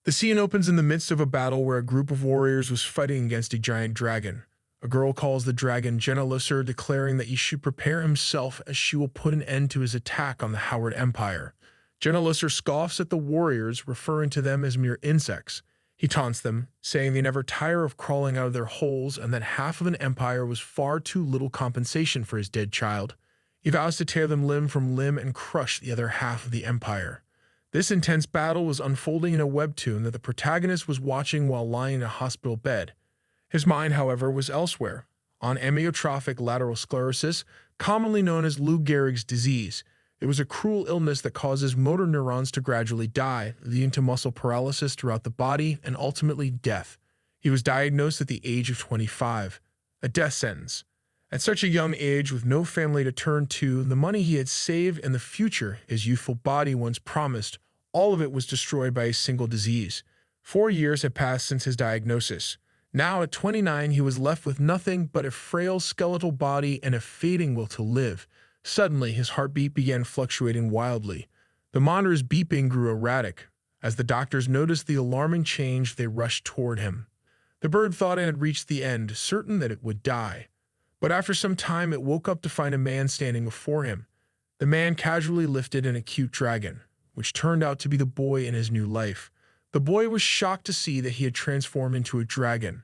The scene opens in the midst of a battle where a group of warriors was fighting against a giant dragon. A girl calls the dragon Lucia, declaring that he should prepare himself as she will put an end to his attack on the Howard Empire. Lucia scoffs at the warriors, referring to them as mere insects. He taunts them, saying they never tire of crawling out of their holes and that half of an empire was far too little compensation for his dead child. He vows to tear them limb from limb and crush the other half of the empire. This intense battle was unfolding in a webtoon that the protagonist was watching while lying in a hospital bed. His mind, however, was elsewhere, on amyotrophic lateral sclerosis, commonly known as Lou Gehrig's disease. It was a cruel illness that causes motor neurons to gradually die, leading to muscle paralysis throughout the body and ultimately death. He was diagnosed at the age of 25, a death sentence. At such a young age, with no family to turn to, the money he had saved and the future his youthful body once promised, all of it was destroyed by a single disease. 4 years had passed since his diagnosis. Now, at 29, he was left with nothing but a frail skeletal body and a fading will to live. Suddenly, his heartbeat began fluctuating wildly. The monitor's beeping grew erratic. As the doctors noticed the alarming change, they rushed toward him. The bird thought it had reached the end, certain that it would die. But after some time, it woke up to find a man standing before him. The man casually lifted an acute dragon, which turned out to be the boy in his new life. The boy was shocked to see that he had transformed into a dragon.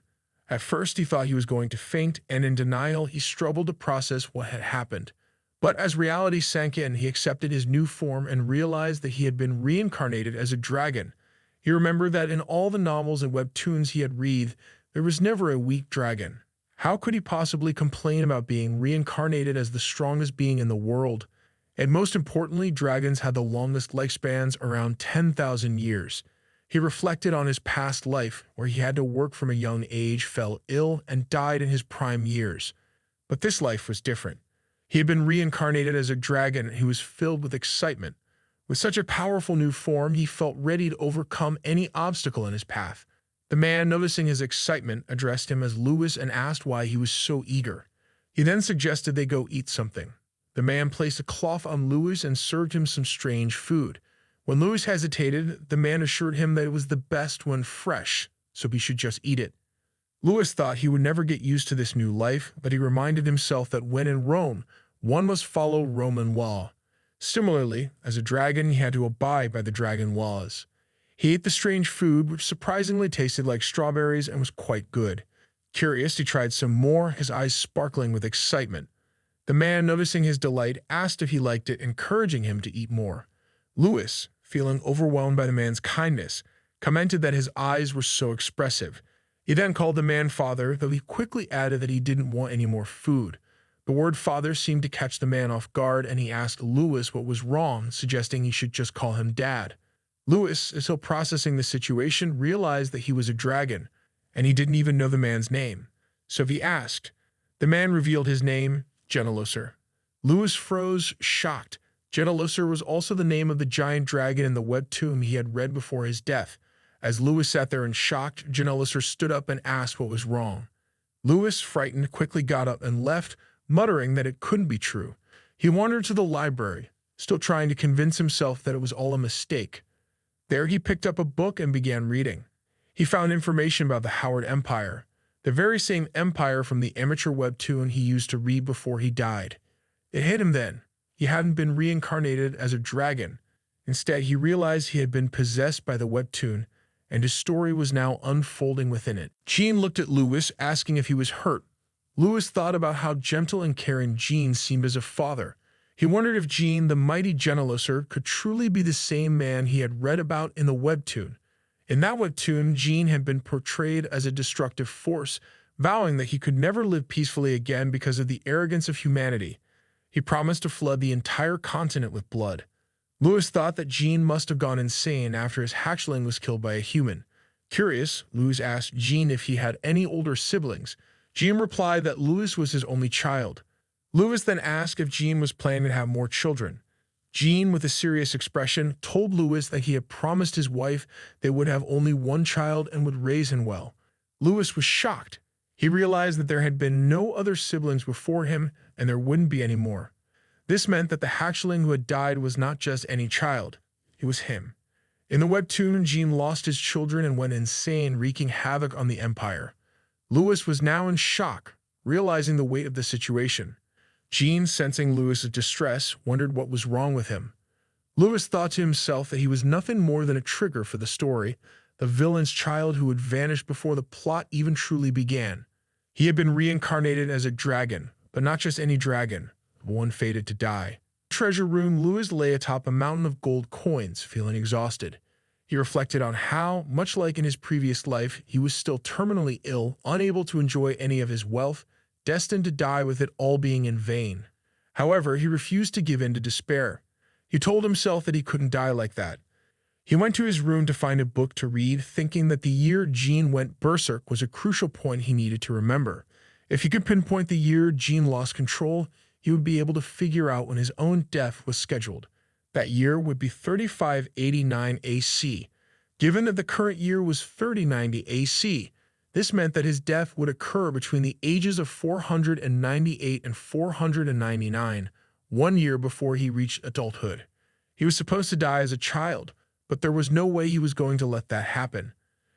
At first, he thought he was going to faint, and in denial, he struggled to process what had happened. But as reality sank in, he accepted his new form and realized that he had been reincarnated as a dragon. He remembered that in all the novels and webtoons he had read, there was never a weak dragon. How could he possibly complain about being reincarnated as the strongest being in the world? And most importantly, dragons had the longest lifespans, around 10,000 years. He reflected on his past life, where he had to work from a young age, fell ill, and died in his prime years. But this life was different. He had been reincarnated as a dragon who was filled with excitement. With such a powerful new form, he felt ready to overcome any obstacle in his path. The man, noticing his excitement, addressed him as Louis and asked why he was so eager. He then suggested they go eat something. The man placed a cloth on Louis and served him some strange food. When Louis hesitated, the man assured him that it was the best when fresh, so he should just eat it. Louis thought he would never get used to this new life, but he reminded himself that when in Rome, one must follow Roman law. Similarly, as a dragon, he had to abide by the dragon laws. He ate the strange food, which surprisingly tasted like strawberries and was quite good. Curious, he tried some more, his eyes sparkling with excitement. The man, noticing his delight, asked if he liked it, encouraging him to eat more. Louis, feeling overwhelmed by the man's kindness, commented that his eyes were so expressive. He then called the man father, though he quickly added that he didn't want any more food. The word father seemed to catch the man off guard, and he asked Louis what was wrong, suggesting he should just call him dad. Louis, still processing the situation, realized that he was a dragon, and he didn't even know the man's name. So he asked. The man revealed his name, Lucia. Louis froze, shocked. Lucia was also the name of the giant dragon in the webtoon he had read before his death. As Louis sat there in shock, Lucia stood up and asked what was wrong. Louis, frightened, quickly got up and left, muttering that it couldn't be true. He wandered to the library, still trying to convince himself that it was all a mistake. There he picked up a book and began reading. He found information about the Howard Empire, the very same empire from the amateur webtoon he used to read before he died. It hit him then. He hadn't been reincarnated as a dragon. Instead, he realized he had been possessed by the webtoon, and his story was now unfolding within it. Jean looked at Louis, asking if he was hurt. Louis thought about how gentle and caring Jean seemed as a father. He wondered if Jean, the mighty Lucia, could truly be the same man he had read about in the webtoon. In that webtoon, Jean had been portrayed as a destructive force, vowing that he could never live peacefully again because of the arrogance of humanity. He promised to flood the entire continent with blood. Louis thought that Jean must have gone insane after his hatchling was killed by a human. Curious, Louis asked Jean if he had any older siblings. Jean replied that Louis was his only child. Louis then asked if Jean was planning to have more children. Jean, with a serious expression, told Louis that he had promised his wife they would have only one child and would raise him well. Louis was shocked. He realized that there had been no other siblings before him, and there wouldn't be any more. This meant that the hatchling who had died was not just any child. It was him. In the webtoon, Jean lost his children and went insane, wreaking havoc on the Empire. Luis was now in shock, realizing the weight of the situation. Jean, sensing Luis's distress, wondered what was wrong with him. Luis thought to himself that he was nothing more than a trigger for the story, the villain's child who had vanished before the plot even truly began. He had been reincarnated as a dragon, but not just any dragon, one fated to die. In the treasure room, Luis lay atop a mountain of gold coins, feeling exhausted. He reflected on how, much like in his previous life, he was still terminally ill, unable to enjoy any of his wealth, destined to die with it all being in vain. However, he refused to give in to despair. He told himself that he couldn't die like that. He went to his room to find a book to read, thinking that the year Jean went berserk was a crucial point he needed to remember. If he could pinpoint the year Jean lost control, he would be able to figure out when his own death was scheduled. That year would be 3589 AC. Given that the current year was 3090 AC, this meant that his death would occur between the ages of 498 and 499, 1 year before he reached adulthood. He was supposed to die as a child, but there was no way he was going to let that happen.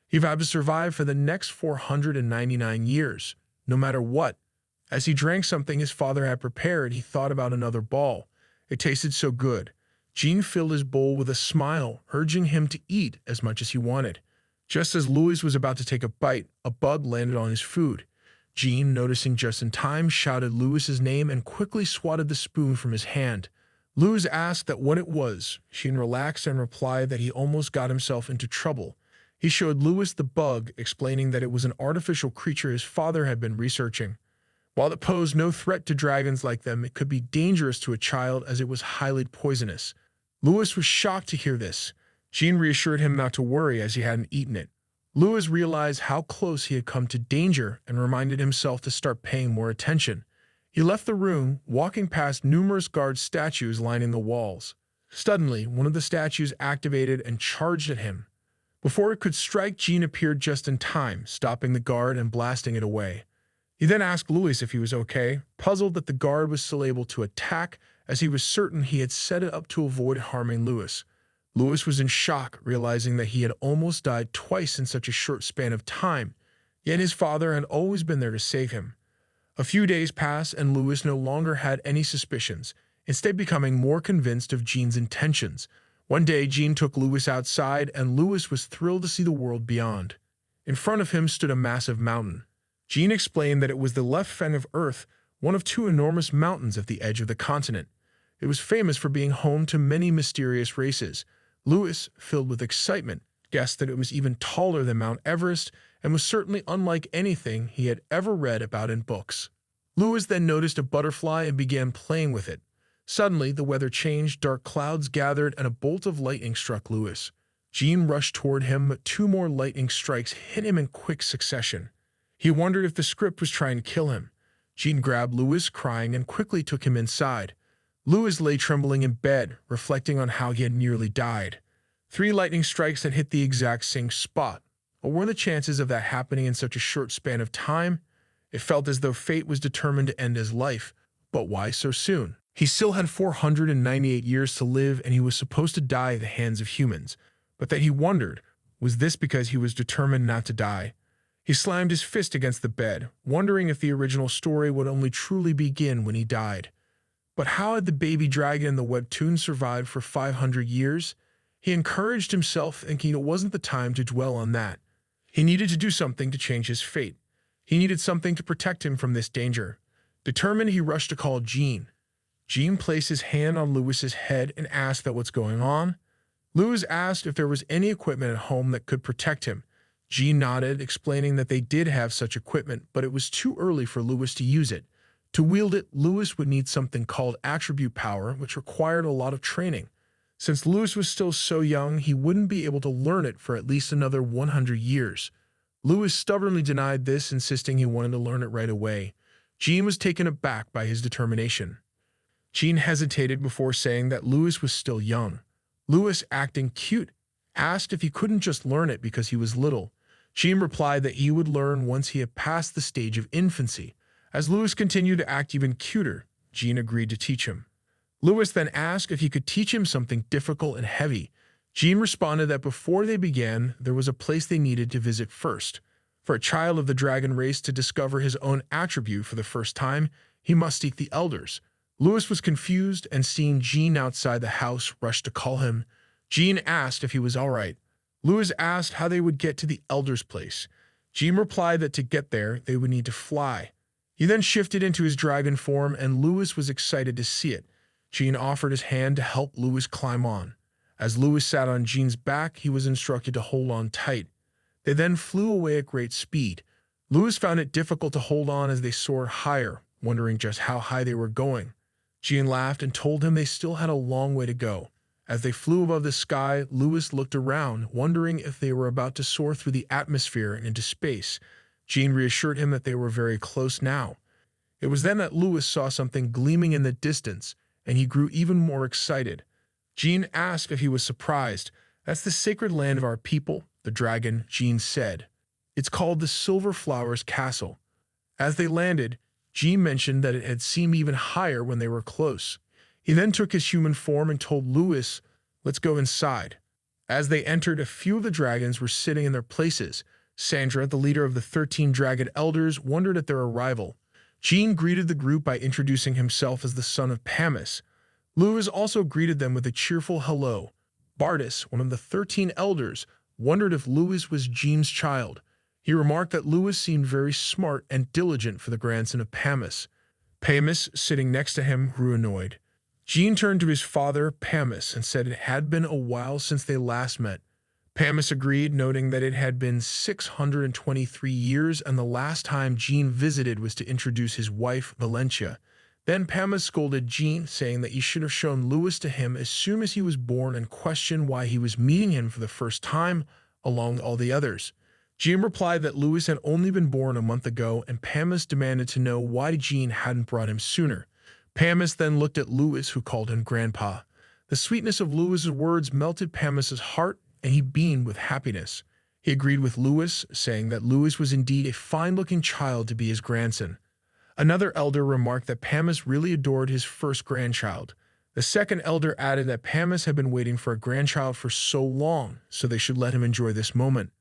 He vowed to survive for the next 499 years, no matter what. As he drank something his father had prepared, he thought about another ball. It tasted so good. Jean filled his bowl with a smile, urging him to eat as much as he wanted. Just as Luis was about to take a bite, a bug landed on his food. Jean, noticing just in time, shouted Luis's name and quickly swatted the spoon from his hand. Luis asked that what it was. Jean relaxed and replied that he almost got himself into trouble. He showed Luis the bug, explaining that it was an artificial creature his father had been researching. While it posed no threat to dragons like them, it could be dangerous to a child as it was highly poisonous. Luis was shocked to hear this. Jean reassured him not to worry as he hadn't eaten it. Luis realized how close he had come to danger and reminded himself to start paying more attention. He left the room, walking past numerous guard statues lining the walls. Suddenly, one of the statues activated and charged at him. Before it could strike, Jean appeared just in time, stopping the guard and blasting it away. He then asked Luis if he was okay, puzzled that the guard was still able to attack, as he was certain he had set it up to avoid harming Luis. Luis was in shock, realizing that he had almost died twice in such a short span of time, yet his father had always been there to save him. A few days passed, and Luis no longer had any suspicions, instead becoming more convinced of Jean's intentions. One day, Jean took Luis outside, and Luis was thrilled to see the world beyond. In front of him stood a massive mountain. Jean explained that it was the left fang of Earth, one of 2 enormous mountains at the edge of the continent. It was famous for being home to many mysterious races. Luis, filled with excitement, guessed that it was even taller than Mount Everest and was certainly unlike anything he had ever read about in books. Luis then noticed a butterfly and began playing with it. Suddenly, the weather changed, dark clouds gathered, and a bolt of lightning struck Luis. Jean rushed toward him, but 2 more lightning strikes hit him in quick succession. He wondered if the script was trying to kill him. Jean grabbed Luis, crying, and quickly took him inside. Luis lay trembling in bed, reflecting on how he had nearly died. 3 lightning strikes had hit the exact same spot. What were the chances of that happening in such a short span of time? It felt as though fate was determined to end his life. But why so soon? He still had 498 years to live, and he was supposed to die at the hands of humans. But that he wondered, was this because he was determined not to die? He slammed his fist against the bed, wondering if the original story would only truly begin when he died. But how had the baby dragon in the webtoon survived for 500 years? He encouraged himself, thinking it wasn't the time to dwell on that. He needed to do something to change his fate. He needed something to protect him from this danger. Determined, he rushed to call Jean. Jean placed his hand on Luis's head and asked that what's going on. Luis asked if there was any equipment at home that could protect him. Jean nodded, explaining that they did have such equipment, but it was too early for Luis to use it. To wield it, Luis would need something called attribute power, which required a lot of training. Since Luis was still so young, he wouldn't be able to learn it for at least another 100 years. Luis stubbornly denied this, insisting he wanted to learn it right away. Jean was taken aback by his determination. Jean hesitated before saying that Luis was still young. Luis, acting cute, asked if he couldn't just learn it because he was little. Jean replied that he would learn once he had passed the stage of infancy. As Luis continued to act even cuter, Jean agreed to teach him. Luis then asked if he could teach him something difficult and heavy. Jean responded that before they began, there was a place they needed to visit first. For a child of the dragon race to discover his own attribute for the first time, he must seek the elders. Luis was confused and seeing Jean outside the house rushed to call him. Jean asked if he was all right. Luis asked how they would get to the elders' place. Jean replied that to get there, they would need to fly. He then shifted into his dragon form and Luis was excited to see it. Jean offered his hand to help Luis climb on. As Luis sat on Jean's back, he was instructed to hold on tight. They then flew away at great speed. Luis found it difficult to hold on as they soared higher, wondering just how high they were going. Jean laughed and told him they still had a long way to go. As they flew above the sky, Luis looked around, wondering if they were about to soar through the atmosphere and into space. Jean reassured him that they were very close now. It was then that Luis saw something gleaming in the distance, and he grew even more excited. Jean asked if he was surprised. "That's the sacred land of our people," the dragon, Jean said. "It's called the Silver Flowers Castle." As they landed, Jean mentioned that it had seemed even higher when they were close. He then took his human form and told Luis, "Let's go inside." As they entered, a few of the dragons were sitting in their places. Sandra, the leader of the 13 dragon elders, wondered at their arrival. Jean greeted the group by introducing himself as the son of Pamis. Luis also greeted them with a cheerful hello. Bardis, one of the 13 elders, wondered if Luis was Jean's child. He remarked that Luis seemed very smart and diligent for the grandson of Pamis. Pamis, sitting next to him, grew annoyed. Jean turned to his father, Pamis, and said it had been a while since they last met. Pamis agreed, noting that it had been 623 years and the last time Jean visited was to introduce his wife, Valencia. Then Pamis scolded Jean, saying that he should have shown Luis to him as soon as he was born and questioned why he was meeting him for the first time, along with all the others. Jean replied that Luis had only been born a month ago, and Pamis demanded to know why Jean hadn't brought him sooner. Pamis then looked at Luis, who called him Grandpa. The sweetness of Luis's words melted Pamis's heart, and he beamed with happiness. He agreed with Luis, saying that Luis was indeed a fine-looking child to be his grandson. Another elder remarked that Pamis really adored his first grandchild. The second elder added that Pamis had been waiting for a grandchild for so long, so they should let him enjoy this moment.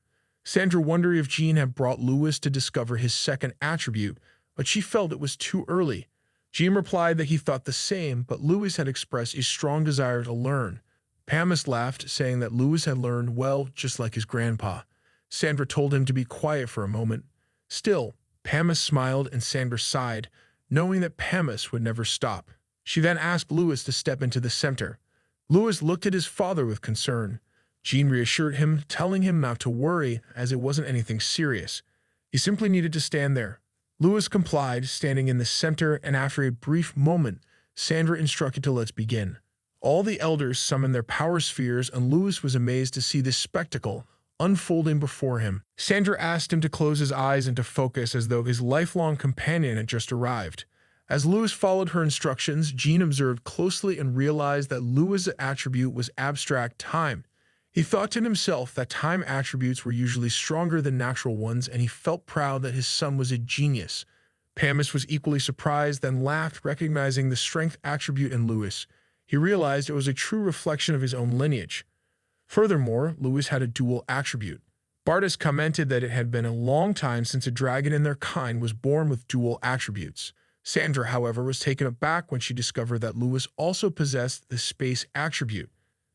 Sandra wondered if Jean had brought Luis to discover his second attribute, but she felt it was too early. Jean replied that he thought the same, but Luis had expressed a strong desire to learn. Pamis laughed, saying that Luis had learned well, just like his grandpa. Sandra told him to be quiet for a moment. Still, Pamis smiled and Sandra sighed, knowing that Pamis would never stop. She then asked Luis to step into the center. Luis looked at his father with concern. Jean reassured him, telling him not to worry, as it wasn't anything serious. He simply needed to stand there. Luis complied, standing in the center, and after a brief moment, Sandra instructed to let's begin. All the elders summoned their power spheres, and Luis was amazed to see this spectacle unfolding before him. Sandra asked him to close his eyes and to focus as though his lifelong companion had just arrived. As Luis followed her instructions, Jean observed closely and realized that Luis' attribute was abstract time. He thought to himself that time attributes were usually stronger than natural ones, and he felt proud that his son was a genius. Pamis was equally surprised, then laughed, recognizing the strength attribute in Luis. He realized it was a true reflection of his own lineage. Furthermore, Luis had a dual attribute. Bardis commented that it had been a long time since a dragon in their kind was born with dual attributes. Sandra, however, was taken aback when she discovered that Luis also possessed the space attribute.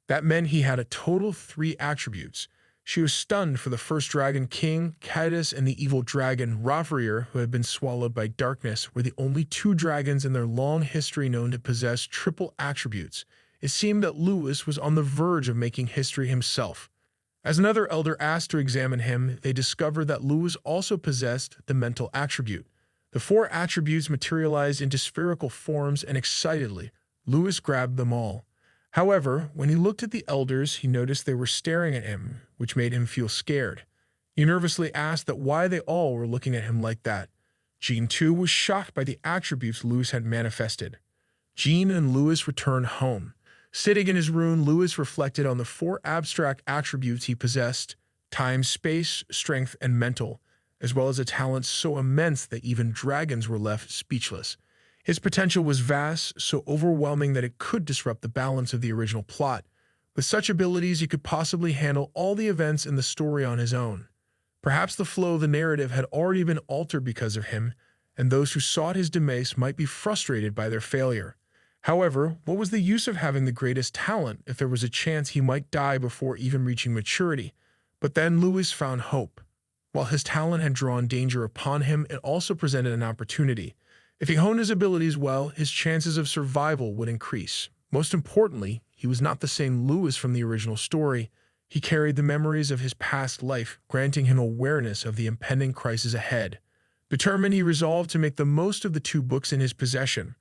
That meant he had a total of 3 attributes. She was stunned, for the first dragon king, Cadus, and the evil dragon, Ravrir, who had been swallowed by darkness, were the only 2 dragons in their long history known to possess triple attributes. It seemed that Luis was on the verge of making history himself. As another elder asked to examine him, they discovered that Luis also possessed the mental attribute. The 4 attributes materialized into spherical forms, and excitedly, Luis grabbed them all. However, when he looked at the elders, he noticed they were staring at him, which made him feel scared. He nervously asked that why they all were looking at him like that. Jean, too, was shocked by the attributes Luis had manifested. Jean and Luis returned home. Sitting in his room, Luis reflected on the 4 abstract attributes he possessed: time, space, strength, and mental, as well as a talent so immense that even dragons were left speechless. His potential was vast, so overwhelming that it could disrupt the balance of the original plot. With such abilities, he could possibly handle all the events in the story on his own. Perhaps the flow of the narrative had already been altered because of him, and those who sought his demise might be frustrated by their failure. However, what was the use of having the greatest talent if there was a chance he might die before even reaching maturity? But then Lewis found hope. While his talent had drawn danger upon him, it also presented an opportunity. If he honed his abilities well, his chances of survival would increase. Most importantly, he was not the same Lewis from the original story. He carried the memories of his past life, granting him awareness of the impending crisis ahead. Determined, he resolved to make the most of the two books in his possession.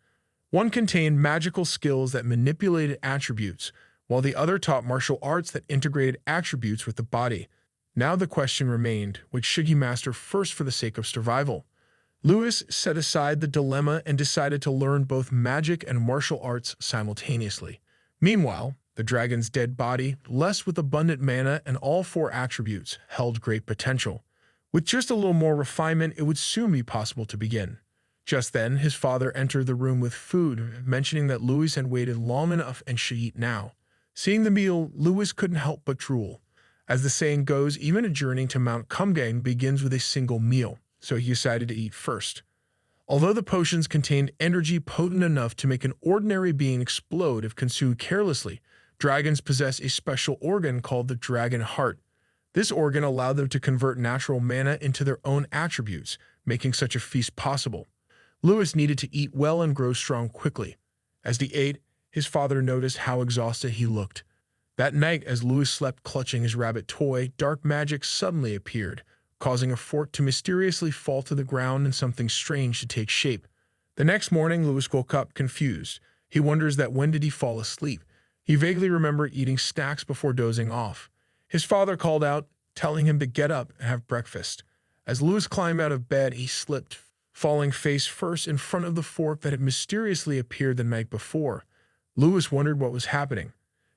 One contained magical skills that manipulated attributes, while the other taught martial arts that integrated attributes with the body. Now the question remained, which should he master first for the sake of survival? Lewis set aside the dilemma and decided to learn both magic and martial arts simultaneously. Meanwhile, the dragon's dead body, blessed with abundant mana and all four attributes, held great potential. With just a little more refinement, it would soon be possible to begin. Just then, his father entered the room with food, mentioning that Lewis had waited long enough and should eat now. Seeing the meal, Lewis couldn't help but drool. As the saying goes, even a journey to Mount Kumgang begins with a single meal, so he decided to eat first. Although the potions contained energy potent enough to make an ordinary being explode if consumed carelessly, dragons possess a special organ called the dragon heart. This organ allowed them to convert natural mana into their own attributes, making such a feast possible. Lewis needed to eat well and grow strong quickly. As he ate, his father noticed how exhausted he looked. That night, as Lewis slept clutching his rabbit toy, dark magic suddenly appeared, causing a fork to mysteriously fall to the ground and something strange to take shape. The next morning, Lewis woke up confused. He wonders that when did he fall asleep? He vaguely remembered eating snacks before dozing off. His father called out, telling him to get up and have breakfast. As Lewis climbed out of bed, he slipped, falling face first in front of the fork that had mysteriously appeared the night before. Lewis wondered what was happening.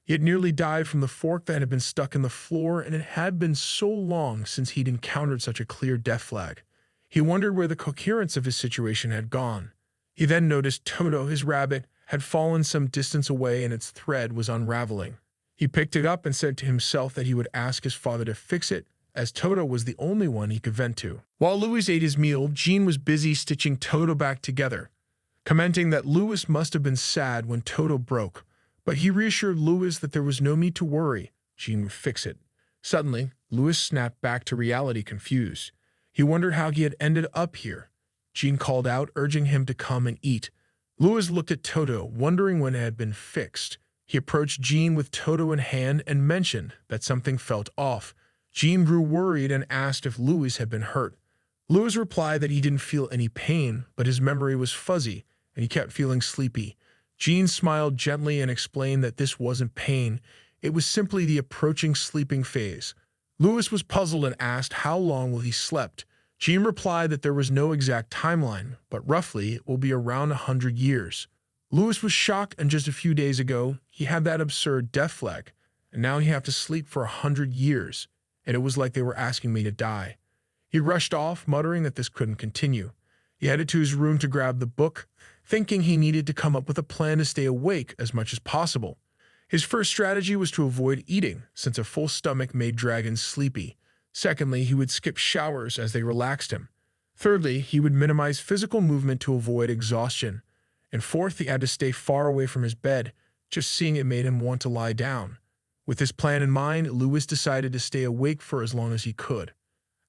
He had nearly died from the fork that had been stuck in the floor, and it had been so long since he'd encountered such a clear death flag. He wondered where the coherence of his situation had gone. He then noticed Toto, his rabbit, had fallen some distance away and its thread was unraveling. He picked it up and said to himself that he would ask his father to fix it, as Toto was the only one he could vent to. While Lewis ate his meal, Jean was busy stitching Toto back together, commenting that Lewis must have been sad when Toto broke. But he reassured Lewis that there was no need to worry. Jean would fix it. Suddenly, Lewis snapped back to reality confused. He wondered how he had ended up here. Jean called out, urging him to come and eat. Lewis looked at Toto, wondering when it had been fixed. He approached Jean with Toto in hand and mentioned that something felt off. Jean grew worried and asked if Lewis had been hurt. Lewis replied that he didn't feel any pain, but his memory was fuzzy, and he kept feeling sleepy. Jean smiled gently and explained that this wasn't pain. It was simply the approaching sleeping phase. Lewis was puzzled and asked how long will he slept. Jean replied that there was no exact timeline, but roughly it will be around 100 years. Lewis was shocked, and just a few days ago, he had that absurd death flag, and now he had to sleep for 100 years, and it was like they were asking me to die. He rushed off, muttering that this couldn't continue. He headed to his room to grab the book, thinking he needed to come up with a plan to stay awake as much as possible. His first strategy was to avoid eating, since a full stomach made dragons sleepy. Secondly, he would skip showers as they relaxed him. Thirdly, he would minimize physical movement to avoid exhaustion. And fourth, he had to stay far away from his bed. Just seeing it made him want to lie down. With this plan in mind, Lewis decided to stay awake for as long as he could.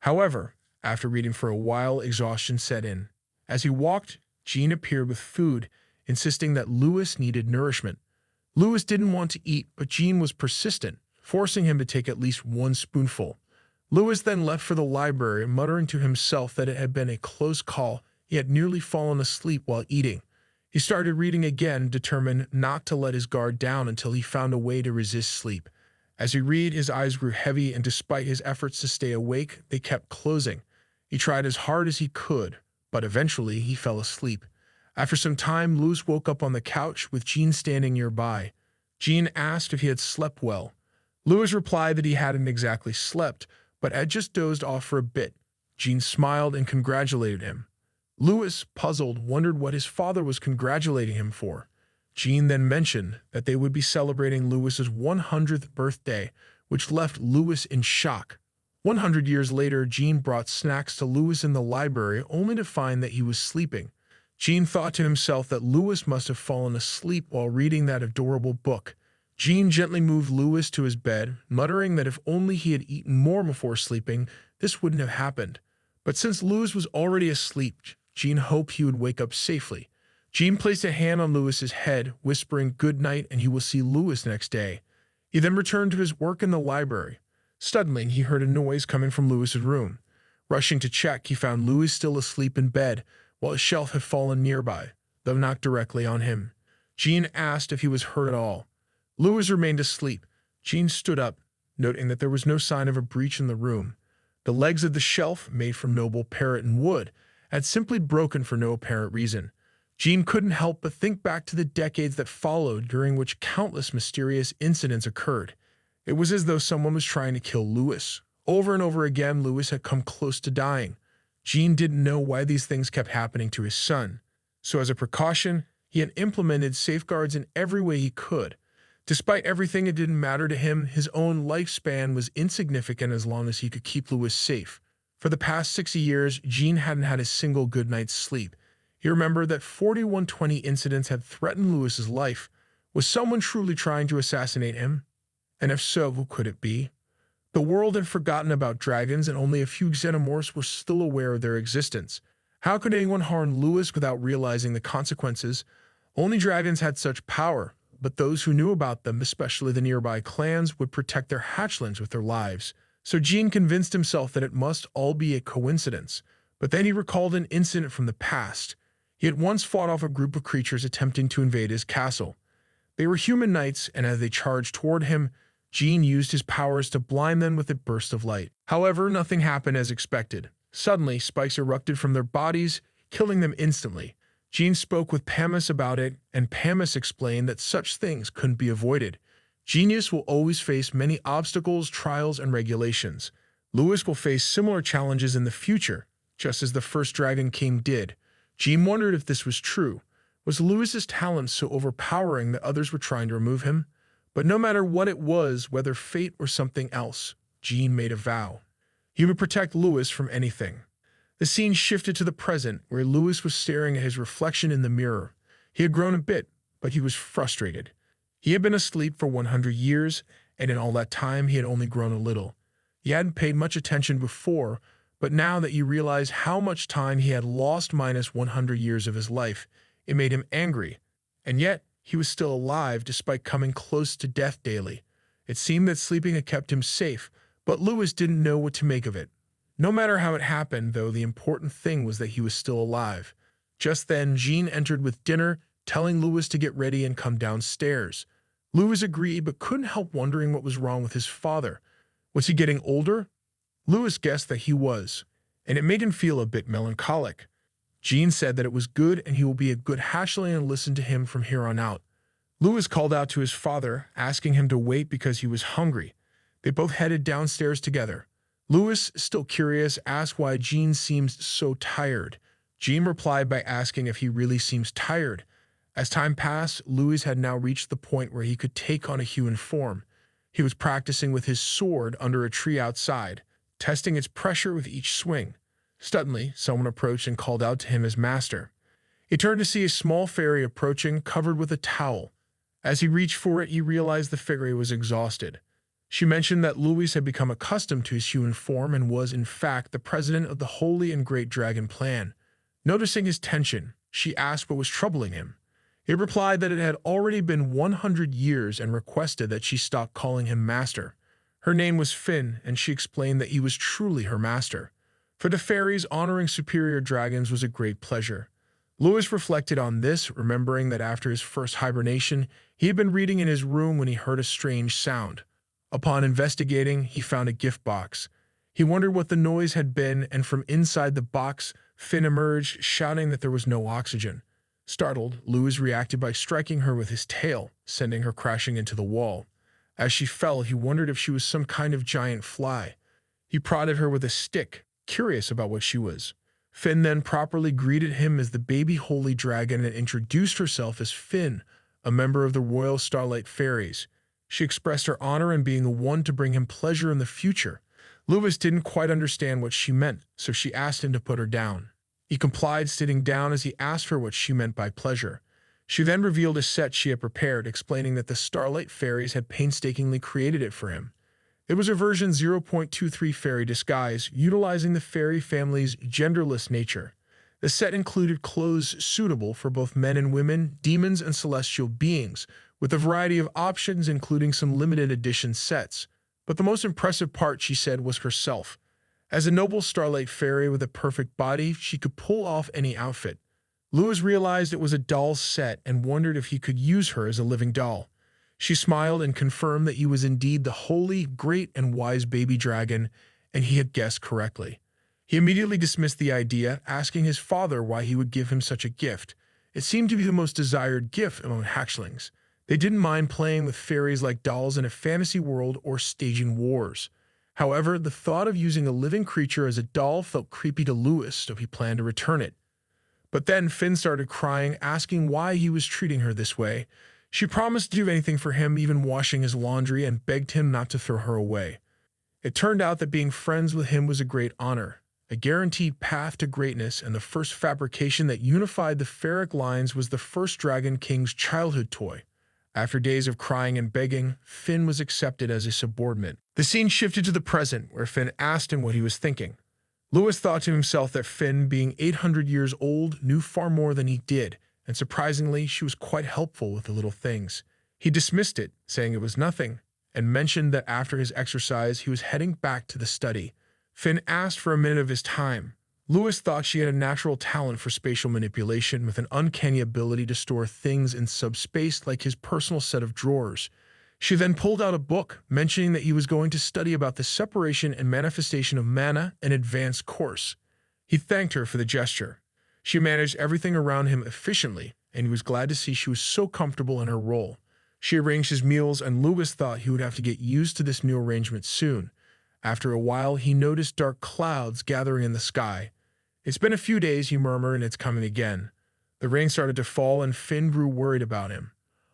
However, after reading for a while, exhaustion set in. As he walked, Jean appeared with food, insisting that Lewis needed nourishment. Lewis didn't want to eat, but Jean was persistent, forcing him to take at least one spoonful. Lewis then left for the library, muttering to himself that it had been a close call. He had nearly fallen asleep while eating. He started reading again, determined not to let his guard down until he found a way to resist sleep. As he read, his eyes grew heavy, and despite his efforts to stay awake, they kept closing. He tried as hard as he could, but eventually he fell asleep. After some time, Lewis woke up on the couch with Jean standing nearby. Jean asked if he had slept well. Lewis replied that he hadn't exactly slept, but had just dozed off for a bit. Jean smiled and congratulated him. Lewis, puzzled, wondered what his father was congratulating him for. Jean then mentioned that they would be celebrating Lewis's 100th birthday, which left Lewis in shock. 100 years later, Jean brought snacks to Lewis in the library only to find that he was sleeping. Jean thought to himself that Lewis must have fallen asleep while reading that adorable book. Jean gently moved Lewis to his bed, muttering that if only he had eaten more before sleeping, this wouldn't have happened. But since Lewis was already asleep, Jean hoped he would wake up safely. Jean placed a hand on Lewis's head, whispering good night and he will see Lewis next day. He then returned to his work in the library. Suddenly, he heard a noise coming from Lewis's room. Rushing to check, he found Lewis still asleep in bed, while a shelf had fallen nearby, though not directly on him. Jean asked if he was hurt at all. Lewis remained asleep. Jean stood up, noting that there was no sign of a breach in the room. The legs of the shelf, made from noble parrot and wood, had simply broken for no apparent reason. Jean couldn't help but think back to the decades that followed, during which countless mysterious incidents occurred. It was as though someone was trying to kill Lewis. Over and over again, Lewis had come close to dying. Jean didn't know why these things kept happening to his son. So as a precaution, he had implemented safeguards in every way he could. Despite everything, it didn't matter to him. His own lifespan was insignificant as long as he could keep Lewis safe. For the past 60 years, Jean hadn't had a single good night's sleep. He remembered that 4120 incidents had threatened Lewis's life. Was someone truly trying to assassinate him? And if so, who could it be? The world had forgotten about dragons, and only a few xenomorphs were still aware of their existence. How could anyone harm Lewis without realizing the consequences? Only dragons had such power, but those who knew about them, especially the nearby clans, would protect their hatchlings with their lives. So Jean convinced himself that it must all be a coincidence. But then he recalled an incident from the past. He had once fought off a group of creatures attempting to invade his castle. They were human knights, and as they charged toward him, Jean used his powers to blind them with a burst of light. However, nothing happened as expected. Suddenly, spikes erupted from their bodies, killing them instantly. Jean spoke with Pamis about it, and Pamis explained that such things couldn't be avoided. Genius will always face many obstacles, trials, and regulations. Lewis will face similar challenges in the future, just as the first Dragon King did. Jean wondered if this was true. Was Lewis's talent so overpowering that others were trying to remove him? But no matter what it was, whether fate or something else, Jean made a vow. He would protect Lewis from anything. The scene shifted to the present, where Lewis was staring at his reflection in the mirror. He had grown a bit, but he was frustrated. He had been asleep for 100 years, and in all that time he had only grown a little. He hadn't paid much attention before, but now that he realized how much time he had lost minus 100 years of his life, it made him angry. And yet, he was still alive despite coming close to death daily. It seemed that sleeping had kept him safe, but Lewis didn't know what to make of it. No matter how it happened, though, the important thing was that he was still alive. Just then, Jean entered with dinner, telling Lewis to get ready and come downstairs. Lewis agreed, but couldn't help wondering what was wrong with his father. Was he getting older? Lewis guessed that he was, and it made him feel a bit melancholic. Jean said that it was good and he will be a good hatchling and listen to him from here on out. Lewis called out to his father, asking him to wait because he was hungry. They both headed downstairs together. Lewis, still curious, asked why Jean seems so tired. Jean replied by asking if he really seems tired. As time passed, Lewis had now reached the point where he could take on a human form. He was practicing with his sword under a tree outside, testing its pressure with each swing. Suddenly, someone approached and called out to him as master. He turned to see a small fairy approaching, covered with a towel. As he reached for it, he realized the fairy was exhausted. She mentioned that Lewis had become accustomed to his human form and was, in fact, the president of the Holy and Great Dragon Plan. Noticing his tension, she asked what was troubling him. He replied that it had already been 100 years and requested that she stop calling him master. Her name was Finn, and she explained that he was truly her master. For the fairies, honoring superior dragons was a great pleasure. Lewis reflected on this, remembering that after his first hibernation, he had been reading in his room when he heard a strange sound. Upon investigating, he found a gift box. He wondered what the noise had been, and from inside the box, Finn emerged, shouting that there was no oxygen. Startled, Lewis reacted by striking her with his tail, sending her crashing into the wall. As she fell, he wondered if she was some kind of giant fly. He prodded her with a stick, curious about what she was. Finn then properly greeted him as the baby holy dragon and introduced herself as Finn, a member of the Royal Starlight Fairies. She expressed her honor in being the one to bring him pleasure in the future. Lewis didn't quite understand what she meant, so she asked him to put her down. He complied, sitting down as he asked her what she meant by pleasure. She then revealed a set she had prepared, explaining that the Starlight Fairies had painstakingly created it for him. It was a version 0.23 fairy disguise, utilizing the fairy family's genderless nature. The set included clothes suitable for both men and women, demons and celestial beings, with a variety of options including some limited edition sets. But the most impressive part, she said, was herself. As a noble Starlight Fairy with a perfect body, she could pull off any outfit. Lewis realized it was a doll's set and wondered if he could use her as a living doll. She smiled and confirmed that he was indeed the holy, great, and wise baby dragon, and he had guessed correctly. He immediately dismissed the idea, asking his father why he would give him such a gift. It seemed to be the most desired gift among hatchlings. They didn't mind playing with fairies like dolls in a fantasy world or staging wars. However, the thought of using a living creature as a doll felt creepy to Lewis, so he planned to return it. But then Finn started crying, asking why he was treating her this way. She promised to do anything for him, even washing his laundry, and begged him not to throw her away. It turned out that being friends with him was a great honor, a guaranteed path to greatness, and the first fabrication that unified the Ferric lines was the first Dragon King's childhood toy. After days of crying and begging, Finn was accepted as a subordinate. The scene shifted to the present, where Finn asked him what he was thinking. Lewis thought to himself that Finn, being 800 years old, knew far more than he did, and surprisingly, she was quite helpful with the little things. He dismissed it, saying it was nothing, and mentioned that after his exercise, he was heading back to the study. Finn asked for a minute of his time. Lewis thought she had a natural talent for spatial manipulation with an uncanny ability to store things in subspace like his personal set of drawers. She then pulled out a book, mentioning that he was going to study about the separation and manifestation of mana, an advanced course. He thanked her for the gesture. She managed everything around him efficiently, and he was glad to see she was so comfortable in her role. She arranged his meals, and Lewis thought he would have to get used to this new arrangement soon. After a while, he noticed dark clouds gathering in the sky. "It's been a few days," he murmured, "and it's coming again." The rain started to fall, and Finn grew worried about him.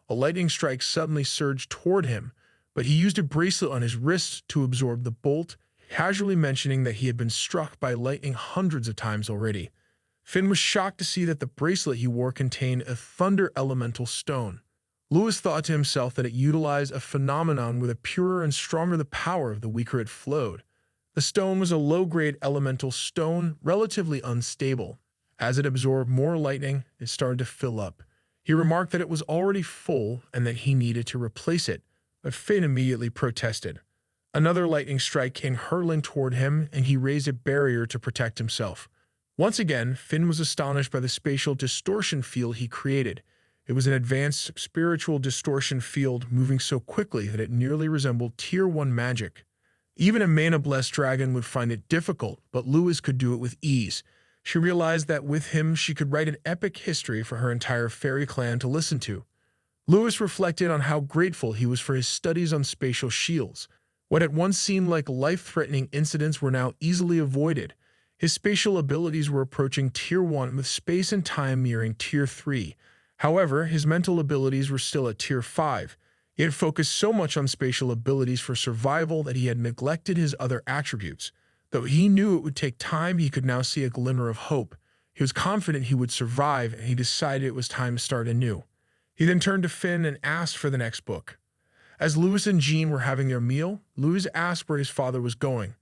A lightning strike suddenly surged toward him, but he used a bracelet on his wrist to absorb the bolt, casually mentioning that he had been struck by lightning hundreds of times already. Finn was shocked to see that the bracelet he wore contained a thunder elemental stone. Lewis thought to himself that it utilized a phenomenon where the purer and stronger the power of the weaker it flowed. The stone was a low-grade elemental stone, relatively unstable. As it absorbed more lightning, it started to fill up. He remarked that it was already full and that he needed to replace it, but Finn immediately protested. Another lightning strike came hurtling toward him, and he raised a barrier to protect himself. Once again, Finn was astonished by the spatial distortion field he created. It was an advanced spiritual distortion field moving so quickly that it nearly resembled Tier 1 magic. Even a mana-blessed dragon would find it difficult, but Lewis could do it with ease. She realized that with him she could write an epic history for her entire fairy clan to listen to. Lewis reflected on how grateful he was for his studies on spatial shields. What had once seemed like life-threatening incidents were now easily avoided. His spatial abilities were approaching Tier 1 with space and time nearing Tier 3. However, his mental abilities were still at Tier 5. He had focused so much on spatial abilities for survival that he had neglected his other attributes. Though he knew it would take time, he could now see a glimmer of hope. He was confident he would survive, and he decided it was time to start anew. He then turned to Finn and asked for the next book. As Lewis and Jean were having their meal, Lewis asked where his father was going.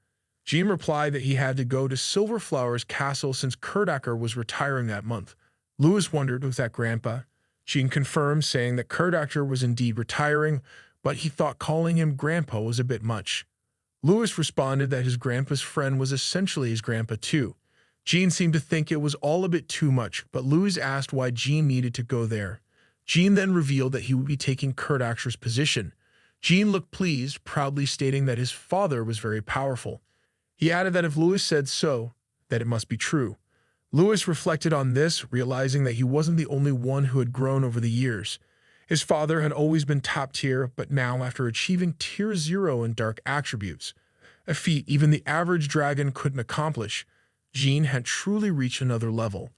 Jean replied that he had to go to Silverflower's castle since Kurdaker was retiring that month. Lewis wondered, was that Grandpa? Jean confirmed, saying that Kurdaker was indeed retiring, but he thought calling him Grandpa was a bit much. Lewis responded that his grandpa's friend was essentially his grandpa too. Jean seemed to think it was all a bit too much, but Lewis asked why Jean needed to go there. Jean then revealed that he would be taking Kurdaker's position. Jean looked pleased, proudly stating that his father was very powerful. He added that if Lewis said so, that it must be true. Lewis reflected on this, realizing that he wasn't the only one who had grown over the years. His father had always been top tier, but now after achieving Tier 0 in dark attributes, a feat even the average dragon couldn't accomplish, Jean had truly reached another level.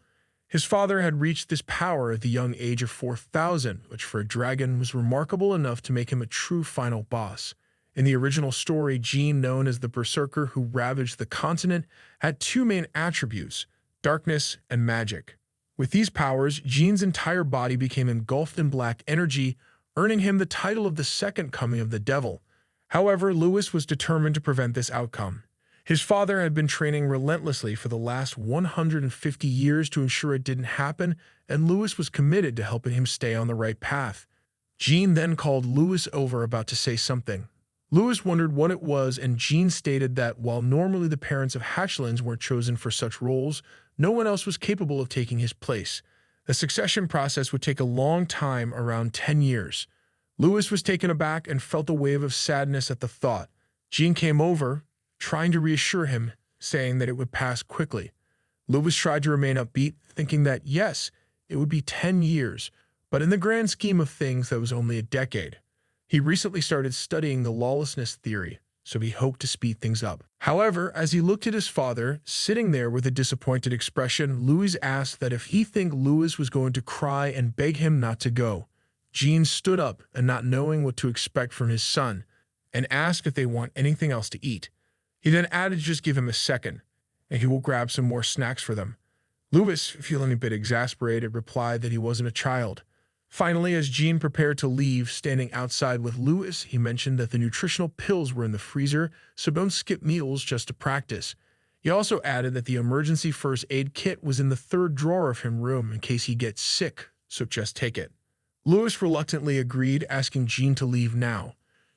His father had reached this power at the young age of 4,000, which for a dragon was remarkable enough to make him a true final boss. In the original story, Jean, known as the berserker who ravaged the continent, had two main attributes: darkness and magic. With these powers, Jean's entire body became engulfed in black energy, earning him the title of the second coming of the devil. However, Lewis was determined to prevent this outcome. His father had been training relentlessly for the last 150 years to ensure it didn't happen, and Lewis was committed to helping him stay on the right path. Jean then called Lewis over about to say something. Lewis wondered what it was, and Jean stated that while normally the parents of hatchlings weren't chosen for such roles, no one else was capable of taking his place. The succession process would take a long time, around 10 years. Lewis was taken aback and felt a wave of sadness at the thought. Jean came over, trying to reassure him, saying that it would pass quickly. Lewis tried to remain upbeat, thinking that, yes, it would be 10 years, but in the grand scheme of things, that was only a decade. He recently started studying the lawlessness theory, so he hoped to speed things up. However, as he looked at his father, sitting there with a disappointed expression, Louis asked that if he think Lewis was going to cry and beg him not to go. Jean stood up and, not knowing what to expect from his son, and asked if they want anything else to eat. He then added to just give him a second, and he will grab some more snacks for them. Lewis, feeling a bit exasperated, replied that he wasn't a child. Finally, as Jean prepared to leave, standing outside with Lewis, he mentioned that the nutritional pills were in the freezer, so don't skip meals just to practice. He also added that the emergency first aid kit was in the third drawer of his room in case he gets sick, so just take it. Lewis reluctantly agreed, asking Jean to leave now.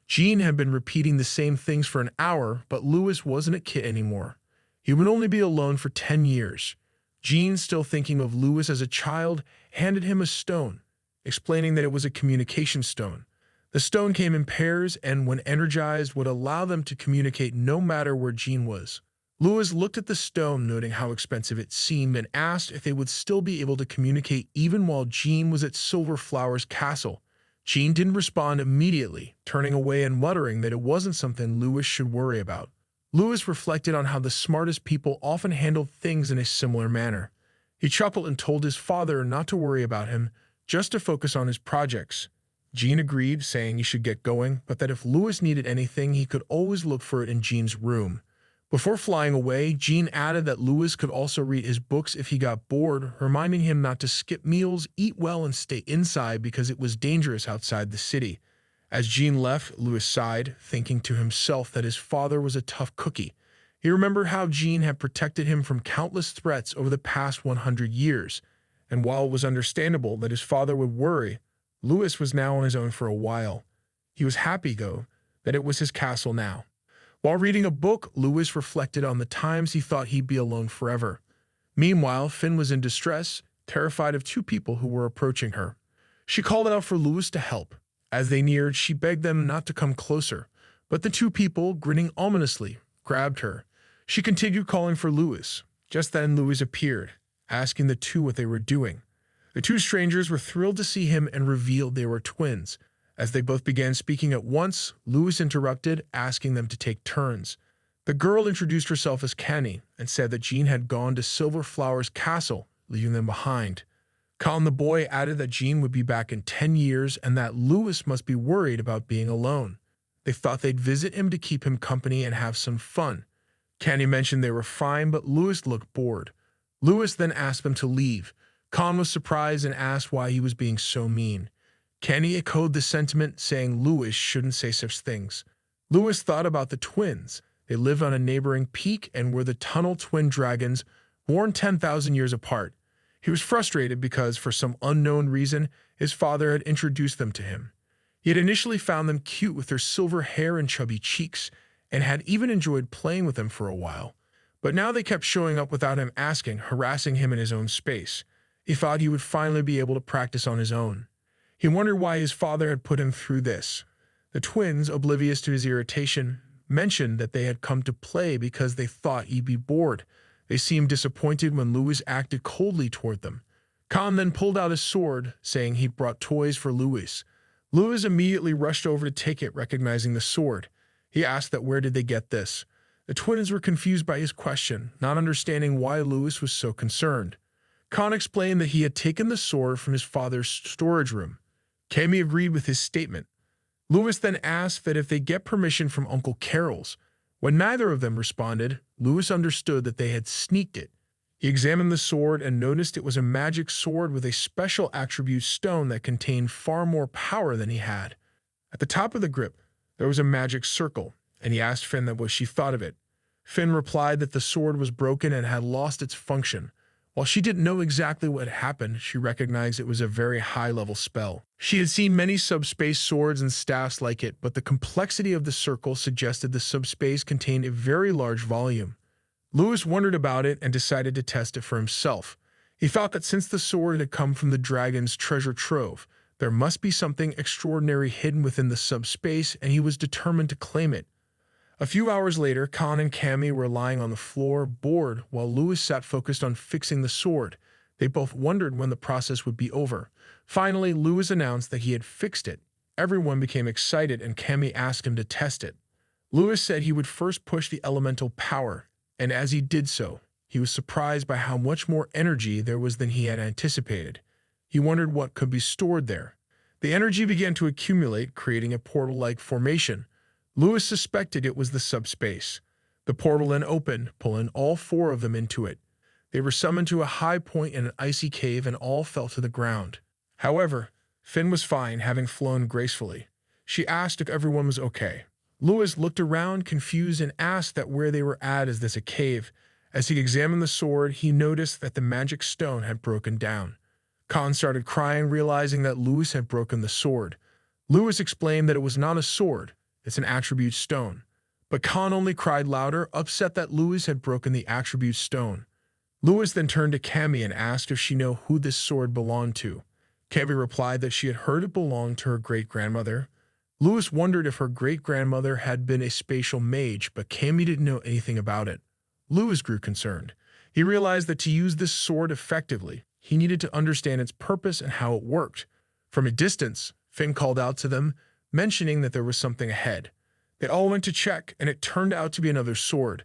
Jean had been repeating the same things for an hour, but Lewis wasn't a kid anymore. He would only be alone for 10 years. Jean, still thinking of Lewis as a child, handed him a stone, explaining that it was a communication stone. The stone came in pairs and, when energized, would allow them to communicate no matter where Jean was. Lewis looked at the stone, noting how expensive it seemed, and asked if they would still be able to communicate even while Jean was at Silver Flower's castle. Jean didn't respond immediately, turning away and muttering that it wasn't something Lewis should worry about. Lewis reflected on how the smartest people often handled things in a similar manner. He chuckled and told his father not to worry about him, just to focus on his projects. Jean agreed, saying he should get going, but that if Lewis needed anything, he could always look for it in Jean's room. Before flying away, Jean added that Lewis could also read his books if he got bored, reminding him not to skip meals, eat well, and stay inside because it was dangerous outside the city. As Jean left, Lewis sighed, thinking to himself that his father was a tough cookie. He remembered how Jean had protected him from countless threats over the past 100 years. And while it was understandable that his father would worry, Lewis was now on his own for a while. He was happy, though, that it was his castle now. While reading a book, Lewis reflected on the times he thought he'd be alone forever. Meanwhile, Finn was in distress, terrified of two people who were approaching her. She called out for Lewis to help. As they neared, she begged them not to come closer, but the two people, grinning ominously, grabbed her. She continued calling for Lewis. Just then, Lewis appeared, asking the two what they were doing. The two strangers were thrilled to see him and revealed they were twins. As they both began speaking at once, Lewis interrupted, asking them to take turns. The girl introduced herself as Kenny and said that Jean had gone to Silver Flower's castle, leaving them behind. Colin the boy added that Jean would be back in 10 years and that Lewis must be worried about being alone. They thought they'd visit him to keep him company and have some fun. Kenny mentioned they were fine, but Lewis looked bored. Lewis then asked them to leave. Colin was surprised and asked why he was being so mean. Kenny echoed the sentiment, saying Lewis shouldn't say such things. Lewis thought about the twins. They lived on a neighboring peak and were the tunnel twin dragons, born 10,000 years apart. He was frustrated because, for some unknown reason, his father had introduced them to him. He had initially found them cute with their silver hair and chubby cheeks, and had even enjoyed playing with them for a while. But now they kept showing up without him asking, harassing him in his own space. He thought he would finally be able to practice on his own. He wondered why his father had put him through this. The twins, oblivious to his irritation, mentioned that they had come to play because they thought he'd be bored. They seemed disappointed when Lewis acted coldly toward them. Khan then pulled out his sword, saying he'd brought toys for Lewis. Lewis immediately rushed over to take it, recognizing the sword. He asked that where did they get this. The twins were confused by his question, not understanding why Lewis was so concerned. Khan explained that he had taken the sword from his father's storage room. Cammy agreed with his statement. Lewis then asked that if they get permission from Uncle Carol's. When neither of them responded, Lewis understood that they had sneaked it. He examined the sword and noticed it was a magic sword with a special attribute stone that contained far more power than he had. At the top of the grip, there was a magic circle, and he asked Finn what she thought of it. Finn replied that the sword was broken and had lost its function. While she didn't know exactly what had happened, she recognized it was a very high-level spell. She had seen many subspace swords and staffs like it, but the complexity of the circle suggested the subspace contained a very large volume. Lewis wondered about it and decided to test it for himself. He thought that since the sword had come from the dragon's treasure trove, there must be something extraordinary hidden within the subspace, and he was determined to claim it. A few hours later, Khan and Cammy were lying on the floor, bored, while Lewis sat focused on fixing the sword. They both wondered when the process would be over. Finally, Lewis announced that he had fixed it. Everyone became excited, and Cammy asked him to test it. Lewis said he would first push the elemental power, and as he did so, he was surprised by how much more energy there was than he had anticipated. He wondered what could be stored there. The energy began to accumulate, creating a portal-like formation. Lewis suspected it was the subspace. The portal then opened, pulling all four of them into it. They were summoned to a high point in an icy cave and all fell to the ground. However, Finn was fine, having flown gracefully. She asked if everyone was okay. Lewis looked around, confused, and asked that where they were at, is this a cave? As he examined the sword, he noticed that the magic stone had broken down. Khan started crying, realizing that Lewis had broken the sword. Lewis explained that it was not a sword, it's an attribute stone. But Khan only cried louder, upset that Lewis had broken the attribute stone. Lewis then turned to Cammy and asked if she knew who this sword belonged to. Cammy replied that she had heard it belonged to her great-grandmother. Lewis wondered if her great-grandmother had been a spatial mage, but Cammy didn't know anything about it. Lewis grew concerned. He realized that to use this sword effectively, he needed to understand its purpose and how it worked. From a distance, Finn called out to them, mentioning that there was something ahead. They all went to check, and it turned out to be another sword.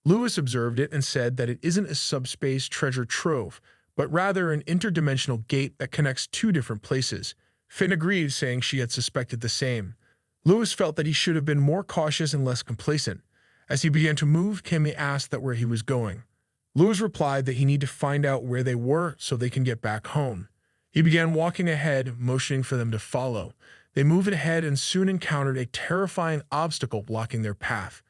Lewis observed it and said that it isn't a subspace treasure trove, but rather an interdimensional gate that connects two different places. Finn agreed, saying she had suspected the same. Lewis felt that he should have been more cautious and less complacent. As he began to move, Cammy asked that where he was going. Lewis replied that he needed to find out where they were so they can get back home. He began walking ahead, motioning for them to follow. They moved ahead and soon encountered a terrifying obstacle blocking their path.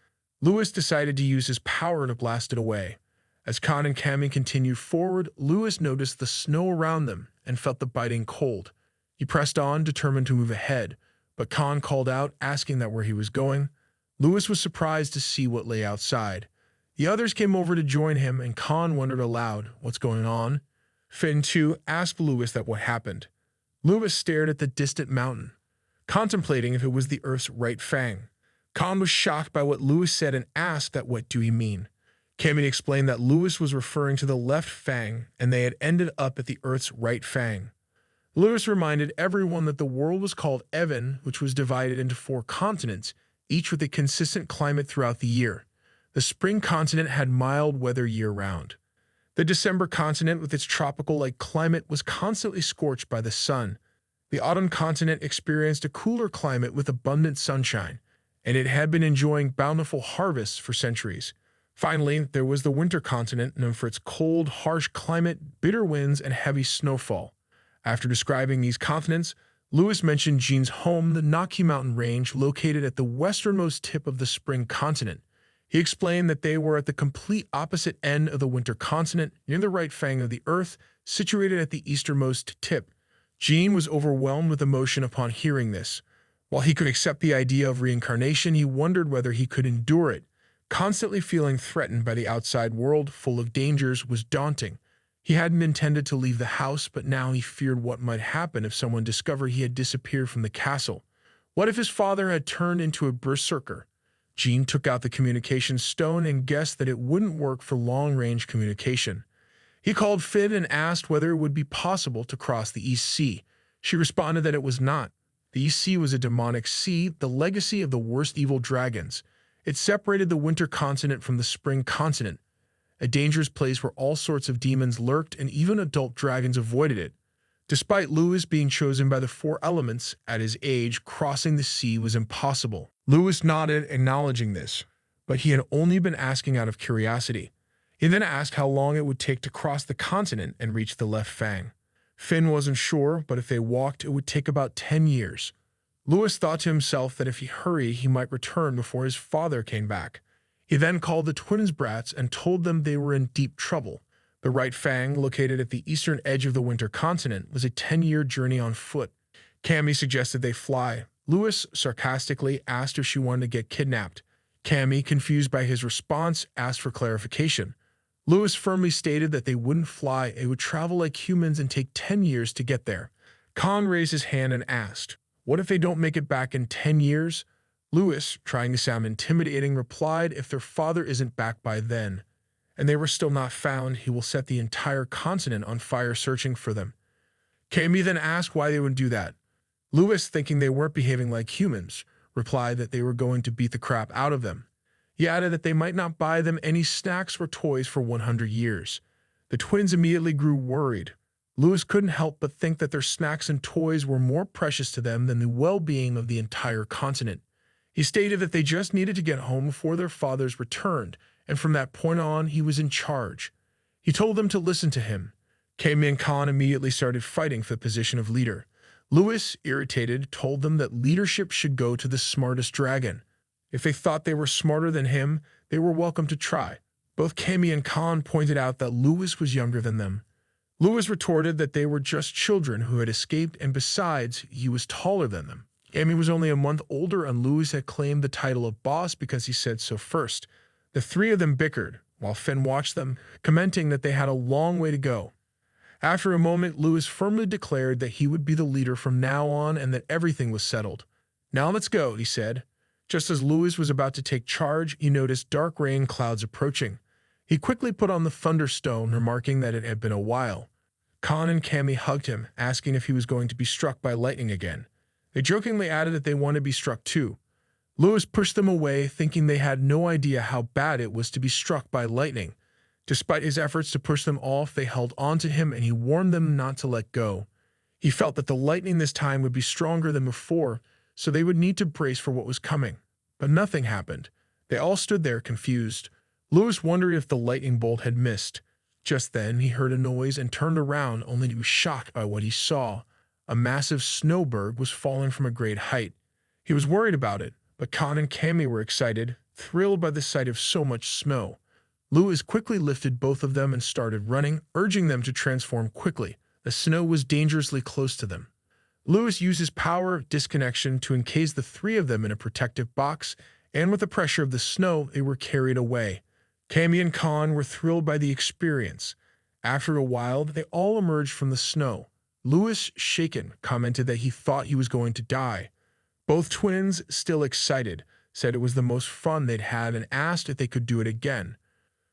Lewis decided to use his power to blast it away. As Khan and Cammy continued forward, Lewis noticed the snow around them and felt the biting cold. He pressed on, determined to move ahead, but Khan called out, asking that where he was going. Lewis was surprised to see what lay outside. The others came over to join him, and Khan wondered aloud, "What's going on?" Finn, too, asked Lewis that what happened. Lewis stared at the distant mountain, contemplating if it was the Earth's right fang. Khan was shocked by what Lewis said and asked that what do he mean. Cammy explained that Lewis was referring to the left fang and they had ended up at the Earth's right fang. Lewis reminded everyone that the world was called Evan, which was divided into 4 continents, each with a consistent climate throughout the year. The spring continent had mild weather year-round. The December continent, with its tropical-like climate, was constantly scorched by the sun. The autumn continent experienced a cooler climate with abundant sunshine, and it had been enjoying bountiful harvests for centuries. Finally, there was the winter continent, known for its cold, harsh climate, bitter winds, and heavy snowfall. After describing these continents, Lewis mentioned Jean's home, the Naki Mountain Range, located at the westernmost tip of the spring continent. He explained that they were at the complete opposite end of the winter continent, near the right fang of the earth, situated at the easternmost tip. Jean was overwhelmed with emotion upon hearing this. While he could accept the idea of reincarnation, he wondered whether he could endure it. Constantly feeling threatened by the outside world, full of dangers, was daunting. He hadn't intended to leave the house, but now he feared what might happen if someone discovered he had disappeared from the castle. What if his father had turned into a berserker? Jean took out the communication stone and guessed that it wouldn't work for long-range communication. He called Finn and asked whether it would be possible to cross the East Sea. She responded that it was not. The East Sea was a demonic sea, the legacy of the worst evil dragons. It separated the winter continent from the spring continent. a dangerous place where all sorts of demons lurked and even adult dragons avoided it. Despite Lewis being chosen by the four elements, at his age, crossing the sea was impossible. Lewis nodded, acknowledging this, but he had only been asking out of curiosity. He then asked how long it would take to cross the continent and reach the left fang. Finn wasn't sure, but if they walked, it would take about 10 years. Lewis thought to himself that if he hurried, he might return before his father came back. He then called the twins' brats and told them they were in deep trouble. The right fang, located at the eastern edge of the winter continent, was a 10-year journey on foot. Cammy suggested they fly. Lewis sarcastically asked if she wanted to get kidnapped. Cammy, confused by his response, asked for clarification. Lewis firmly stated that they wouldn't fly, it would travel like humans and take 10 years to get there. Khan raised his hand and asked, "What if they don't make it back in 10 years? Lewis, trying to sound intimidating, replied, "If their father isn't back by then, and they were still not found, he will set the entire continent on fire searching for them." Cammy then asked why they would do that. Lewis, thinking they weren't behaving like humans, replied that they were going to beat the crap out of them. He added that they might not buy them any snacks or toys for 100 years. The twins immediately grew worried. Lewis couldn't help but think that their snacks and toys were more precious to them than the well-being of the entire continent. He stated that they just needed to get home before their fathers returned, and from that point on, he was in charge. He told them to listen to him. Cammy and Khan immediately started fighting for the position of leader. Lewis, irritated, told them that leadership should go to the smartest dragon. If they thought they were smarter than him, they were welcome to try. Both Cammy and Khan pointed out that Lewis was younger than them. Lewis retorted that they were just children who had escaped, and besides, he was taller than them. Cammy was only a month older, and Lewis had claimed the title of boss because he said so first. The three of them bickered, while Finn watched them, commenting that they had a long way to go. After a moment, Lewis firmly declared that he would be the leader from now on and that everything was settled. "Now let's go," he said. Just as Lewis was about to take charge, he noticed dark rain clouds approaching. He quickly put on the thunderstone, remarking that it had been a while. Khan and Cammy hugged him, asking if he was going to be struck by lightning again. They jokingly added that they wanted to be struck too. Lewis pushed them away, thinking they had no idea how bad it was to be struck by lightning. Despite his efforts to push them off, they held on to him and he warned them not to let go. He felt that the lightning this time would be stronger than before, so they would need to brace for what was coming. But nothing happened. They all stood there confused. Lewis wondered if the lightning bolt had missed. Just then, he heard a noise and turned around only to be shocked by what he saw. A massive snowberg was falling from a great height. He was worried about it, but Khan and Cammy were excited, thrilled by the sight of so much snow. Lewis quickly lifted both of them and started running, urging them to transform quickly. The snow was dangerously close to them. Lewis used his power of disconnection to encase the three of them in a protective box, and with the pressure of the snow, they were carried away. Cammy and Khan were thrilled by the experience. After a while, they all emerged from the snow. Lewis, shaken, commented that he thought he was going to die. Both twins, still excited, said it was the most fun they'd had and asked if they could do it again.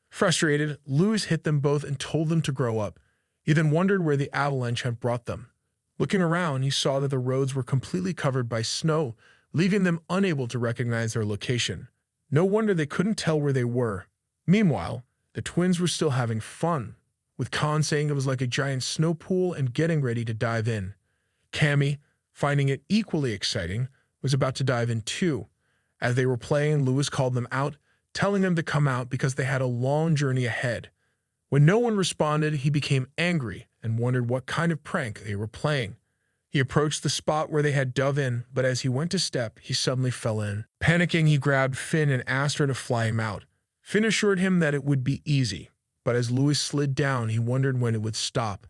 Frustrated, Lewis hit them both and told them to grow up. He then wondered where the avalanche had brought them. Looking around, he saw that the roads were completely covered by snow, leaving them unable to recognize their location. No wonder they couldn't tell where they were. Meanwhile, the twins were still having fun, with Khan saying it was like a giant snow pool and getting ready to dive in. Cammy, finding it equally exciting, was about to dive in too. As they were playing, Lewis called them out, telling them to come out because they had a long journey ahead. When no one responded, he became angry and wondered what kind of prank they were playing. He approached the spot where they had dove in, but as he went to step, he suddenly fell in. Panicking, he grabbed Finn and asked her to fly him out. Finn assured him that it would be easy, but as Lewis slid down, he wondered when it would stop.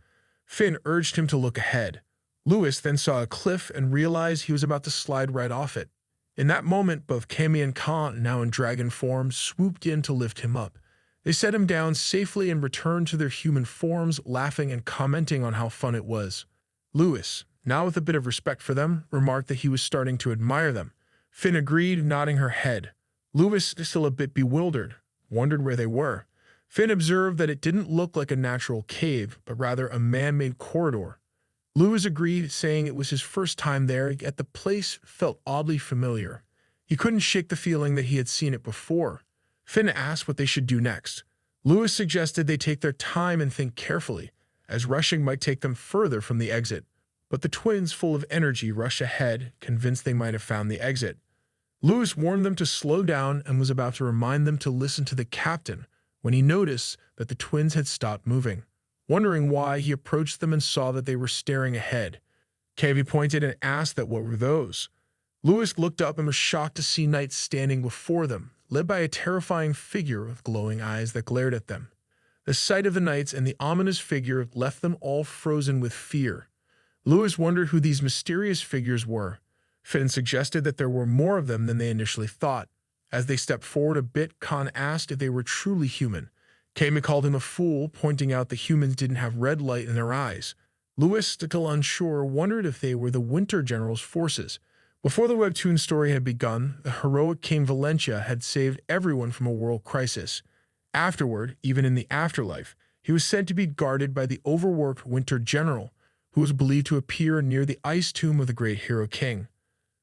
Finn urged him to look ahead. Lewis then saw a cliff and realized he was about to slide right off it. In that moment, both Cammy and Khan, now in dragon form, swooped in to lift him up. They set him down safely and returned to their human forms, laughing and commenting on how fun it was. Lewis, now with a bit of respect for them, remarked that he was starting to admire them. Finn agreed, nodding her head. Lewis, still a bit bewildered, wondered where they were. Finn observed that it didn't look like a natural cave, but rather a man-made corridor. Lewis agreed, saying it was his first time there, yet the place felt oddly familiar. He couldn't shake the feeling that he had seen it before. Finn asked what they should do next. Lewis suggested they take their time and think carefully, as rushing might take them further from the exit. But the twins, full of energy, rushed ahead, convinced they might have found the exit. Lewis warned them to slow down and was about to remind them to listen to the captain when he noticed that the twins had stopped moving. Wondering why, he approached them and saw that they were staring ahead. Cammy pointed and asked that what were those. Lewis looked up and was shocked to see knights standing before them, led by a terrifying figure with glowing eyes that glared at them. The sight of the knights and the ominous figure left them all frozen with fear. Lewis wondered who these mysterious figures were. Finn suggested that there were more of them than they initially thought. As they stepped forward a bit, Khan asked if they were truly human. Cammy called him a fool, pointing out the humans didn't have red light in their eyes. Lewis, still unsure, wondered if they were the Winter General's forces. Before the webtoon story had begun, the heroic King Valentia had saved everyone from a world crisis. Afterward, even in the afterlife, he was said to be guarded by the overworked Winter General, who was believed to appear near the ice tomb of the great hero king.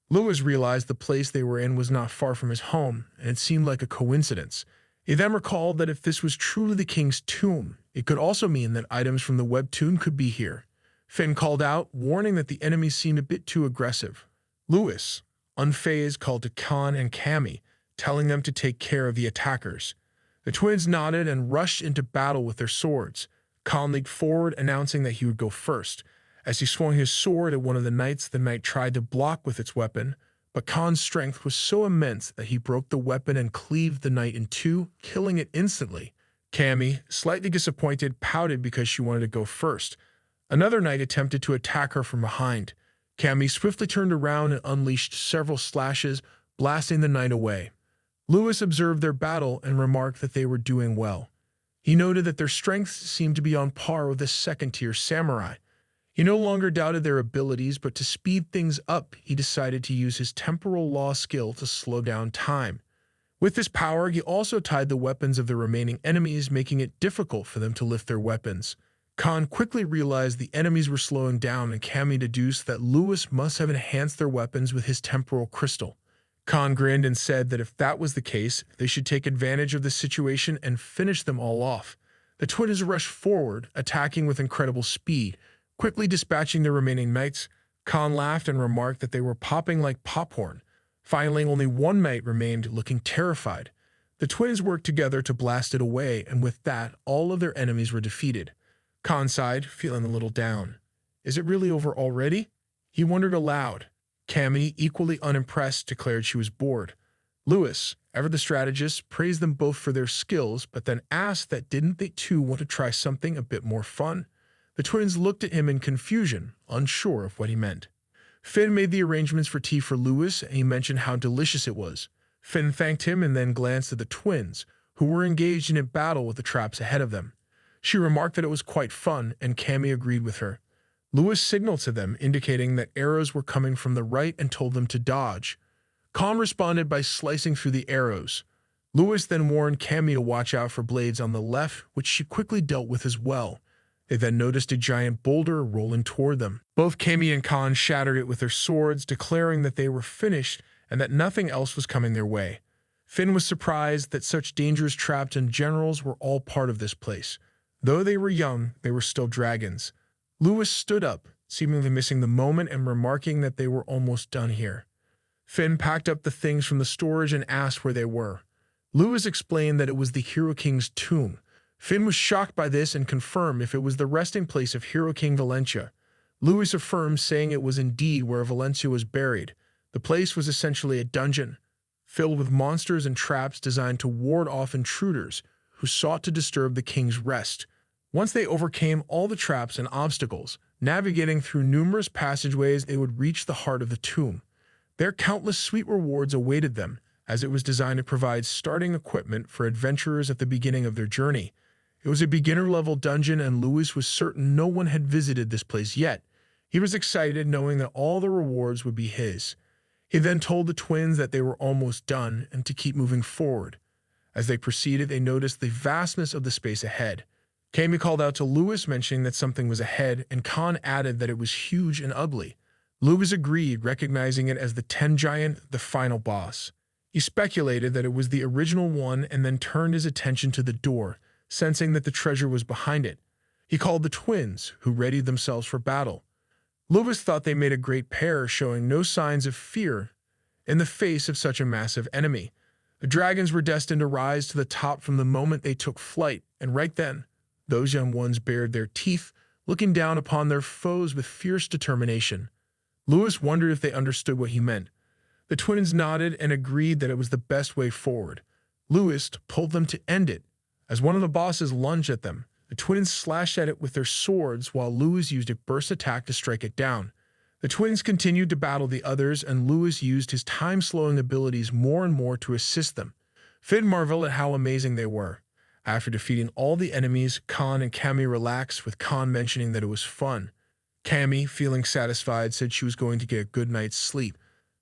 Lewis realized the place they were in was not far from his home, and it seemed like a coincidence. He then recalled that if this was truly the king's tomb, it could also mean that items from the webtoon could be here. Finn called out, warning that the enemy seemed a bit too aggressive. Lewis, unfazed, called to Khan and Cammy, telling them to take care of the attackers. The twins nodded and rushed into battle with their swords. Khan leaped forward, announcing that he would go first. As he swung his sword at one of the knights, the knight tried to block with its weapon, but Khan's strength was so immense that he broke the weapon and cleaved the knight in two, killing it instantly. Cammy, slightly disappointed, pouted because she wanted to go first. Another knight attempted to attack her from behind. Cammy swiftly turned around and unleashed several slashes, blasting the knight away. Lewis observed their battle and remarked that they were doing well. He noted that their strengths seemed to be on par with the second-tier samurai. He no longer doubted their abilities, but to speed things up, he decided to use his temporal law skill to slow down time. With this power, he also tied the weapons of the remaining enemies, making it difficult for them to lift their weapons. Khan quickly realized the enemies were slowing down, and Cammy deduced that Lewis must have enhanced their weapons with his temporal crystal. Khan grinned and said that if that was the case, they should take advantage of the situation and finish them all off. The twins rushed forward, attacking with incredible speed. Quickly dispatching the remaining knights, Khan laughed and remarked that they were popping like popcorn. Finally, only one knight remained, looking terrified. The twins worked together to blast it away, and with that, all of their enemies were defeated. Khan sighed, feeling a little down. Is it really over already? He wondered aloud. Cammy, equally unimpressed, declared she was bored. Lewis, ever the strategist, praised them both for their skills, but then asked that didn't they too want to try something a bit more fun? The twins looked at him in confusion, unsure of what he meant. Finn made the arrangements for tea for Lewis, and he mentioned how delicious it was. Finn thanked him and then glanced at the twins, who were engaged in a battle with the traps ahead of them. She remarked that it was quite fun, and Cammy agreed with her. Lewis signaled to them, indicating that arrows were coming from the right and told them to dodge. Khan responded by slicing through the arrows. Lewis then warned Cammy to watch out for blades on the left, which she quickly dealt with as well. They then noticed a giant boulder rolling toward them. Both Cammy and Khan shattered it with their swords, declaring that they were finished and that nothing else was coming their way. Finn was surprised that such dangerous traps and generals were all part of this place. Though they were young, they were still dragons. Lewis stood up, seemingly missing the moment and remarking that they were almost done here. Finn packed up the things from the storage and asked where they were. Lewis explained that it was the Hero King's tomb. Finn was shocked by this and confirmed if it was the resting place of Hero King Valentia. Lewis affirmed, saying it was indeed where Valentia was buried. The place was essentially a dungeon, filled with monsters and traps designed to ward off intruders who sought to disturb the king's rest. Once they overcame all the traps and obstacles, navigating through numerous passageways, they would reach the heart of the tomb. There, countless sweet rewards awaited them, as it was designed to provide starting equipment for adventurers at the beginning of their journey. It was a beginner-level dungeon, and Lewis was certain no one had visited this place yet. He was excited, knowing that all the rewards would be his. He then told the twins that they were almost done and to keep moving forward. As they proceeded, they noticed the vastness of the space ahead. Cammy called out to Lewis, mentioning that something was ahead, and Khan added that it was huge and ugly. Lewis agreed, recognizing it as the 10 Giant, the final boss. He speculated that it was the original one and then turned his attention to the door, sensing that the treasure was behind it. He called the twins, who readied themselves for battle. Luis thought they made a great pair, showing no signs of fear in the face of such a massive enemy. The dragons were destined to rise to the top from the moment they took flight, and right then, those young ones bared their teeth, looking down upon their foes with fierce determination. Luis wondered if they understood what he meant. The twins nodded and agreed that it was the best way forward. Luis pulled them to end it. As one of the bosses lunged at them, the twins slashed at it with their swords while Luis used a burst attack to strike it down. The twins continued to battle the others, and Luis used his time-slowing abilities more and more to assist them. Finn marveled at how amazing they were. After defeating all the enemies, Khan and Cammy relaxed, with Khan mentioning that it was fun. Cammy, feeling satisfied, said she was going to get a good night's sleep.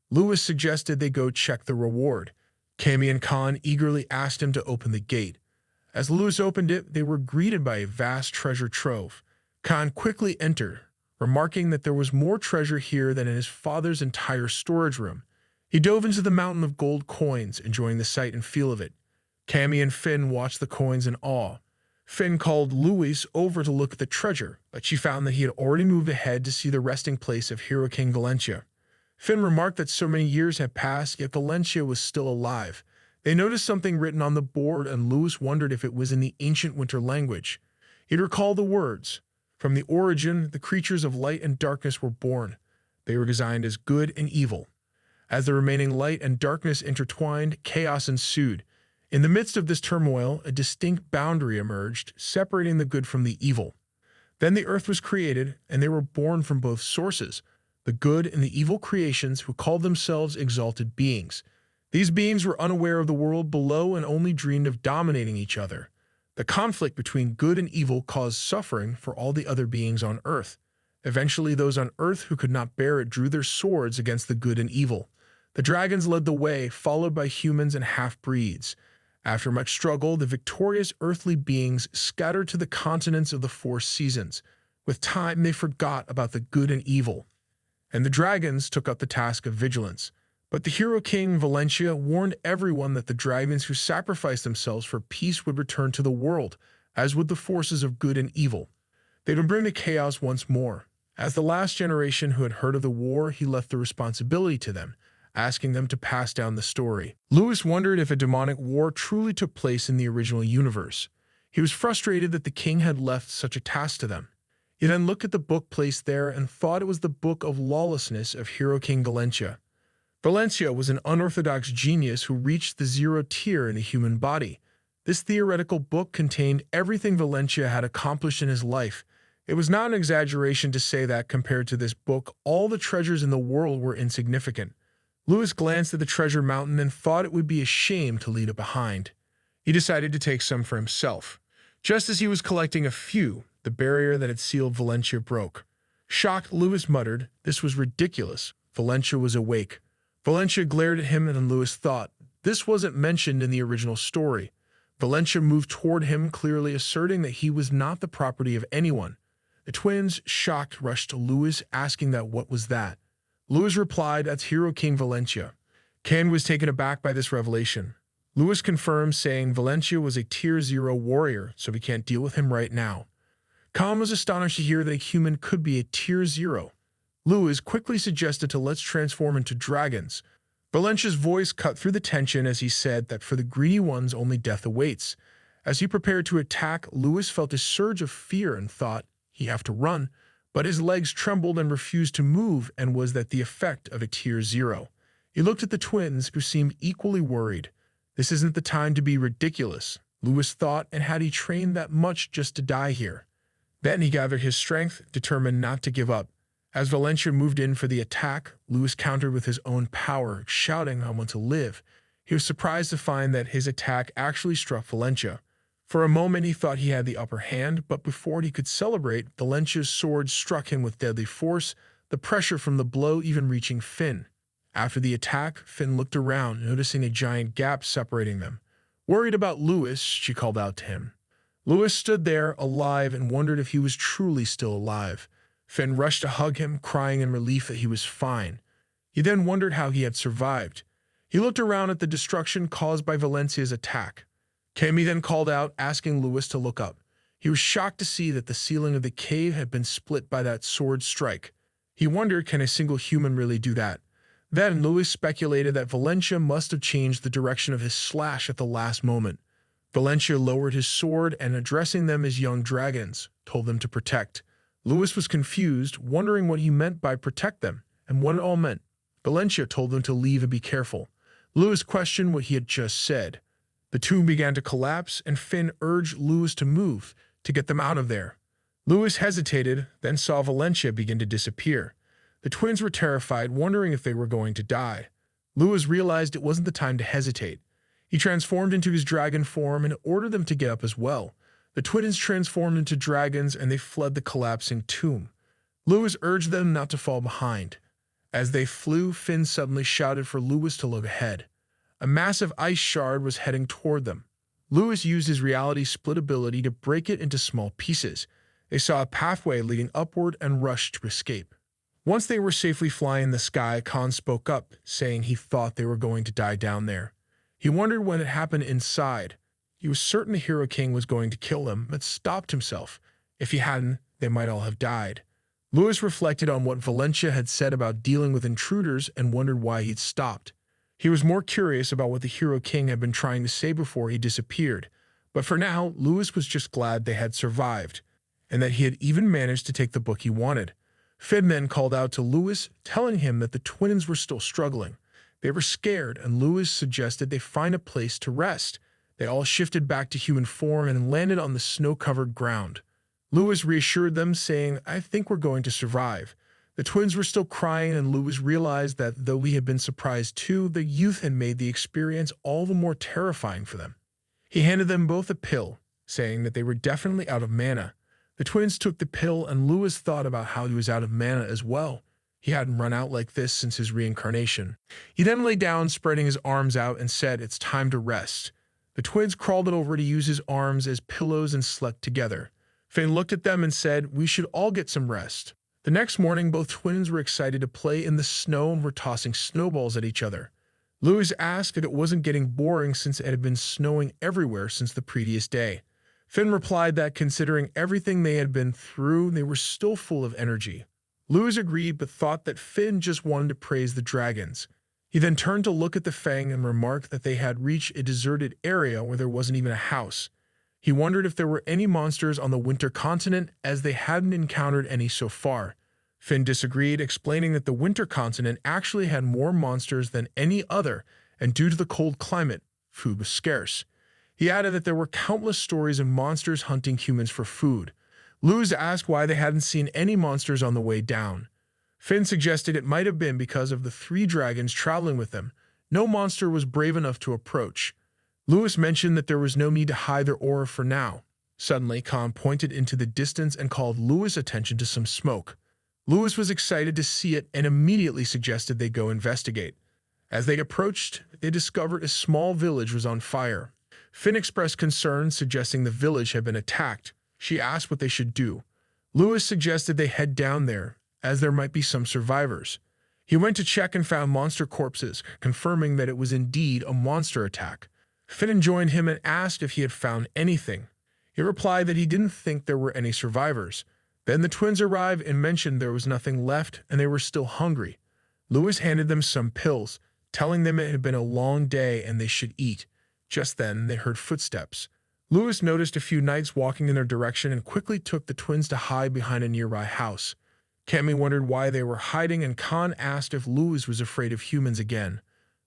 Luis suggested they go check the reward. Cammy and Khan eagerly asked him to open the gate. As Luis opened it, they were greeted by a vast treasure trove. Khan quickly entered, remarking that there was more treasure here than in his father's entire storage room. He dove into the mountain of gold coins, enjoying the sight and feel of it. Cammy and Finn watched the coins in awe. Finn called Luis over to look at the treasure, but she found that he had already moved ahead to see the resting place of Hero King Valencia. Finn remarked that so many years had passed, yet Valencia was still alive. They noticed something written on the board, and Luis wondered if it was in the ancient winter language. He'd recalled the words. From the origin, the creatures of light and darkness were born. They were designed as good and evil. As the remaining light and darkness intertwined, chaos ensued. In the midst of this turmoil, a distinct boundary emerged, separating the good from the evil. Then the earth was created, and they were born from both sources, the good and the evil creations who called themselves exalted beings. These beings were unaware of the world below and only dreamed of dominating each other. The conflict between good and evil caused suffering for all the other beings on Earth. Eventually, those on Earth who could not bear it drew their swords against the good and evil. The dragons led the way, followed by humans and half-breeds. After much struggle, the victorious earthly beings scattered to the continents of the four seasons. With time, they forgot about the good and evil, and the dragons took up the task of vigilance. But the Hero King Valencia warned everyone that the dragons who sacrificed themselves for peace would return to the world, as would the forces of good and evil. They would bring the chaos once more. As the last generation who had heard of the war, he left the responsibility to them, asking them to pass down the story. Luis wondered if a demonic war truly took place in the original universe. He was frustrated that the king had left such a task to them. He then looked at the book placed there and thought it was the Book of Lawlessness of Hero King Valencia. Valencia was an unorthodox genius who reached the zero tier in the human body. This theoretical book contained everything Valencia had accomplished in his life. It was not an exaggeration to say that, compared to this book, all the treasures in the world were insignificant. Luis glanced at the treasure mountain and thought it would be a shame to leave it behind. He decided to take some for himself. Just as he was collecting a few, the barrier that had sealed Valencia broke. Shocked, Luis muttered, "This was ridiculous." Valencia was awake. Valencia glared at him, and Luis thought, this wasn't mentioned in the original story. Valencia moved toward him, clearly asserting that he was not the property of anyone. The twins, shocked, rushed to Luis, asking that what was that. Luis replied, "That's Hero King Valencia." Ken was taken aback by this revelation. Luis confirmed, saying Valencia was a Tier 0 warrior, so we can't deal with him right now. Khan was astonished to hear that a human could be a Tier 0. Luis quickly suggested to let's transform into dragons. Valencia's voice cut through the tension as he said that for the greedy ones only death awaits. As he prepared to attack, Luis felt a surge of fear and thought he'd have to run, but his legs trembled and refused to move, and was that the effect of a Tier 0. He looked at the twins, who seemed equally worried. This isn't the time to be ridiculous, Luis thought, and had he trained that much just to die here? Then he gathered his strength, determined not to give up. As Valencia moved in for the attack, Luis countered with his own power, shouting, "I want to live." He was surprised to find that his attack actually struck Valencia. For a moment he thought he had the upper hand, but before he could celebrate, Valencia's sword struck him with deadly force, the pressure from the blow even reaching Finn. After the attack, Finn looked around, noticing a giant gap separating them. Worried about Luis, she called out to him. Luis stood there, alive, and wondered if he was truly still alive. Finn rushed to hug him, crying in relief that he was fine. He then wondered how he had survived. He looked around at the destruction caused by Valencia's attack. Cammy then called out, asking Lewis to look up. He was shocked to see that the ceiling of the cave had been split by that sword strike. He wondered, can a single human really do that? Then Lewis speculated that Valencia must have changed the direction of his slash at the last moment. Valencia lowered his sword and, addressing them as young dragons, told them to protect. Lewis was confused, wondering what he meant by protect them and what it all meant. Valencia told them to leave and be careful. Lewis questioned what he had just said. The tomb began to collapse, and Finn urged Lewis to move to get them out of there. Lewis hesitated, then saw Valencia begin to disappear. The twins were terrified, wondering if they were going to die. Lewis realized it wasn't the time to hesitate. He transformed into his dragon form and ordered them to get up as well. The twins transformed into dragons and they fled the collapsing tomb. Lewis urged them not to fall behind. As they flew, Finn suddenly shouted for Lewis to look ahead. A massive ice shard was heading toward them. Lewis used his reality split ability to break it into small pieces. They saw a pathway leading upward and rushed to escape. Once they were safely flying in the sky, Khan spoke up, saying he thought they were going to die down there. He wondered what had happened inside. He was certain the Hero King was going to kill them, but stopped himself. If he hadn't, they might all have died. Lewis reflected on what Valencia had said about dealing with intruders and wondered why he'd stopped. He was more curious about what the Hero King had been trying to say before he disappeared. But for now, Lewis was just glad they had survived, and that he had even managed to take the book he wanted. Finn then called out to Lewis, telling him that the twins were still struggling. They were scared, and Lewis suggested they find a place to rest. They all shifted back to human form and landed on the snow-covered ground. Lewis reassured them, saying, "I think we're going to survive." The twins were still crying, and Lewis realized that though he had been surprised too, the youth had made the experience all the more terrifying for them. He handed them both a pill, saying that they were definitely out of mana. The twins took the pill, and Lewis thought about how he was out of mana as well. He hadn't run out like this since his reincarnation. He then lay down, spreading his arms out, and said, "It's time to rest." The twins crawled over to use his arms as pillows and slept together. Finn looked at them and said, "We should all get some rest." The next morning, both twins were excited to play in the snow and were tossing snowballs at each other. Lewis asked if it wasn't getting boring since it had been snowing everywhere since the previous day. Finn replied that considering everything they had been through, they were still full of energy. Lewis agreed but thought that Finn just wanted to praise the dragons. He then turned to look at the Fang and remarked that they had reached a deserted area where there wasn't even a house. He wondered if there were any monsters on the winter continent, as they hadn't encountered any so far. Finn disagreed, explaining that the winter continent actually had more monsters than any other, and due to the cold climate, food was scarce. He added that there were countless stories of monsters hunting humans for food. Lewis asked why they hadn't seen any monsters on the way down. Finn suggested it might have been because of the 3 dragons traveling with them. No monster was brave enough to approach. Lewis mentioned that there was no need to hide their aura for now. Suddenly, Khan pointed into the distance and called Lewis' attention to some smoke. Lewis was excited to see it and immediately suggested they go investigate. As they approached, they discovered a small village was on fire. Finn expressed concern, suggesting the village had been attacked. She asked what they should do. Lewis suggested they head down there, as there might be some survivors. He went to check and found monster corpses, confirming that it was indeed a monster attack. Finn joined him and asked if he had found anything. He replied that he didn't think there were any survivors. Then the twins arrived and mentioned there was nothing left and they were still hungry. Lewis handed them some pills, telling them it had been a long day and they should eat. Just then, they heard footsteps. Lewis noticed a few knights walking in their direction and quickly took the twins to hide behind a nearby house. Cammy wondered why they were hiding, and Khan asked if Lewis was afraid of humans again.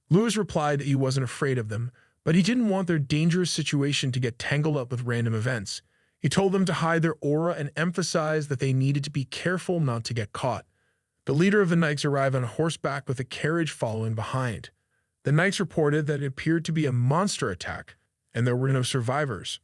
Lewis replied that he wasn't afraid of them, but he didn't want their dangerous situation to get tangled up with random events. He told them to hide their aura and emphasized that they needed to be careful not to get caught. The leader of the knights arrived on horseback with a carriage following behind. The knights reported that it appeared to be a monster attack, and there were no survivors.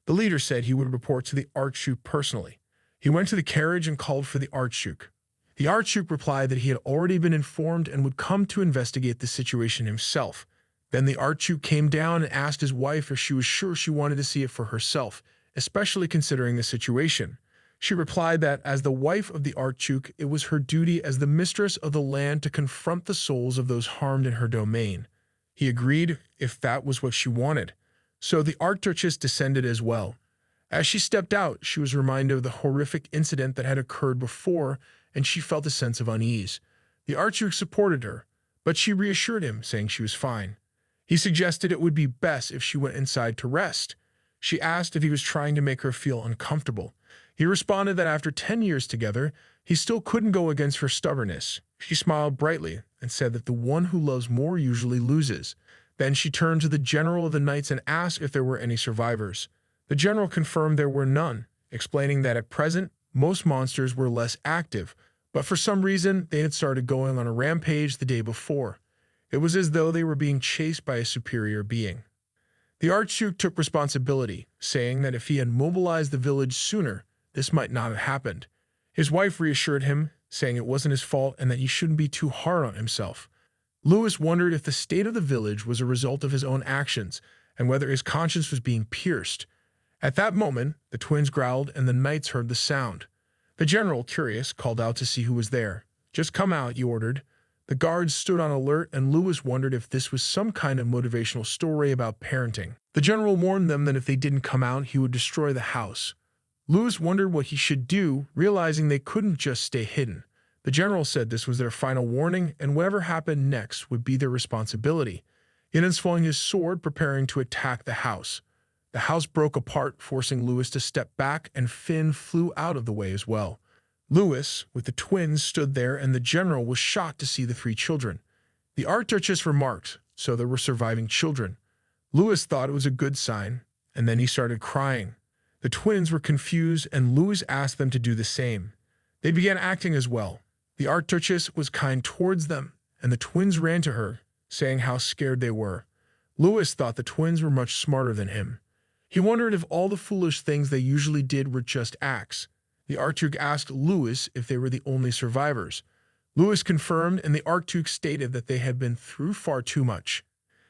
The leader said he would report to the Archduke personally. He went to the carriage and called for the Archduke. The Archduke replied that he had already been informed and would come to investigate the situation himself. Then the Archduke came down and asked his wife if she was sure she wanted to see it for herself, especially considering the situation. She replied that, as the wife of the Archduke, it was her duty as the mistress of the land to confront the souls of those harmed in her domain. He agreed if that was what she wanted. So the Archduchess descended as well. As she stepped out, she was reminded of the horrific incident that had occurred before, and she felt a sense of unease. The Archduke supported her, but she reassured him, saying she was fine. He suggested it would be best if she went inside to rest. She asked if he was trying to make her feel uncomfortable. He responded that after 10 years together, he still couldn't go against her stubbornness. She smiled brightly and said that the one who loves more usually loses. Then she turned to the general of the knights and asked if there were any survivors. The general confirmed there were none, explaining that at present, most monsters were less active, but for some reason, they had started going on a rampage the day before. It was as though they were being chased by a superior being. The Archduke took responsibility, saying that if he had mobilized the village sooner, this might not have happened. His wife reassured him, saying it wasn't his fault and that he shouldn't be too hard on himself. Louis wondered if the state of the village was a result of his own actions and whether his conscience was being pierced. At that moment, the twins growled and the knights heard the sound. The general, curious, called out to see who was there. "Just come out," he ordered. The guards stood on alert, and Louis wondered if this was some kind of motivational story about parenting. The general warned them that if they didn't come out, he would destroy the house. Louis wondered what he should do, realizing they couldn't just stay hidden. The general said this was their final warning, and whatever happened next would be their responsibility. He then swung his sword, preparing to attack the house. The house broke apart, forcing Louis to step back, and Finn flew out of the way as well. Louis, with the twins, stood there, and the general was shocked to see the 3 children. The Archduchess remarked, so there were surviving children. Louis thought it was a good sign, and then he started crying. The twins were confused, and Louis asked them to do the same. They began acting as well. The Archduchess was kind towards them, and the twins ran to her, saying how scared they were. Louis thought the twins were much smarter than him. He wondered if all the foolish things they usually did were just acts. The Archduke asked Louis if they were the only survivors. Louis confirmed, and the Archduke stated that they had been through far too much.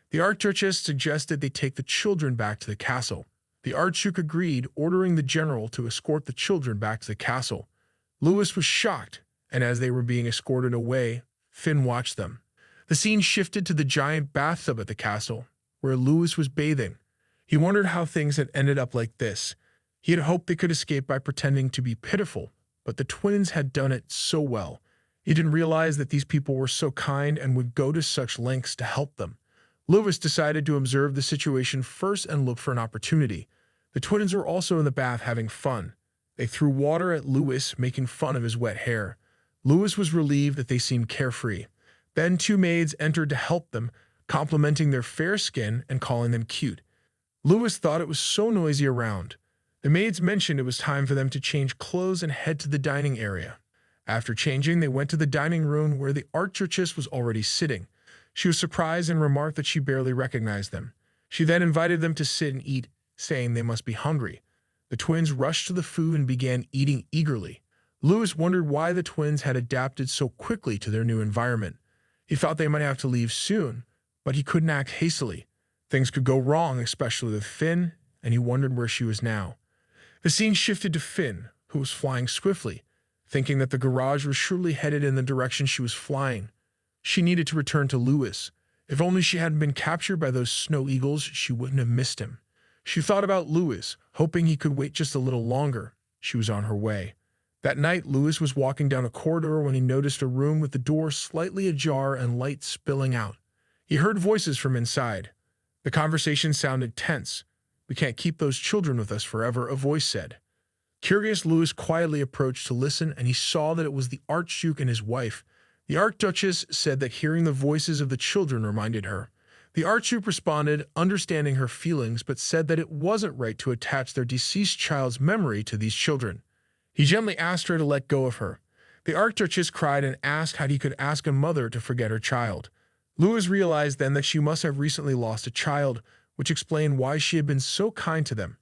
The Archduchess suggested they take the children back to the castle. The Archduke agreed, ordering the general to escort the children back to the castle. Louis was shocked, and as they were being escorted away, Finn watched them. The scene shifted to the giant bathtub at the castle, where Louis was bathing. He wondered how things had ended up like this. He had hoped they could escape by pretending to be pitiful, but the twins had done it so well. He didn't realize that these people were so kind and would go to such lengths to help them. Louis decided to observe the situation first and look for an opportunity. The twins were also in the bath having fun. They threw water at Louis, making fun of his wet hair. Louis was relieved that they seemed carefree. Then 2 maids entered to help them, complimenting their fair skin and calling them cute. Louis thought it was so noisy around. The maids mentioned it was time for them to change clothes and head to the dining area. After changing, they went to the dining room where the Archduchess was already sitting. She was surprised and remarked that she barely recognized them. She then invited them to sit and eat, saying they must be hungry. The twins rushed to the food and began eating eagerly. Louis wondered why the twins had adapted so quickly to their new environment. He thought they might have to leave soon, but he couldn't act hastily. Things could go wrong, especially with Finn, and he wondered where she was now. The scene shifted to Finn, who was flying swiftly, thinking that the garage was surely headed in the direction she was flying. She needed to return to Louis. If only she hadn't been captured by those snow eagles, she wouldn't have missed him. She thought about Louis, hoping he could wait just a little longer. She was on her way. That night, Louis was walking down a corridor when he noticed a room with the door slightly ajar and light spilling out. He heard voices from inside. The conversation sounded tense. "We can't keep those children with us forever," a voice said. Curious, Louis quietly approached to listen, and he saw that it was the Archduke and his wife. The Archduchess said that hearing the voices of the children reminded her. The Archduke responded, understanding her feelings, but said that it wasn't right to attach their deceased child's memory to these children. He gently asked her to let go of her. The Archduchess cried and asked how he could ask a mother to forget her child. Louis realized then that she must have recently lost a child, which explained why she had been so kind to them.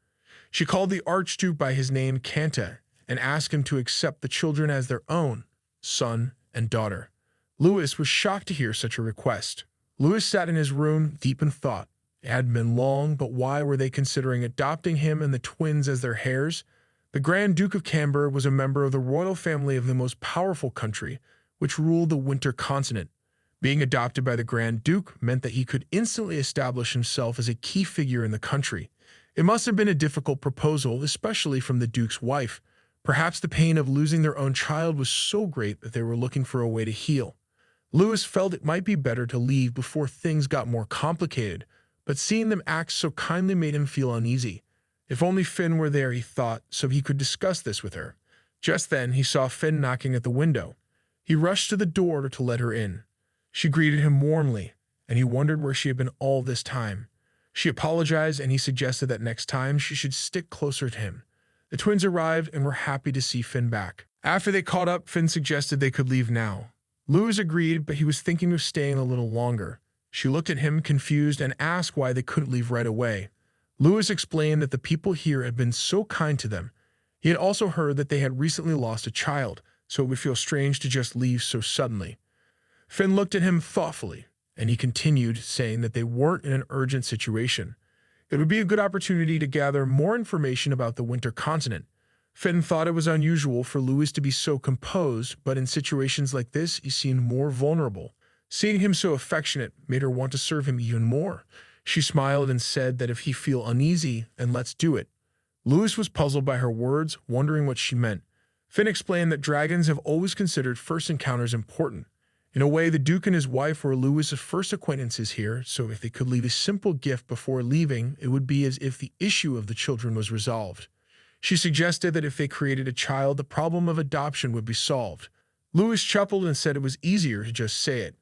She called the Archduke by his name, Kanta, and asked him to accept the children as their own, son and daughter. Louis was shocked to hear such a request. Louis sat in his room, deep in thought. It hadn't been long, but why were they considering adopting him and the twins as their heirs? The Grand Duke of Camber was a member of the royal family of the most powerful country, which ruled the Winter Continent. Being adopted by the Grand Duke meant that he could instantly establish himself as a key figure in the country. It must have been a difficult proposal, especially from the Duke's wife. Perhaps the pain of losing their own child was so great that they were looking for a way to heal. Lewis felt it might be better to leave before things got more complicated, but seeing them act so kindly made him feel uneasy. If only Finn were there, he thought, so he could discuss this with her. Just then, he saw Finn knocking at the window. He rushed to the door to let her in. She greeted him warmly, and he wondered where she had been all this time. She apologized, and he suggested that next time she should stick closer to him. The twins arrived and were happy to see Finn back. After they caught up, Finn suggested they could leave now. Lewis agreed, but he was thinking of staying a little longer. She looked at him confused and asked why they couldn't leave right away. Lewis explained that the people here had been so kind to them. He had also heard that they had recently lost a child, so it would feel strange to just leave so suddenly. Finn looked at him thoughtfully, and he continued, saying that they weren't in an urgent situation. It would be a good opportunity to gather more information about the winter continent. Finn thought it was unusual for Lewis to be so composed, but in situations like this, he seemed more vulnerable. Seeing him so affectionate made her want to serve him even more. She smiled and said that if he feel uneasy, then let's do it. Lewis was puzzled by her words, wondering what she meant. Finn explained that dragons have always considered first encounters important. In a way, the Duke and his wife were Lewis's first acquaintances here, so if they could leave a simple gift before leaving, it would be as if the issue of the children was resolved. She suggested that if they created a child, the problem of adoption would be solved. Lewis chuckled and said it was easier to just say it.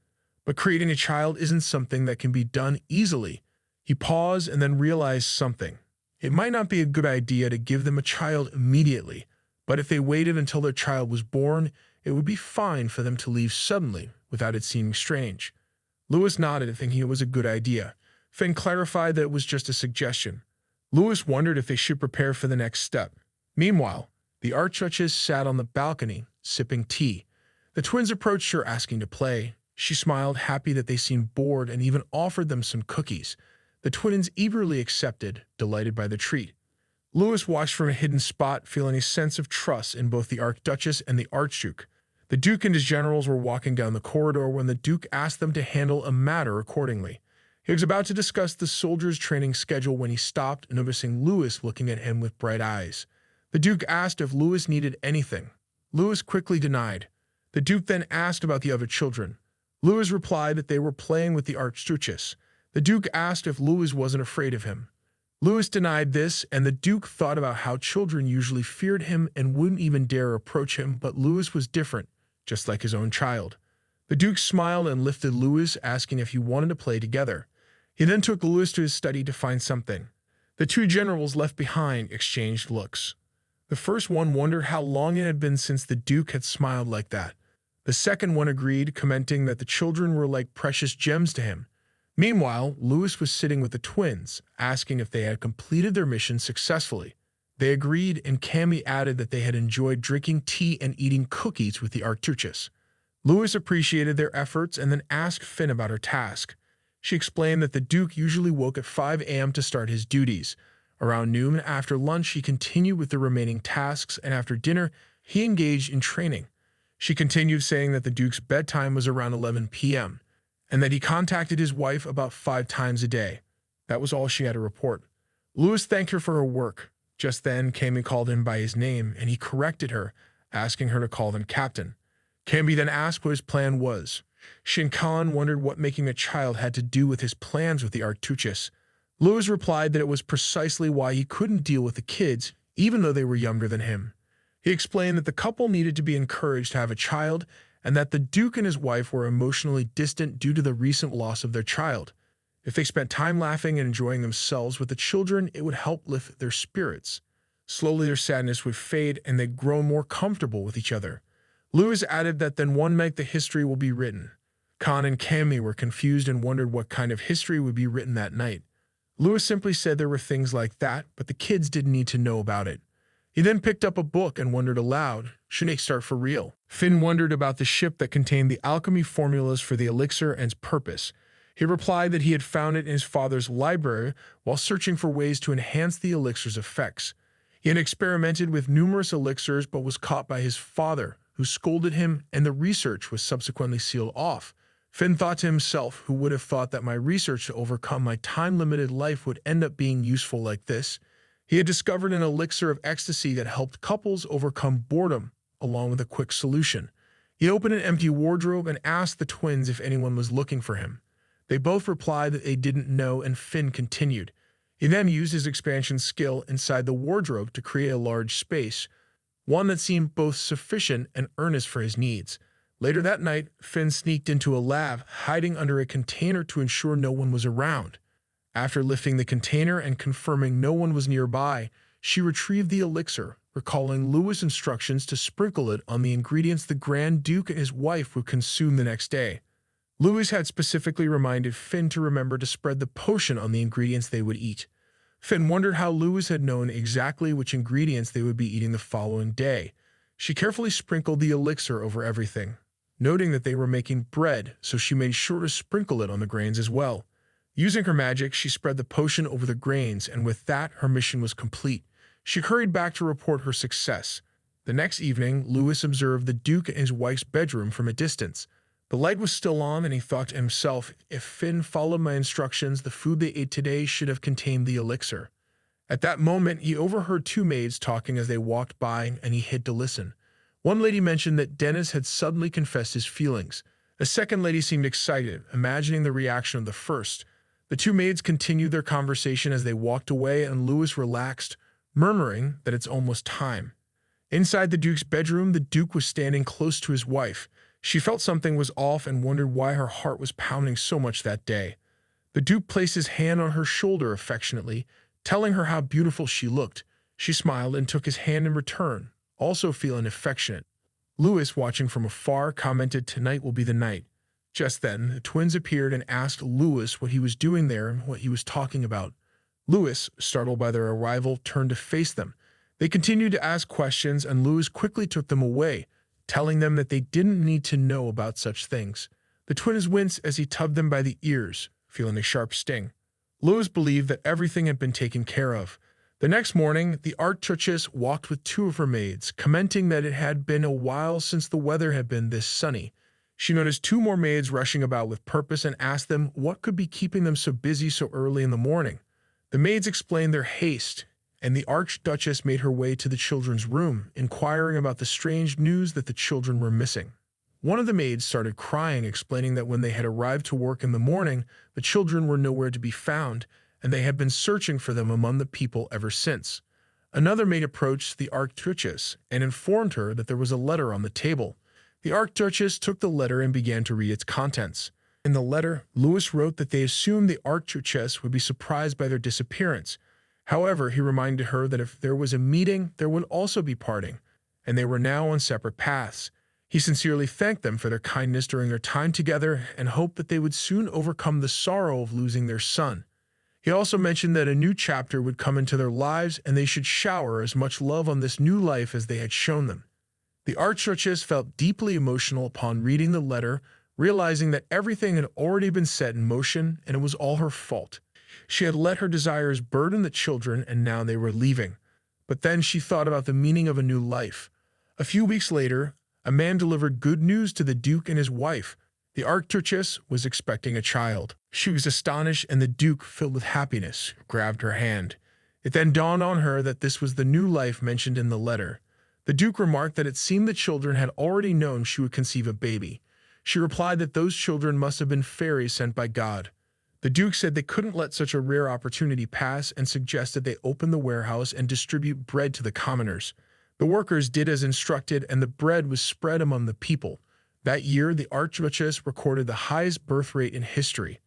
But creating a child isn't something that can be done easily. He paused and then realized something. It might not be a good idea to give them a child immediately, but if they waited until their child was born, it would be fine for them to leave suddenly, without it seeming strange. Lewis nodded, thinking it was a good idea. Finn clarified that it was just a suggestion. Lewis wondered if they should prepare for the next step. Meanwhile, the Archduchess sat on the balcony, sipping tea. The twins approached her, asking to play. She smiled, happy that they seemed bored, and even offered them some cookies. The twins eagerly accepted, delighted by the treat. Lewis watched from a hidden spot, feeling a sense of trust in both the Archduchess and the Archduke. The Duke and his generals were walking down the corridor when the Duke asked them to handle a matter accordingly. He was about to discuss the soldiers' training schedule when he stopped, noticing Lewis looking at him with bright eyes. The Duke asked if Lewis needed anything. Lewis quickly denied. The Duke then asked about the other children. Lewis replied that they were playing with the Archduchess. The Duke asked if Lewis wasn't afraid of him. Lewis denied this, and the Duke thought about how children usually feared him and wouldn't even dare approach him, but Lewis was different, just like his own child. The Duke smiled and lifted Lewis, asking if he wanted to play together. He then took Lewis to his study to find something. The two generals left behind exchanged looks. The first one wondered how long it had been since the Duke had smiled like that. The second one agreed, commenting that the children were like precious gems to him. Meanwhile, Lewis was sitting with the twins, asking if they had completed their mission successfully. They agreed, and Cammy added that they had enjoyed drinking tea and eating cookies with the Archduchess. Lewis appreciated their efforts and then asked Finn about her task. She explained that the Duke usually woke at 5 a.m. to start his duties. Around noon, after lunch, he continued with the remaining tasks, and after dinner, he engaged in training. She continued, saying that the Duke's bedtime was around 11 p.m., and that he contacted his wife about 5 times a day. That was all she had to report. Lewis thanked her for her work. Just then, Cammy called him by his name, and he corrected her, asking her to call him Captain. Cammy then asked what his plan was. Shin Khan wondered what making a child had to do with his plans with the Archduchess. Lewis replied that it was precisely why he couldn't deal with the kids, even though they were younger than him. He explained that the couple needed to be encouraged to have a child, and that the Duke and his wife were emotionally distant due to the recent loss of their child. If they spent time laughing and enjoying themselves with the children, it would help lift their spirits. Slowly their sadness would fade, and they'd grow more comfortable with each other. Lewis added that then one night the history will be written. Khan and Cammy were confused and wondered what kind of history would be written that night. Lewis simply said there were things like that, but the kids didn't need to know about it. He then picked up a book and wondered aloud, should they start for real? Finn wondered about the ship that contained the alchemy formulas for the elixir and its purpose. He replied that he had found it in his father's library while searching for ways to enhance the elixir's effects. He had experimented with numerous elixirs but was caught by his father, who scolded him, and the research was subsequently sealed off. Finn thought to himself, who would have thought that my research to overcome my time-limited life would end up being useful like this? He had discovered an elixir of ecstasy that helped couples overcome boredom, along with a quick solution. He opened an empty wardrobe and asked the twins if anyone was looking for him. They both replied that they didn't know, and Finn continued. He then used his expansion skill inside the wardrobe to create a large space, one that seemed both sufficient and earnest for his needs. Later that night, Finn sneaked into a lab, hiding under a container to ensure no one was around. After lifting the container and confirming no one was nearby, she retrieved the elixir, recalling Louis' instructions to sprinkle it on the ingredients the Grand Duke and his wife would consume the next day. Louis had specifically reminded Finn to remember to spread the potion on the ingredients they would eat. Finn wondered how Louis had known exactly which ingredients they would be eating the following day. She carefully sprinkled the elixir over everything, noting that they were making bread, so she made sure to sprinkle it on the grains as well. Using her magic, she spread the potion over the grains, and with that, her mission was complete. She hurried back to report her success. The next evening, Louis observed the Duke and his wife's bedroom from a distance. The light was still on, and he thought to himself, if Finn followed my instructions, the food they ate today should have contained the elixir. At that moment, he overheard two maids talking as they walked by, and he hid to listen. One lady mentioned that Dennis had suddenly confessed his feelings. A second lady seemed excited, imagining the reaction of the first. The two maids continued their conversation as they walked away, and Louis relaxed, murmuring that it's almost time. Inside the Duke's bedroom, the Duke was standing close to his wife. She felt something was off and wondered why her heart was pounding so much that day. The Duke placed his hand on her shoulder affectionately, telling her how beautiful she looked. She smiled and took his hand in return, also feeling affectionate. Louis, watching from afar, commented, "Tonight will be the night." Just then, the twins appeared and asked Louis what he was doing there and what he was talking about. Louis, startled by their arrival, turned to face them. They continued to ask questions, and Louis quickly took them away, telling them that they didn't need to know about such things. The twins winced as he tugged them by the ears, feeling a sharp sting. Louis believed that everything had been taken care of. The next morning, the Archduchess walked with two of her maids, commenting that it had been a while since the weather had been this sunny. She noticed two more maids rushing about with purpose and asked them what could be keeping them so busy so early in the morning. The maids explained their haste, and the Archduchess made her way to the children's room, inquiring about the strange news that the children were missing. One of the maids started crying, explaining that when they had arrived to work in the morning, the children were nowhere to be found, and they had been searching for them among the people ever since. Another maid approached the Archduchess and informed her that there was a letter on the table. The Archduchess took the letter and began to read its contents. In the letter, Louis wrote that they assumed the Archduchess would be surprised by their disappearance. However, he reminded her that if there was a meeting, there would also be parting, and they were now on separate paths. He sincerely thanked them for their kindness during their time together and hoped that they would soon overcome the sorrow of losing their son. He also mentioned that a new chapter would come into their lives and they should shower as much love on this new life as they had shown them. The Archduchess felt deeply emotional upon reading the letter, realizing that everything had already been set in motion and it was all her fault. She had let her desires burden the children and now they were leaving. But then she thought about the meaning of a new life. A few weeks later, a man delivered good news to the Duke and his wife. The Archduchess was expecting a child. She was astonished, and the Duke, filled with happiness, grabbed her hand. It then dawned on her that this was the new life mentioned in the letter. The Duke remarked that it seemed the children had already known she would conceive a baby. She replied that those children must have been fairies sent by God. The Duke said they couldn't let such a rare opportunity pass and suggested they open the warehouse and distribute bread to the commoners. The workers did as instructed, and the bread was spread among the people. That year, the Archduchess recorded the highest birth rate in history.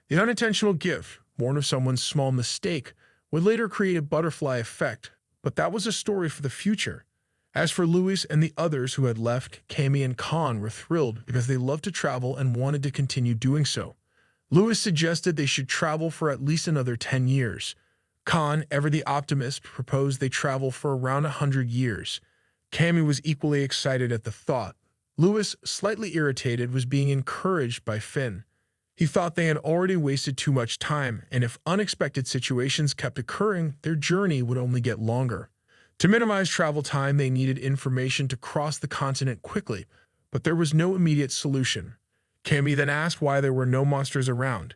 The unintentional gift, born of someone's small mistake, would later create a butterfly effect, but that was a story for the future. As for Louis and the others who had left, Cammy and Khan were thrilled because they loved to travel and wanted to continue doing so. Louis suggested they should travel for at least another 10 years. Khan, ever the optimist, proposed they travel for around 100 years. Cammy was equally excited at the thought. Louis, slightly irritated, was being encouraged by Finn. He thought they had already wasted too much time, and if unexpected situations kept occurring, their journey would only get longer. To minimize travel time, they needed information to cross the continent quickly, but there was no immediate solution. Cammy then asked why there were no monsters around.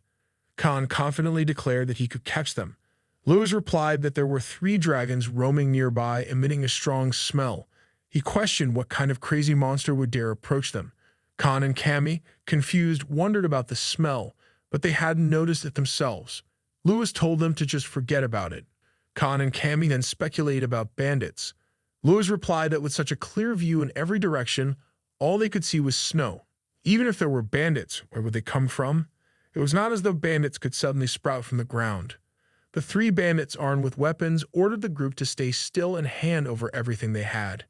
Khan confidently declared that he could catch them. Louis replied that there were 3 dragons roaming nearby, emitting a strong smell. He questioned what kind of crazy monster would dare approach them. Khan and Cammy, confused, wondered about the smell, but they hadn't noticed it themselves. Louis told them to just forget about it. Khan and Cammy then speculated about bandits. Louis replied that with such a clear view in every direction, all they could see was snow. Even if there were bandits, where would they come from? It was not as though bandits could suddenly sprout from the ground. The 3 bandits, armed with weapons, ordered the group to stay still and hand over everything they had.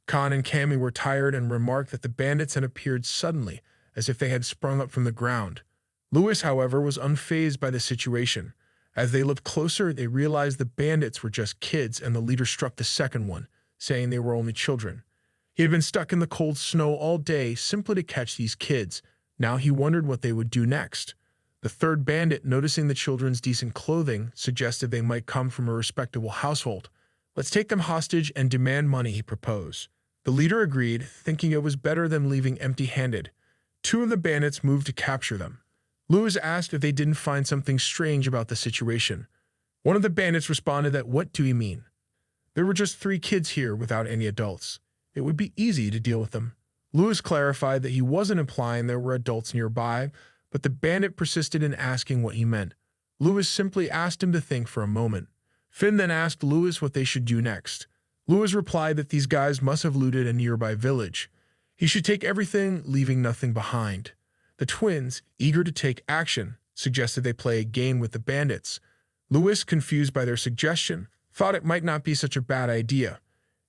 Khan and Cammy were tired and remarked that the bandits had appeared suddenly, as if they had sprung up from the ground. Louis, however, was unfazed by the situation. As they looked closer, they realized the bandits were just kids, and the leader struck the second one, saying they were only children. He had been stuck in the cold snow all day simply to catch these kids. Now he wondered what they would do next. The third bandit, noticing the children's decent clothing, suggested they might come from a respectable household. "Let's take them hostage and demand money," he proposed. The leader agreed, thinking it was better than leaving empty-handed. 2 of the bandits moved to capture them. Louis asked if they didn't find something strange about the situation. One of the bandits responded that, "What do you mean? There were just 3 kids here without any adults. It would be easy to deal with them." Louis clarified that he wasn't implying there were adults nearby, but the bandit persisted in asking what he meant. Louis simply asked him to think for a moment. Finn then asked Louis what they should do next. Louis replied that these guys must have looted a nearby village. He should take everything, leaving nothing behind. The twins, eager to take action, suggested they play a game with the bandits. Louis, confused by their suggestion, thought it might not be such a bad idea.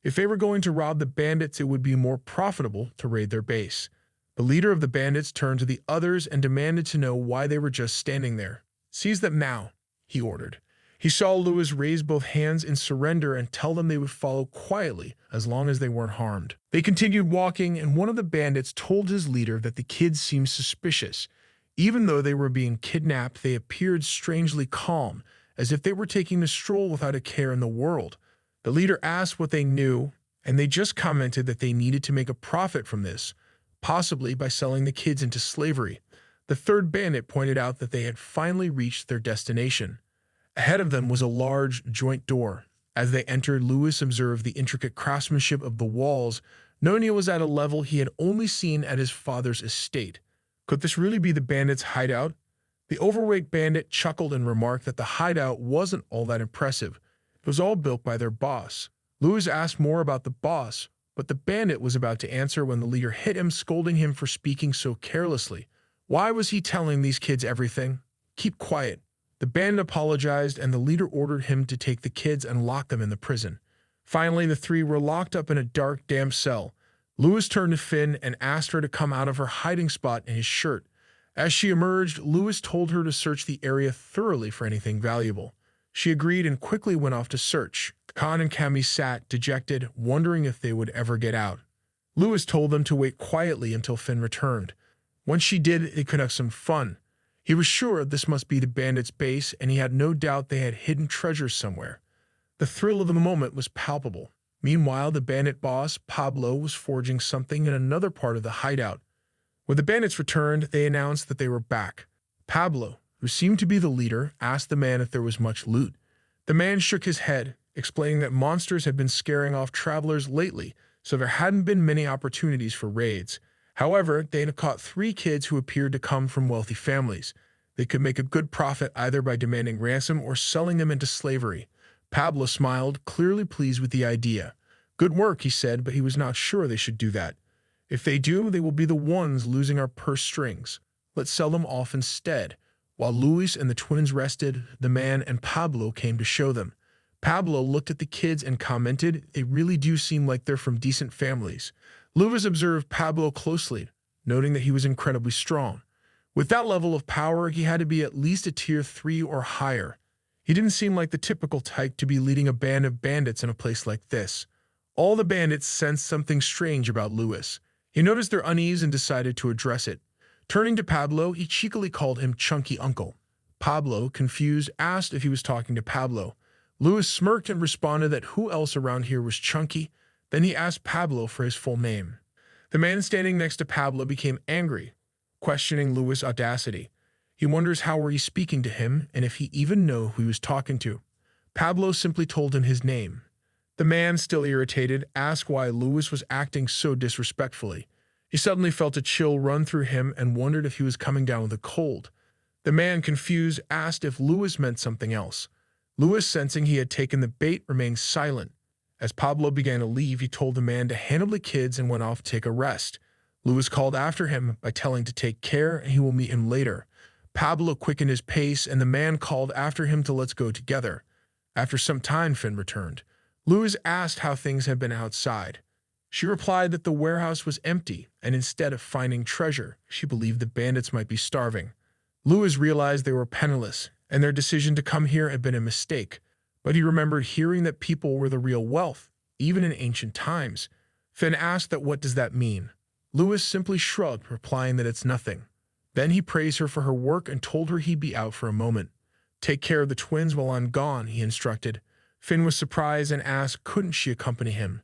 If they were going to rob the bandits, it would be more profitable to raid their base. The leader of the bandits turned to the others and demanded to know why they were just standing there. "Seize them now," he ordered. He saw Louis raise both hands in surrender and tell them they would follow quietly as long as they weren't harmed. They continued walking, and one of the bandits told his leader that the kids seemed suspicious. Even though they were being kidnapped, they appeared strangely calm, as if they were taking a stroll without a care in the world. The leader asked what they knew, and they just commented that they needed to make a profit from this, possibly by selling the kids into slavery. The third bandit pointed out that they had finally reached their destination. Ahead of them was a large joint door. As they entered, Louis observed the intricate craftsmanship of the walls, knowing it was at a level he had only seen at his father's estate. Could this really be the bandits' hideout? The overweight bandit chuckled and remarked that the hideout wasn't all that impressive. It was all built by their boss. Louis asked more about the boss, but the bandit was about to answer when the leader hit him, scolding him for speaking so carelessly. Why was he telling these kids everything? Keep quiet. The bandit apologized, and the leader ordered him to take the kids and lock them in the prison. Finally, the 3 were locked up in a dark, damp cell. Louis turned to Finn and asked her to come out of her hiding spot in his shirt. As she emerged, Louis told her to search the area thoroughly for anything valuable. She agreed and quickly went off to search. Khan and Cammy sat, dejected, wondering if they would ever get out. Louis told them to wait quietly until Finn returned. Once she did, they could have some fun. He was sure this must be the bandits' base, and he had no doubt they had hidden treasures somewhere. The thrill of the moment was palpable. Meanwhile, the bandit boss, Pablo, was forging something in another part of the hideout. When the bandits returned, they announced that they were back. Pablo, who seemed to be the leader, asked the man if there was much loot. The man shook his head, explaining that monsters had been scaring off travelers lately, so there hadn't been many opportunities for raids. However, they had caught 3 kids who appeared to come from wealthy families. They could make a good profit either by demanding ransom or selling them into slavery. Pablo smiled, clearly pleased with the idea. "Good work," he said, but he was not sure they should do that. "If they do, they will be the ones losing our purse strings. Let's sell them off instead." While Luis and the twins rested, the man and Pablo came to show them. Pablo looked at the kids and commented, "They really do seem like they're from decent families." Luis observed Pablo closely, noting that he was incredibly strong. With that level of power, he had to be at least a tier 3 or higher. He didn't seem like the typical type to be leading a band of bandits in a place like this. All the bandits sensed something strange about Luis. He noticed their unease and decided to address it. Turning to Pablo, he cheekily called him Chunky Uncle. Pablo, confused, asked if he was talking to Pablo. Luis smirked and responded that who else around here was Chunky. Then he asked Pablo for his full name. The man standing next to Pablo became angry. questioning Louis' audacity. He wonders how were he speaking to him and if he even know who he was talking to. Pablo simply told him his name. The man, still irritated, asked why Louis was acting so disrespectfully. He suddenly felt a chill run through him and wondered if he was coming down with a cold. The man, confused, asked if Louis meant something else. Louis, sensing he had taken the bait, remained silent. As Pablo began to leave, he told the man to handle the kids and went off to take a rest. Louis called after him by telling to take care and he will meet him later. Pablo quickened his pace and the man called after him to let's go together. After some time, Finn returned. Louis asked how things had been outside. She replied that the warehouse was empty, and instead of finding treasure, she believed the bandits might be starving. Louis realized they were penniless, and their decision to come here had been a mistake, but he remembered hearing that people were the real wealth, even in ancient times. Finn asked that what does that mean? Louis simply shrugged, replying that it's nothing. Then he praised her for her work and told her he'd be out for a moment. Take care of the twins while I'm gone, he instructed. Finn was surprised and asked couldn't she accompany him.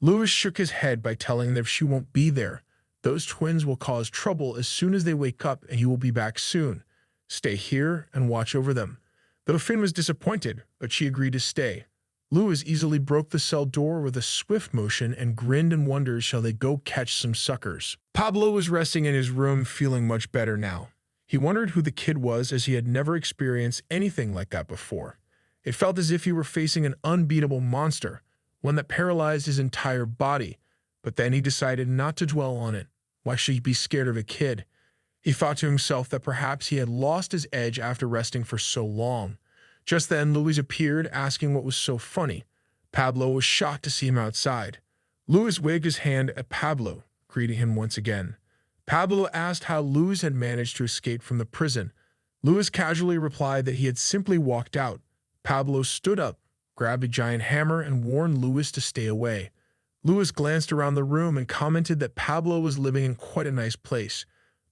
Louis shook his head by telling that if she won't be there, those twins will cause trouble as soon as they wake up and you will be back soon. Stay here and watch over them. Though Finn was disappointed, but she agreed to stay. Louis easily broke the cell door with a swift motion and grinned and wondered shall they go catch some suckers. Pablo was resting in his room feeling much better now. He wondered who the kid was as he had never experienced anything like that before. It felt as if he were facing an unbeatable monster, one that paralyzed his entire body, but then he decided not to dwell on it. Why should he be scared of a kid? He thought to himself that perhaps he had lost his edge after resting for so long. Just then, Louis appeared, asking what was so funny. Pablo was shocked to see him outside. Louis waved his hand at Pablo, greeting him once again. Pablo asked how Louis had managed to escape from the prison. Louis casually replied that he had simply walked out. Pablo stood up, grabbed a giant hammer, and warned Louis to stay away. Louis glanced around the room and commented that Pablo was living in quite a nice place.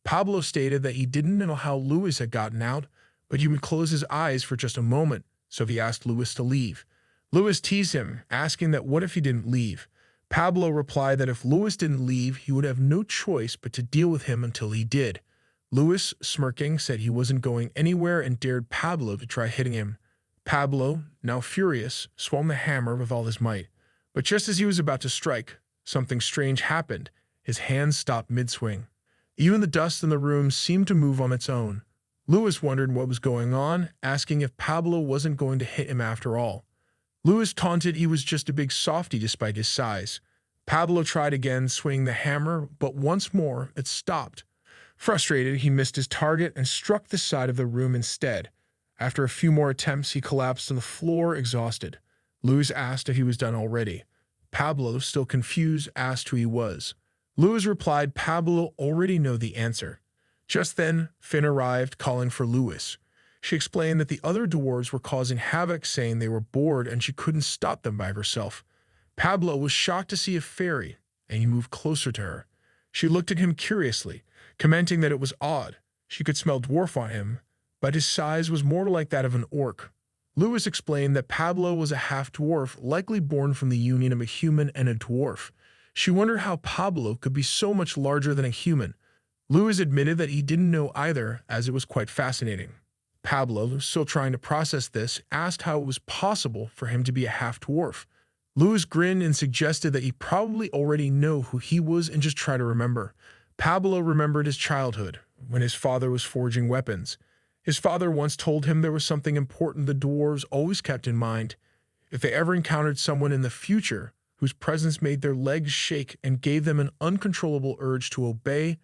Pablo stated that he didn't know how Louis had gotten out, but he would close his eyes for just a moment, so he asked Louis to leave. Louis teased him, asking that what if he didn't leave. Pablo replied that if Louis didn't leave, he would have no choice but to deal with him until he did. Louis, smirking, said he wasn't going anywhere and dared Pablo to try hitting him. Pablo, now furious, swung the hammer with all his might. But just as he was about to strike, something strange happened. His hand stopped mid-swing. Even the dust in the room seemed to move on its own. Louis wondered what was going on, asking if Pablo wasn't going to hit him after all. Louis taunted he was just a big softy despite his size. Pablo tried again, swinging the hammer, but once more it stopped. Frustrated, he missed his target and struck the side of the room instead. After a few more attempts, he collapsed on the floor, exhausted. Louis asked if he was done already. Pablo, still confused, asked who he was. Louis replied Pablo already knew the answer. Just then, Finn arrived, calling for Louis. She explained that the other dwarves were causing havoc, saying they were bored and she couldn't stop them by herself. Pablo was shocked to see a fairy, and he moved closer to her. She looked at him curiously, commenting that it was odd. She could smell dwarf on him, but his size was more like that of an orc. Louis explained that Pablo was a half-dwarf, likely born from the union of a human and a dwarf. She wondered how Pablo could be so much larger than a human. Louis admitted that he didn't know either, as it was quite fascinating. Pablo, still trying to process this, asked how it was possible for him to be a half-dwarf. Louis grinned and suggested that he probably already knew who he was and just try to remember. Pablo remembered his childhood, when his father was forging weapons. His father once told him there was something important the dwarves always kept in mind. If they ever encountered someone in the future whose presence made their legs shake and gave them an uncontrollable urge to obey,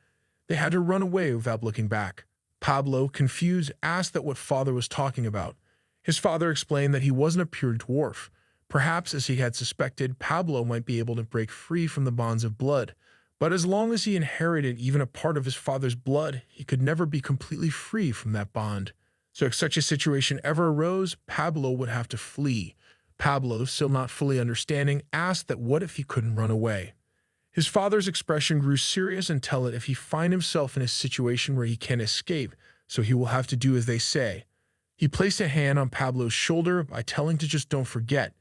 they had to run away without looking back. Pablo, confused, asked that what father was talking about. His father explained that he wasn't a pure dwarf. Perhaps, as he had suspected, Pablo might be able to break free from the bonds of blood. But as long as he inherited even a part of his father's blood, he could never be completely free from that bond. So if such a situation ever arose, Pablo would have to flee. Pablo, still not fully understanding, asked that what if he couldn't run away. His father's expression grew serious and tell it if he find himself in a situation where he can't escape, so he will have to do as they say. He placed a hand on Pablo's shoulder by telling to just don't forget.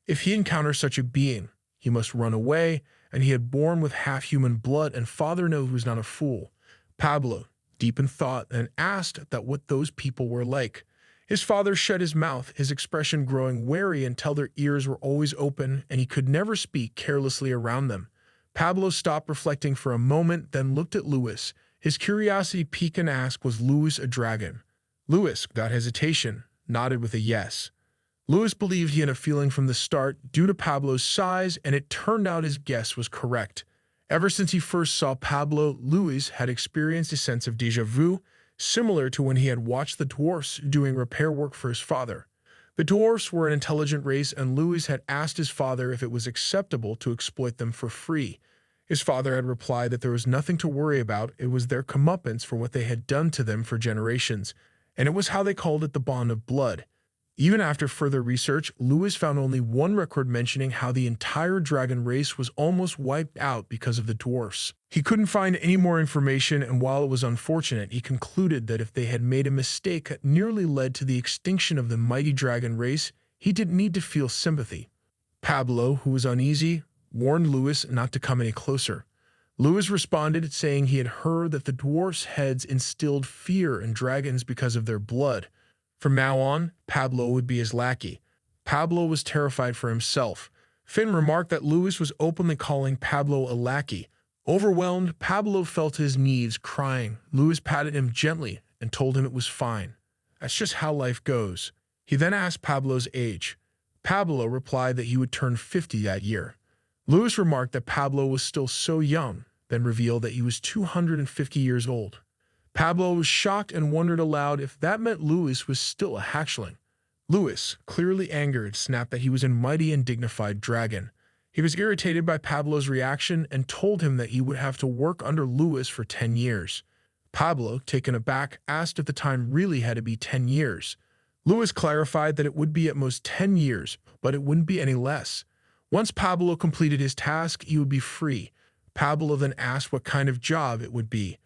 If he encounters such a being, he must run away, and he had born with half-human blood, and father knew he was not a fool. Pablo, deep in thought and asked what those people were like. His father shut his mouth, his expression growing wary until their ears were always open and he could never speak carelessly around them. Pablo stopped reflecting for a moment, then looked at Luis. His curiosity piqued and asked, was Luis a dragon? Luis, without hesitation, nodded with a yes. Luis believed he had a feeling from the start due to Pablo's size, and it turned out his guess was correct. Ever since he first saw Pablo, Luis had experienced a sense of déjà vu, similar to when he had watched the dwarfs doing repair work for his father. The dwarfs were an intelligent race, and Luis had asked his father if it was acceptable to exploit them for free. His father had replied that there was nothing to worry about, it was their comeuppance for what they had done to them for generations, and it was how they called it the bond of blood. Even after further research, Luis found only one record mentioning how the entire dragon race was almost wiped out because of the dwarfs. He couldn't find any more information, and while it was unfortunate, he concluded that if they had made a mistake that nearly led to the extinction of the mighty dragon race, he didn't need to feel sympathy. Pablo, who was uneasy, warned Luis not to come any closer. Luis responded, saying he had heard that the dwarfs' heads instilled fear in dragons because of their blood. From now on, Pablo would be his lackey. Pablo was terrified for himself. Finn remarked that Luis was openly calling Pablo a lackey. Overwhelmed, Pablo fell to his knees, crying. Luis patted him gently and told him it was fine. That's just how life goes. He then asked Pablo's age. Pablo replied that he would turn 50 that year. Luis remarked that Pablo was still so young, then revealed that he was 250 years old. Pablo was shocked and wondered aloud if that meant Luis was still a hatchling. Luis, clearly angered, snapped that he was a mighty and dignified dragon. He was irritated by Pablo's reaction and told him that he would have to work under Luis for 10 years. Pablo, taken aback, asked if the time really had to be 10 years. Luis clarified that it would be at most 10 years, but it wouldn't be any less. Once Pablo completed his task, he would be free. Pablo then asked what kind of job it would be.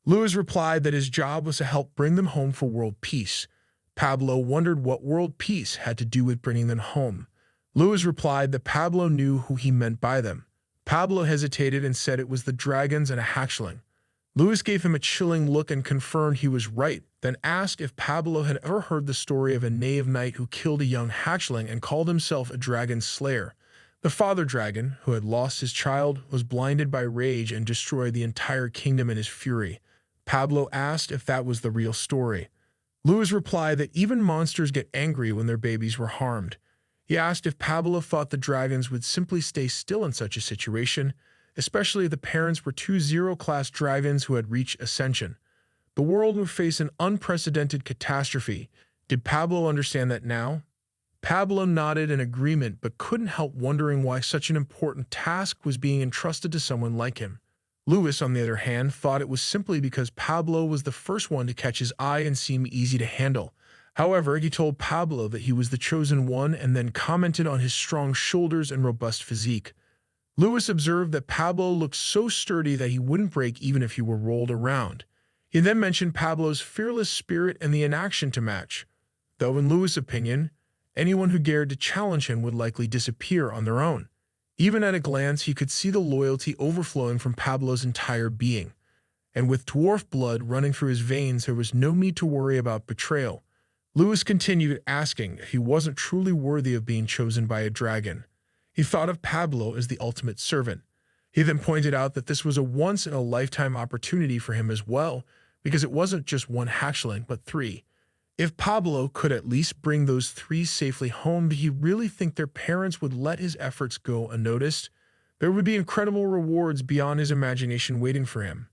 Luis replied that his job was to help bring them home for world peace. Pablo wondered what world peace had to do with bringing them home. Luis replied that Pablo knew who he meant by them. Pablo hesitated and said it was the dragons and a hatchling. Luis gave him a chilling look and confirmed he was right, then asked if Pablo had ever heard the story of a knave knight who killed a young hatchling and called himself a dragon slayer. The father dragon, who had lost his child, was blinded by rage and destroyed the entire kingdom in his fury. Pablo asked if that was the real story. Luis replied that even monsters get angry when their babies were harmed. He asked if Pablo thought the dragons would simply stay still in such a situation, especially if the parents were two zero-class dragons who had reached ascension. The world would face an unprecedented catastrophe. Did Pablo understand that now? Pablo nodded in agreement but couldn't help wondering why such an important task was being entrusted to someone like him. Luis, on the other hand, thought it was simply because Pablo was the first one to catch his eye and seem easy to handle. However, he told Pablo that he was the chosen one and then commented on his strong shoulders and robust physique. Luis observed that Pablo looked so sturdy that he wouldn't break even if he were rolled around. He then mentioned Pablo's fearless spirit and the inaction to match, though in Luis' opinion, anyone who dared to challenge him would likely disappear on their own. Even at a glance, he could see the loyalty overflowing from Pablo's entire being. And with dwarf blood running through his veins, there was no need to worry about betrayal. Luis continued asking if he wasn't truly worthy of being chosen by a dragon. He thought of Pablo as the ultimate servant. He then pointed out that this was a once-in-a-lifetime opportunity for him as well, because it wasn't just one hatchling, but 3. If Pablo could at least bring those 3 safely home, did he really think their parents would let his efforts go unnoticed? There would be incredible rewards beyond his imagination waiting for him.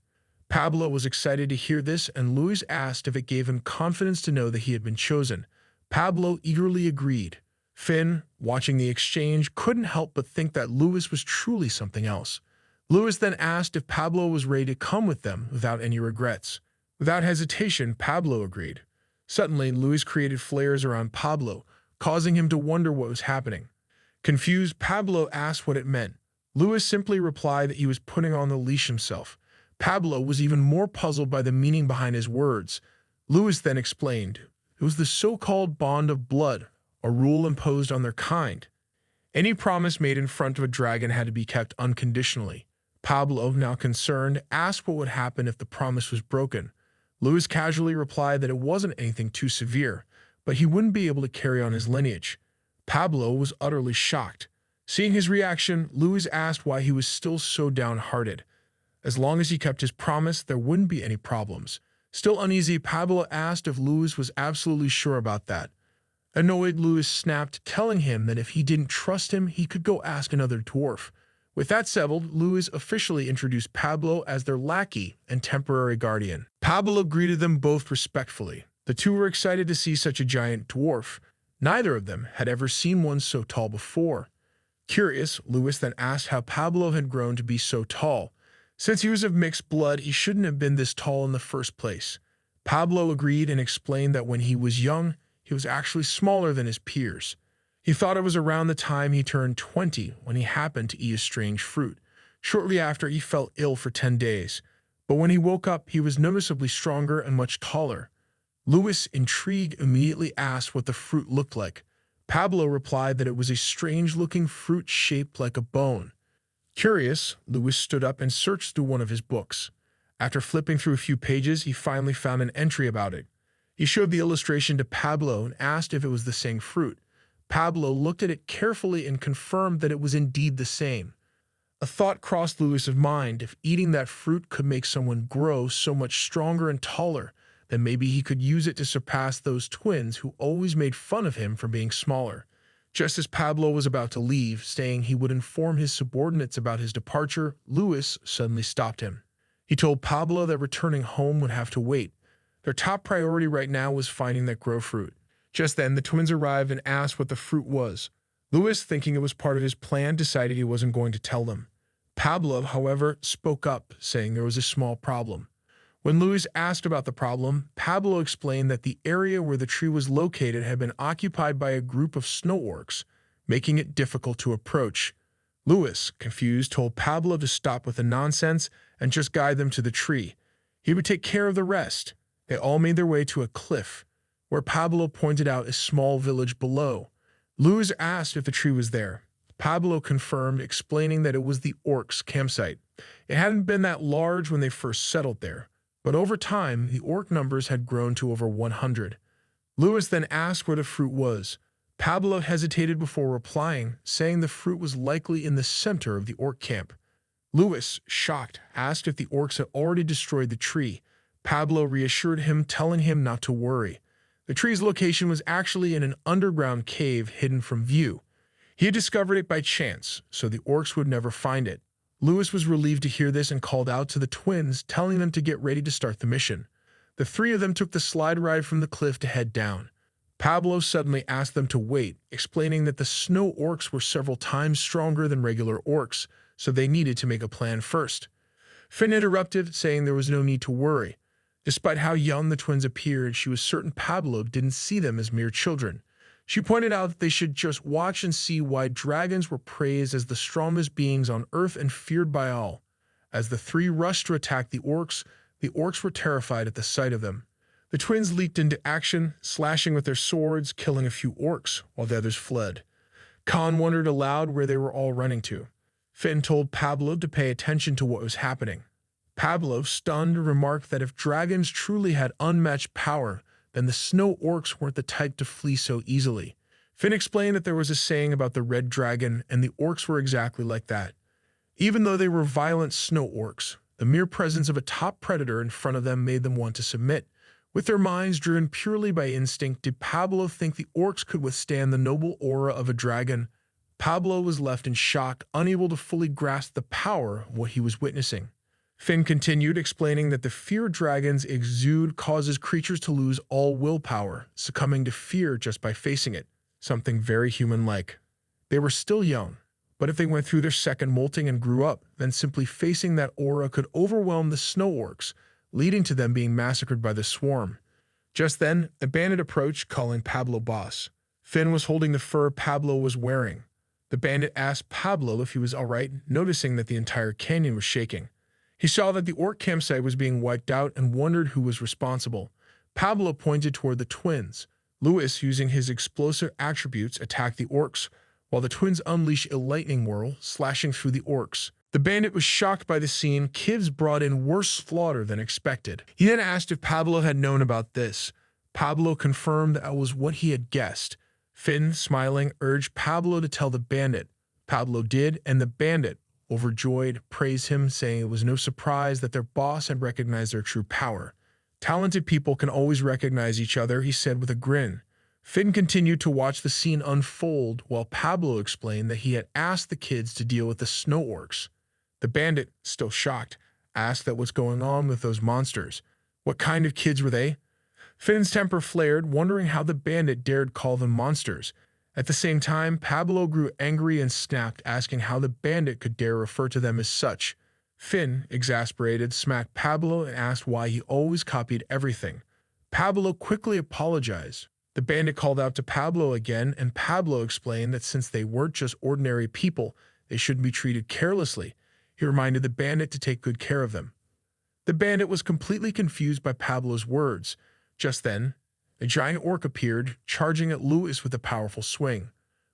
Pablo was excited to hear this, and Luis asked if it gave him confidence to know that he had been chosen. Pablo eagerly agreed. Finn, watching the exchange, couldn't help but think that Luis was truly something else. Luis then asked if Pablo was ready to come with them without any regrets. Without hesitation, Pablo agreed. Suddenly, Luis created flares around Pablo, causing him to wonder what was happening. Confused, Pablo asked what it meant. Luis simply replied that he was putting on the leash himself. Pablo was even more puzzled by the meaning behind his words. Luis then explained, it was the so-called bond of blood, a rule imposed on their kind. Any promise made in front of a dragon had to be kept unconditionally. Pablo, now concerned, asked what would happen if the promise was broken. Luis casually replied that it wasn't anything too severe, but he wouldn't be able to carry on his lineage. Pablo was utterly shocked. Seeing his reaction, Luis asked why he was still so downhearted. As long as he kept his promise, there wouldn't be any problems. Still uneasy, Pablo asked if Luis was absolutely sure about that. Annoyed, Luis snapped, telling him that if he didn't trust him, he could go ask another dwarf. With that settled, Luis officially introduced Pablo as their lackey and temporary guardian. Pablo greeted them both respectfully. The two were excited to see such a giant dwarf. Neither of them had ever seen one so tall before. Curious, Luis then asked how Pablo had grown to be so tall. Since he was of mixed blood, he shouldn't have been this tall in the first place. Pablo agreed and explained that when he was young, he was actually smaller than his peers. He thought it was around the time he turned 20 when he happened to eat a strange fruit. Shortly after, he felt ill for 10 days. But when he woke up, he was noticeably stronger and much taller. Luis, intrigued, immediately asked what the fruit looked like. Pablo replied that it was a strange-looking fruit shaped like a bone. Curious, Luis stood up and searched through one of his books. After flipping through a few pages, he finally found an entry about it. He showed the illustration to Pablo and asked if it was the same fruit. Pablo looked at it carefully and confirmed that it was indeed the same. A thought crossed Luis's mind: if eating that fruit could make someone grow so much stronger and taller, then maybe he could use it to surpass those twins who always made fun of him for being smaller. Just as Pablo was about to leave, saying he would inform his subordinates about his departure, Luis suddenly stopped him. He told Pablo that returning home would have to wait. Their top priority right now was finding that grow fruit. Just then, the twins arrived and asked what the fruit was. Luis, thinking it was part of his plan, decided he wasn't going to tell them. Pablo, however, spoke up, saying there was a small problem. When Luis asked about the problem, Pablo explained that the area where the tree was located had been occupied by a group of snow orcs, making it difficult to approach. Luis, confused, told Pablo to stop with the nonsense and just guide them to the tree. He would take care of the rest. They all made their way to a cliff, where Pablo pointed out a small village below. Luis asked if the tree was there. Pablo confirmed, explaining that it was the orcs' campsite. It hadn't been that large when they first settled there, but over time, the orc numbers had grown to over 100. Luis then asked where the fruit was. Pablo hesitated before replying, saying the fruit was likely in the center of the orc camp. Luis, shocked, asked if the orcs had already destroyed the tree. Pablo reassured him, telling him not to worry. The tree's location was actually in an underground cave hidden from view. He had discovered it by chance, so the orcs would never find it. Luis was relieved to hear this and called out to the twins, telling them to get ready to start the mission. The three of them took the slide ride from the cliff to head down. Pablo suddenly asked them to wait, explaining that the snow orcs were several times stronger than regular orcs, so they needed to make a plan first. Finn interrupted, saying there was no need to worry. Despite how young the twins appeared, she was certain Pablo didn't see them as mere children. She pointed out that they should just watch and see why dragons were praised as the strongest beings on Earth and feared by all. As the three rushed to attack the orcs were terrified at the sight of them. The twins leaped into action, slashing with their swords, killing a few orcs, while the others fled. Khan wondered aloud where they were all running to. Finn told Pablo to pay attention to what was happening. Pablo, stunned, remarked that if dragons truly had unmatched power, then the snow orcs weren't the type to flee so easily. Finn explained that there was a saying about the red dragon, and the orcs were exactly like that. Even though they were violent snow orcs, the mere presence of a top predator in front of them made them want to submit. With their minds driven purely by instinct, did Pablo think the orcs could withstand the noble aura of a dragon? Pablo was left in shock, unable to fully grasp the power of what he was witnessing. Finn continued, explaining that the fear dragons exude causes creatures to lose all willpower, succumbing to fear just by facing it, something very human-like. They were still young, but if they went through their second molting and grew up, then simply facing that aura could overwhelm the snow orcs, leading to them being massacred by the swarm. Just then, a bandit approached, calling Pablo boss. Finn was holding the fur Pablo was wearing. The bandit asked Pablo if he was all right, noticing that the entire canyon was shaking. He saw that the orc campsite was being wiped out and wondered who was responsible. Pablo pointed toward the twins. Luis, using his explosive attributes, attacked the orcs, while the twins unleashed a lightning whirl, slashing through the orcs. The bandit was shocked by the scene. Kids brought in worse slaughter than expected. He then asked if Pablo had known about this. Pablo confirmed that was what he had guessed. Finn, smiling, urged Pablo to tell the bandit. Pablo did, and the bandit, overjoyed, praised him, saying it was no surprise that their boss had recognized their true power. Talented people can always recognize each other, he said with a grin. Finn continued to watch the scene unfold while Pablo explained that he had asked the kids to deal with the snow orcs. The bandit, still shocked, asked that what's going on with those monsters. What kind of kids were they? Finn's temper flared, wondering how the bandit dared call them monsters. At the same time, Pablo grew angry and snapped, asking how the bandit could dare refer to them as such. Finn, exasperated, smacked Pablo and asked why he always copied everything. Pablo quickly apologized. The bandit called out to Pablo again, and Pablo explained that since they weren't just ordinary people, they shouldn't be treated carelessly. He reminded the bandit to take good care of them. The bandit was completely confused by Pablo's words. Just then, a giant orc appeared, charging at Luis with a powerful swing.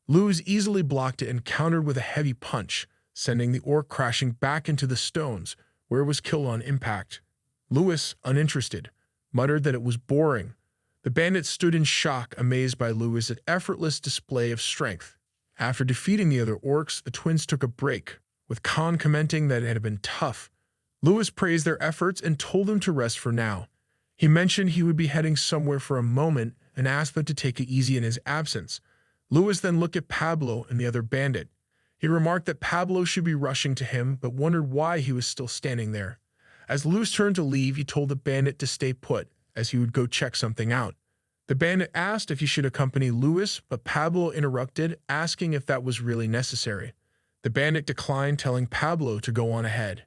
Luis easily blocked it and countered with a heavy punch, sending the orc crashing back into the stones, where it was killed on impact. Luis, uninterested, muttered that it was boring. The bandit stood in shock, amazed by Luis' effortless display of strength. After defeating the other orcs, the twins took a break, with Khan commenting that it had been tough. Luis praised their efforts and told them to rest for now. He mentioned he would be heading somewhere for a moment and asked them to take it easy in his absence. Luis then looked at Pablo and the other bandit. He remarked that Pablo should be rushing to him, but wondered why he was still standing there. As Luis turned to leave, he told the bandit to stay put, as he would go check something out. The bandit asked if he should accompany Luis, but Pablo interrupted, asking if that was really necessary. The bandit declined, telling Pablo to go on ahead.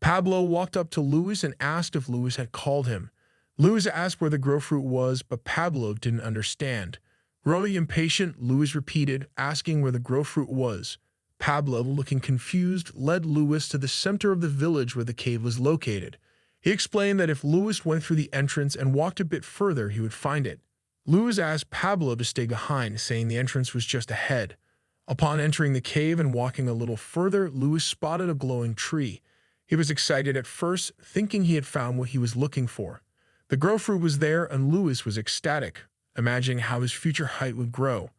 Pablo walked up to Luis and asked if Luis had called him. Luis asked where the grow fruit was, but Pablo didn't understand. Growing impatient, Luis repeated, asking where the grow fruit was. Pablo, looking confused, led Luis to the center of the village where the cave was located. He explained that if Luis went through the entrance and walked a bit further, he would find it. Luis asked Pablo to stay behind, saying the entrance was just ahead. Upon entering the cave and walking a little further, Luis spotted a glowing tree. He was excited at first, thinking he had found what he was looking for. The grow fruit was there, and Luis was ecstatic, imagining how his future height would grow.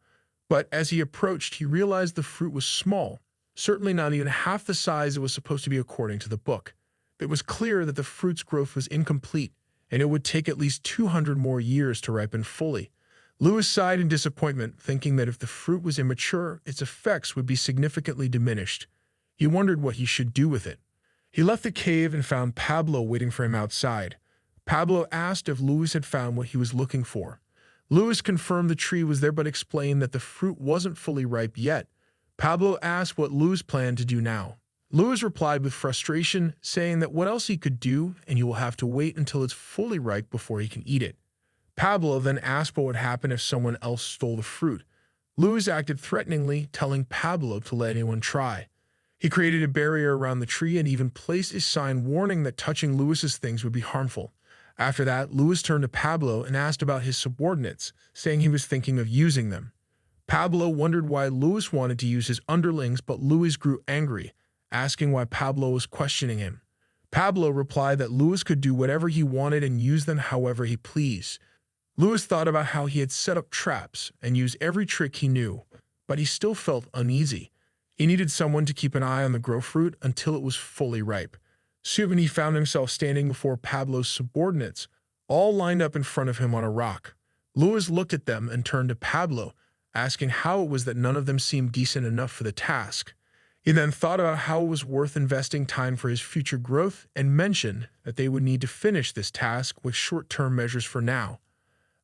But as he approached, he realized the fruit was small, certainly not even half the size it was supposed to be according to the book. It was clear that the fruit's growth was incomplete, and it would take at least 200 more years to ripen fully. Luis sighed in disappointment, thinking that if the fruit was immature, its effects would be significantly diminished. He wondered what he should do with it. He left the cave and found Pablo waiting for him outside. Pablo asked if Luis had found what he was looking for. Luis confirmed the tree was there but explained that the fruit wasn't fully ripe yet. Pablo asked what Luis planned to do now. Luis replied with frustration, saying that what else he could do, and he will have to wait until it's fully ripe before he can eat it. Pablo then asked what would happen if someone else stole the fruit. Luis acted threateningly, telling Pablo to let anyone try. He created a barrier around the tree and even placed a sign warning that touching Luis's things would be harmful. After that, Luis turned to Pablo and asked about his subordinates, saying he was thinking of using them. Pablo wondered why Luis wanted to use his underlings, but Luis grew angry, asking why Pablo was questioning him. Pablo replied that Luis could do whatever he wanted and use them however he pleased. Luis thought about how he had set up traps and used every trick he knew, but he still felt uneasy. He needed someone to keep an eye on the grow fruit until it was fully ripe. Soon he found himself standing before Pablo's subordinates, all lined up in front of him on a rock. Luis looked at them and turned to Pablo, asking how it was that none of them seemed decent enough for the task. He then thought about how it was worth investing time for his future growth and mentioned that they would need to finish this task with short-term measures for now.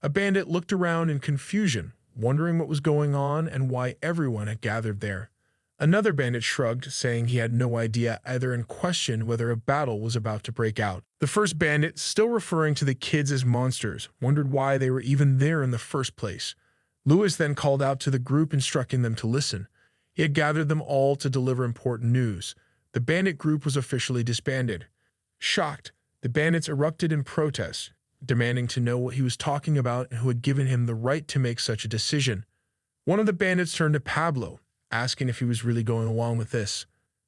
A bandit looked around in confusion, wondering what was going on and why everyone had gathered there. Another bandit shrugged, saying he had no idea either and questioned whether a battle was about to break out. The first bandit, still referring to the kids as monsters, wondered why they were even there in the first place. Luis then called out to the group, instructing them to listen. He had gathered them all to deliver important news. The bandit group was officially disbanded. Shocked, the bandits erupted in protest, demanding to know what he was talking about and who had given him the right to make such a decision. One of the bandits turned to Pablo, asking if he was really going along with this.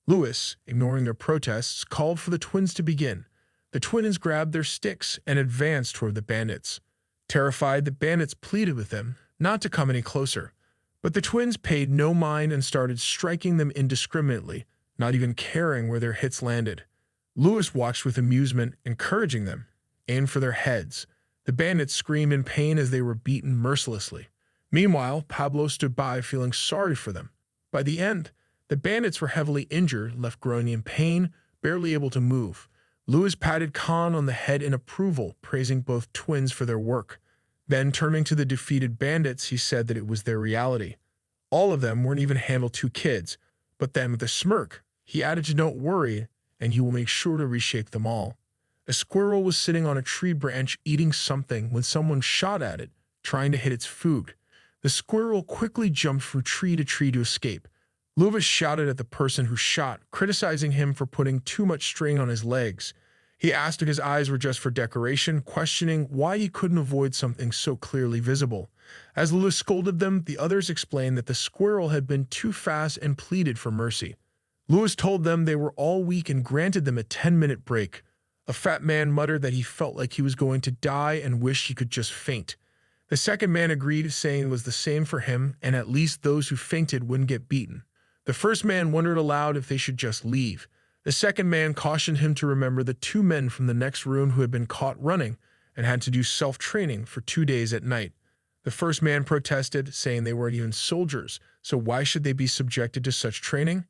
Lewis, ignoring their protests, called for the twins to begin. The twins grabbed their sticks and advanced toward the bandits. Terrified, the bandits pleaded with them not to come any closer. But the twins paid no mind and started striking them indiscriminately, not even caring where their hits landed. Lewis watched with amusement, encouraging them. Aim for their heads. The bandits screamed in pain as they were beaten mercilessly. Meanwhile, Pablo stood by, feeling sorry for them. By the end, the bandits were heavily injured, left groaning in pain, barely able to move. Lewis patted Khan on the head in approval, praising both twins for their work. Then, turning to the defeated bandits, he said that it was their reality. All of them weren't even handled two kids, but then with a smirk, he added to don't worry, and he will make sure to reshape them all. A squirrel was sitting on a tree branch eating something when someone shot at it, trying to hit its food. The squirrel quickly jumped from tree to escape. Lewis shouted at the person who shot, criticizing him for putting too much strain on his legs. He asked if his eyes were just for decoration, questioning why he couldn't avoid something so clearly visible. As Lewis scolded them, the others explained that the squirrel had been too fast and pleaded for mercy. Lewis told them they were all weak and granted them a 10-minute break. A fat man muttered that he felt like he was going to die and wished he could just faint. The second man agreed, saying it was the same for him, and at least those who fainted wouldn't get beaten. The first man wondered aloud if they should just leave. The second man cautioned him to remember the two men from the next room who had been caught running and had to do self-training for 2 days at night. The first man protested, saying they weren't even soldiers, so why should they be subjected to such training?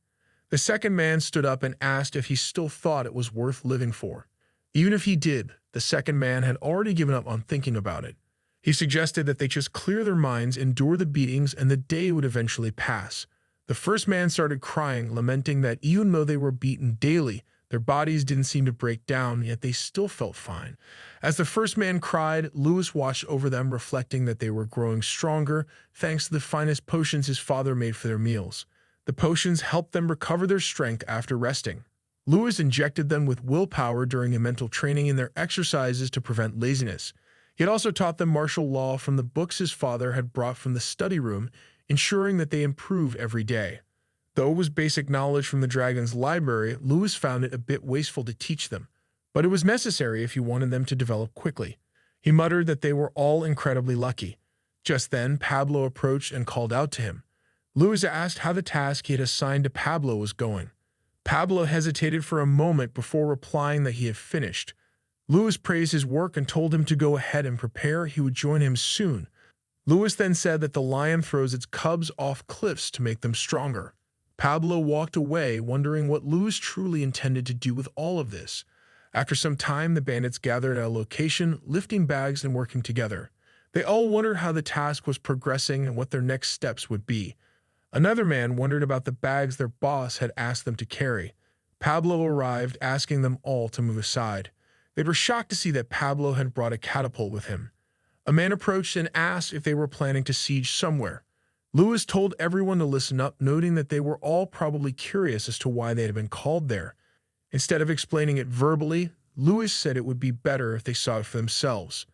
The second man stood up and asked if he still thought it was worth living for. Even if he did, the second man had already given up on thinking about it. He suggested that they just clear their minds, endure the beatings, and the day would eventually pass. The first man started crying, lamenting that even though they were beaten daily, their bodies didn't seem to break down, yet they still felt fine. As the first man cried, Lewis watched over them, reflecting that they were growing stronger thanks to the finest potions his father made for their meals. The potions helped them recover their strength after resting. Lewis injected them with willpower during a mental training in their exercises to prevent laziness. He had also taught them martial law from the books his father had brought from the study room, ensuring that they improve every day. Though it was basic knowledge from the dragon's library, Lewis found it a bit wasteful to teach them, but it was necessary if he wanted them to develop quickly. He muttered that they were all incredibly lucky. Just then, Pablo approached and called out to him. Lewis asked how the task he had assigned to Pablo was going. Pablo hesitated for a moment before replying that he had finished. Lewis praised his work and told him to go ahead and prepare. He would join him soon. Lewis then said that the lion throws its cubs off cliffs to make them stronger. Pablo walked away, wondering what Lewis truly intended to do with all of this. After some time, the bandits gathered at a location, lifting bags and working together. They all wondered how the task was progressing and what their next steps would be. Another man wondered about the bags their boss had asked them to carry. Pablo arrived, asking them all to move aside. They were shocked to see that Pablo had brought a catapult with him. A man approached and asked if they were planning to siege somewhere. Lewis told everyone to listen up, noting that they were all probably curious as to why they had been called there. Instead of explaining it verbally, Lewis said it would be better if they saw it for themselves.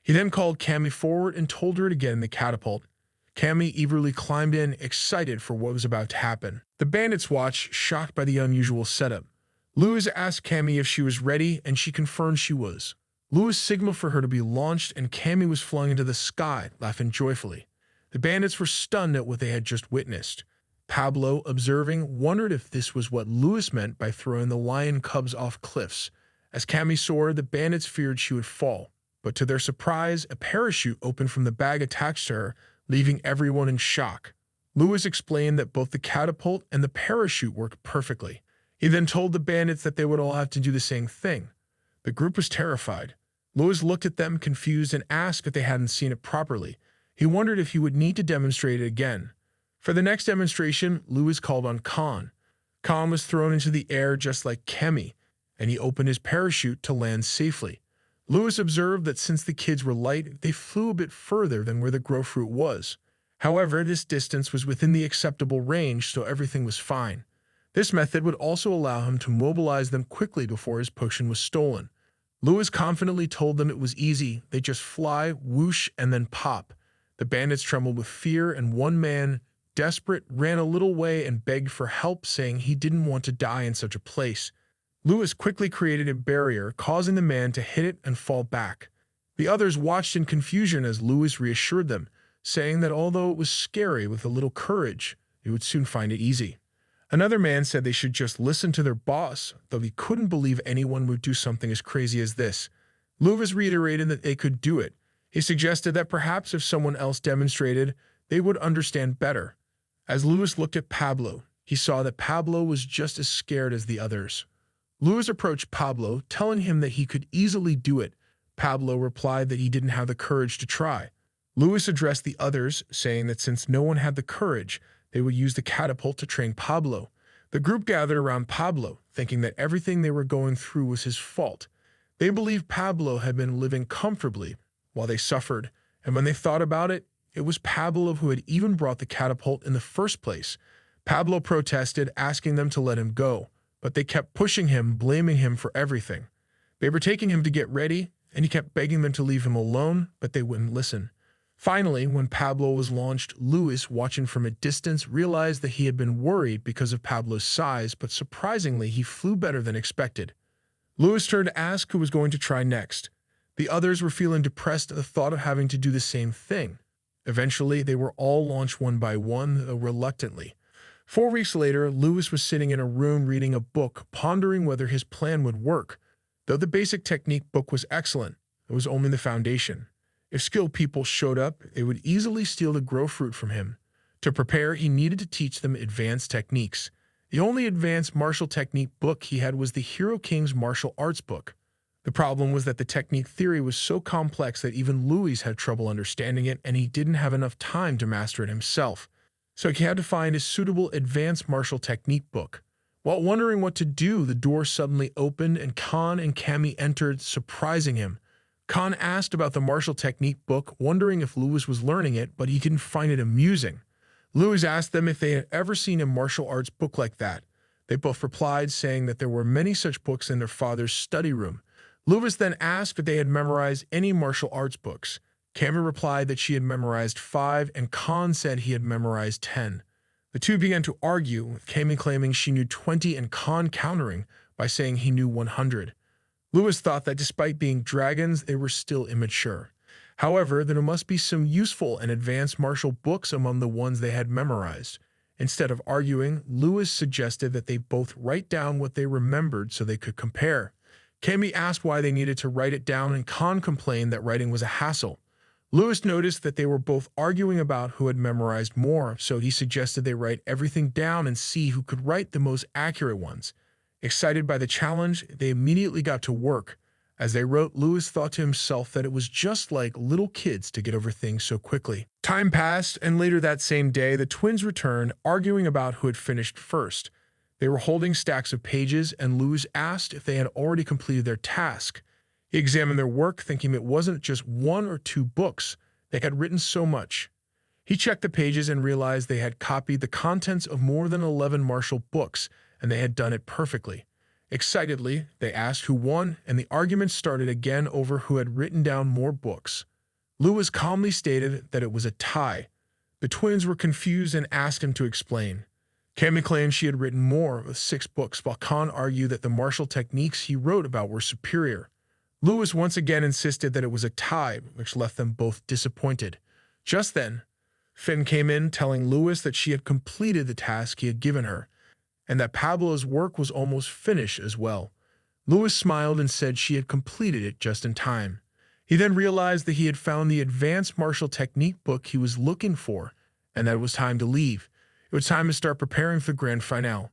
He then called Cammy forward and told her to get in the catapult. Cammy eagerly climbed in, excited for what was about to happen. The bandits watched, shocked by the unusual setup. Lewis asked Cammy if she was ready, and she confirmed she was. Lewis signaled for her to be launched, and Cammy was flung into the sky, laughing joyfully. The bandits were stunned at what they had just witnessed. Pablo, observing, wondered if this was what Lewis meant by throwing the lion cubs off cliffs. As Cammy soared, the bandits feared she would fall, but to their surprise, a parachute opened from the bag attached to her, leaving everyone in shock. Lewis explained that both the catapult and the parachute worked perfectly. He then told the bandits that they would all have to do the same thing. The group was terrified. Lewis looked at them confused and asked if they hadn't seen it properly. He wondered if he would need to demonstrate it again. For the next demonstration, Lewis called on Khan. Khan was thrown into the air just like Cammy, and he opened his parachute to land safely. Lewis observed that since the kids were light, they flew a bit further than where the grow fruit was. However, this distance was within the acceptable range, so everything was fine. This method would also allow him to mobilize them quickly before his potion was stolen. Lewis confidently told them it was easy. They just fly, whoosh, and then pop. The bandits trembled with fear, and one man desperate, ran a little way and begged for help, saying he didn't want to die in such a place. Luis quickly created a barrier, causing the man to hit it and fall back. The others watched in confusion as Luis reassured them, saying that although it was scary, with a little courage, they would soon find it easy. Another man said they should just listen to their boss, though he couldn't believe anyone would do something as crazy as this. Luis reiterated that they could do it. He suggested that perhaps if someone else demonstrated, they would understand better. As Luis looked at Pablo, he saw that Pablo was just as scared as the others. Luis approached Pablo, telling him that he could easily do it. Pablo replied that he didn't have the courage to try. Luis addressed the others, saying that since no one had the courage, they would use the catapult to train Pablo. The group gathered around Pablo, thinking that everything they were going through was his fault. They believed Pablo had been living comfortably while they suffered, and when they thought about it, it was Pablo who had even brought the catapult in the first place. Pablo protested, asking them to let him go, but they kept pushing him, blaming him for everything. They were taking him to get ready, and he kept begging them to leave him alone, but they wouldn't listen. Finally, when Pablo was launched, Luis, watching from a distance, realized that he had been worried because of Pablo's size, but surprisingly, he flew better than expected. Luis turned to ask who was going to try next. The others were feeling depressed at the thought of having to do the same thing. Eventually, they were all launched one by one, though reluctantly. 4 weeks later, Luis was sitting in a room reading a book, pondering whether his plan would work. Though the basic technique book was excellent, it was only the foundation. If skilled people showed up, they would easily steal the grow fruit from him. To prepare, he needed to teach them advanced techniques. The only advanced martial technique book he had was the Hero King's martial arts book. The problem was that the technique theory was so complex that even Luis had trouble understanding it, and he didn't have enough time to master it himself. So he had to find a suitable advanced martial technique book. While wondering what to do, the door suddenly opened and Khan and Cammy entered, surprising him. Khan asked about the martial technique book, wondering if Luis was learning it, but he didn't find it amusing. Luis asked them if they had ever seen a martial arts book like that. They both replied, saying that there were many such books in their father's study room. Luis then asked if they had memorized any martial arts books. Cammy replied that she had memorized 5, and Khan said he had memorized 10. The two began to argue, with Cammy claiming she knew 20 and Khan countering by saying he knew 100. Luis thought that despite being dragons, they were still immature. However, there must be some useful and advanced martial books among the ones they had memorized. Instead of arguing, Luis suggested that they both write down what they remembered so they could compare. Cammy asked why they needed to write it down, and Khan complained that writing was a hassle. Luis noticed that they were both arguing about who had memorized more, so he suggested they write everything down and see who could write the most accurate ones. Excited by the challenge, they immediately got to work. As they wrote, Luis thought to himself that it was just like little kids to get over things so quickly. Time passed, and later that same day, the twins returned, arguing about who had finished first. They were holding stacks of pages, and Luis asked if they had already completed their task. He examined their work, thinking it wasn't just 1 or 2 books. They had written so much. He checked the pages and realized they had copied the contents of more than 11 martial books, and they had done it perfectly. Excitedly, they asked who won, and the argument started again over who had written down more books. Luis calmly stated that it was a tie. The twins were confused and asked him to explain. Cammy claimed she had written more, with 6 books, while Khan argued that the martial techniques he wrote about were superior. Luis once again insisted that it was a tie, which left them both disappointed. Just then, Finn came in, telling Luis that she had completed the task he had given her, and that Pablo's work was almost finished as well. Luis smiled and said she had completed it just in time. He then realized that he had found the advanced martial technique book he was looking for, and that it was time to leave. It was time to start preparing for the grand finale.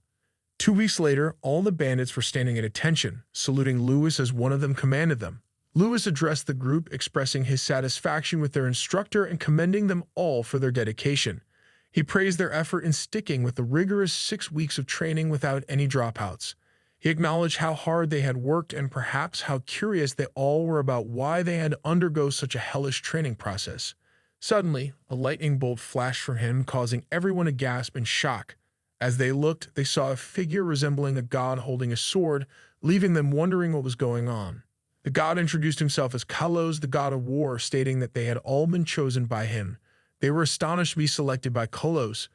2 weeks later, all the bandits were standing at attention, saluting Luis as one of them commanded them. Luis addressed the group, expressing his satisfaction with their instructor and commending them all for their dedication. He praised their effort in sticking with the rigorous 6 weeks of training without any dropouts. He acknowledged how hard they had worked and perhaps how curious they all were about why they had to undergo such a hellish training process. Suddenly, a lightning bolt flashed from him, causing everyone to gasp in shock. As they looked, they saw a figure resembling a god holding a sword, leaving them wondering what was going on. The god introduced himself as Kalos, the god of war, stating that they had all been chosen by him. They were astonished to be selected by Kalos,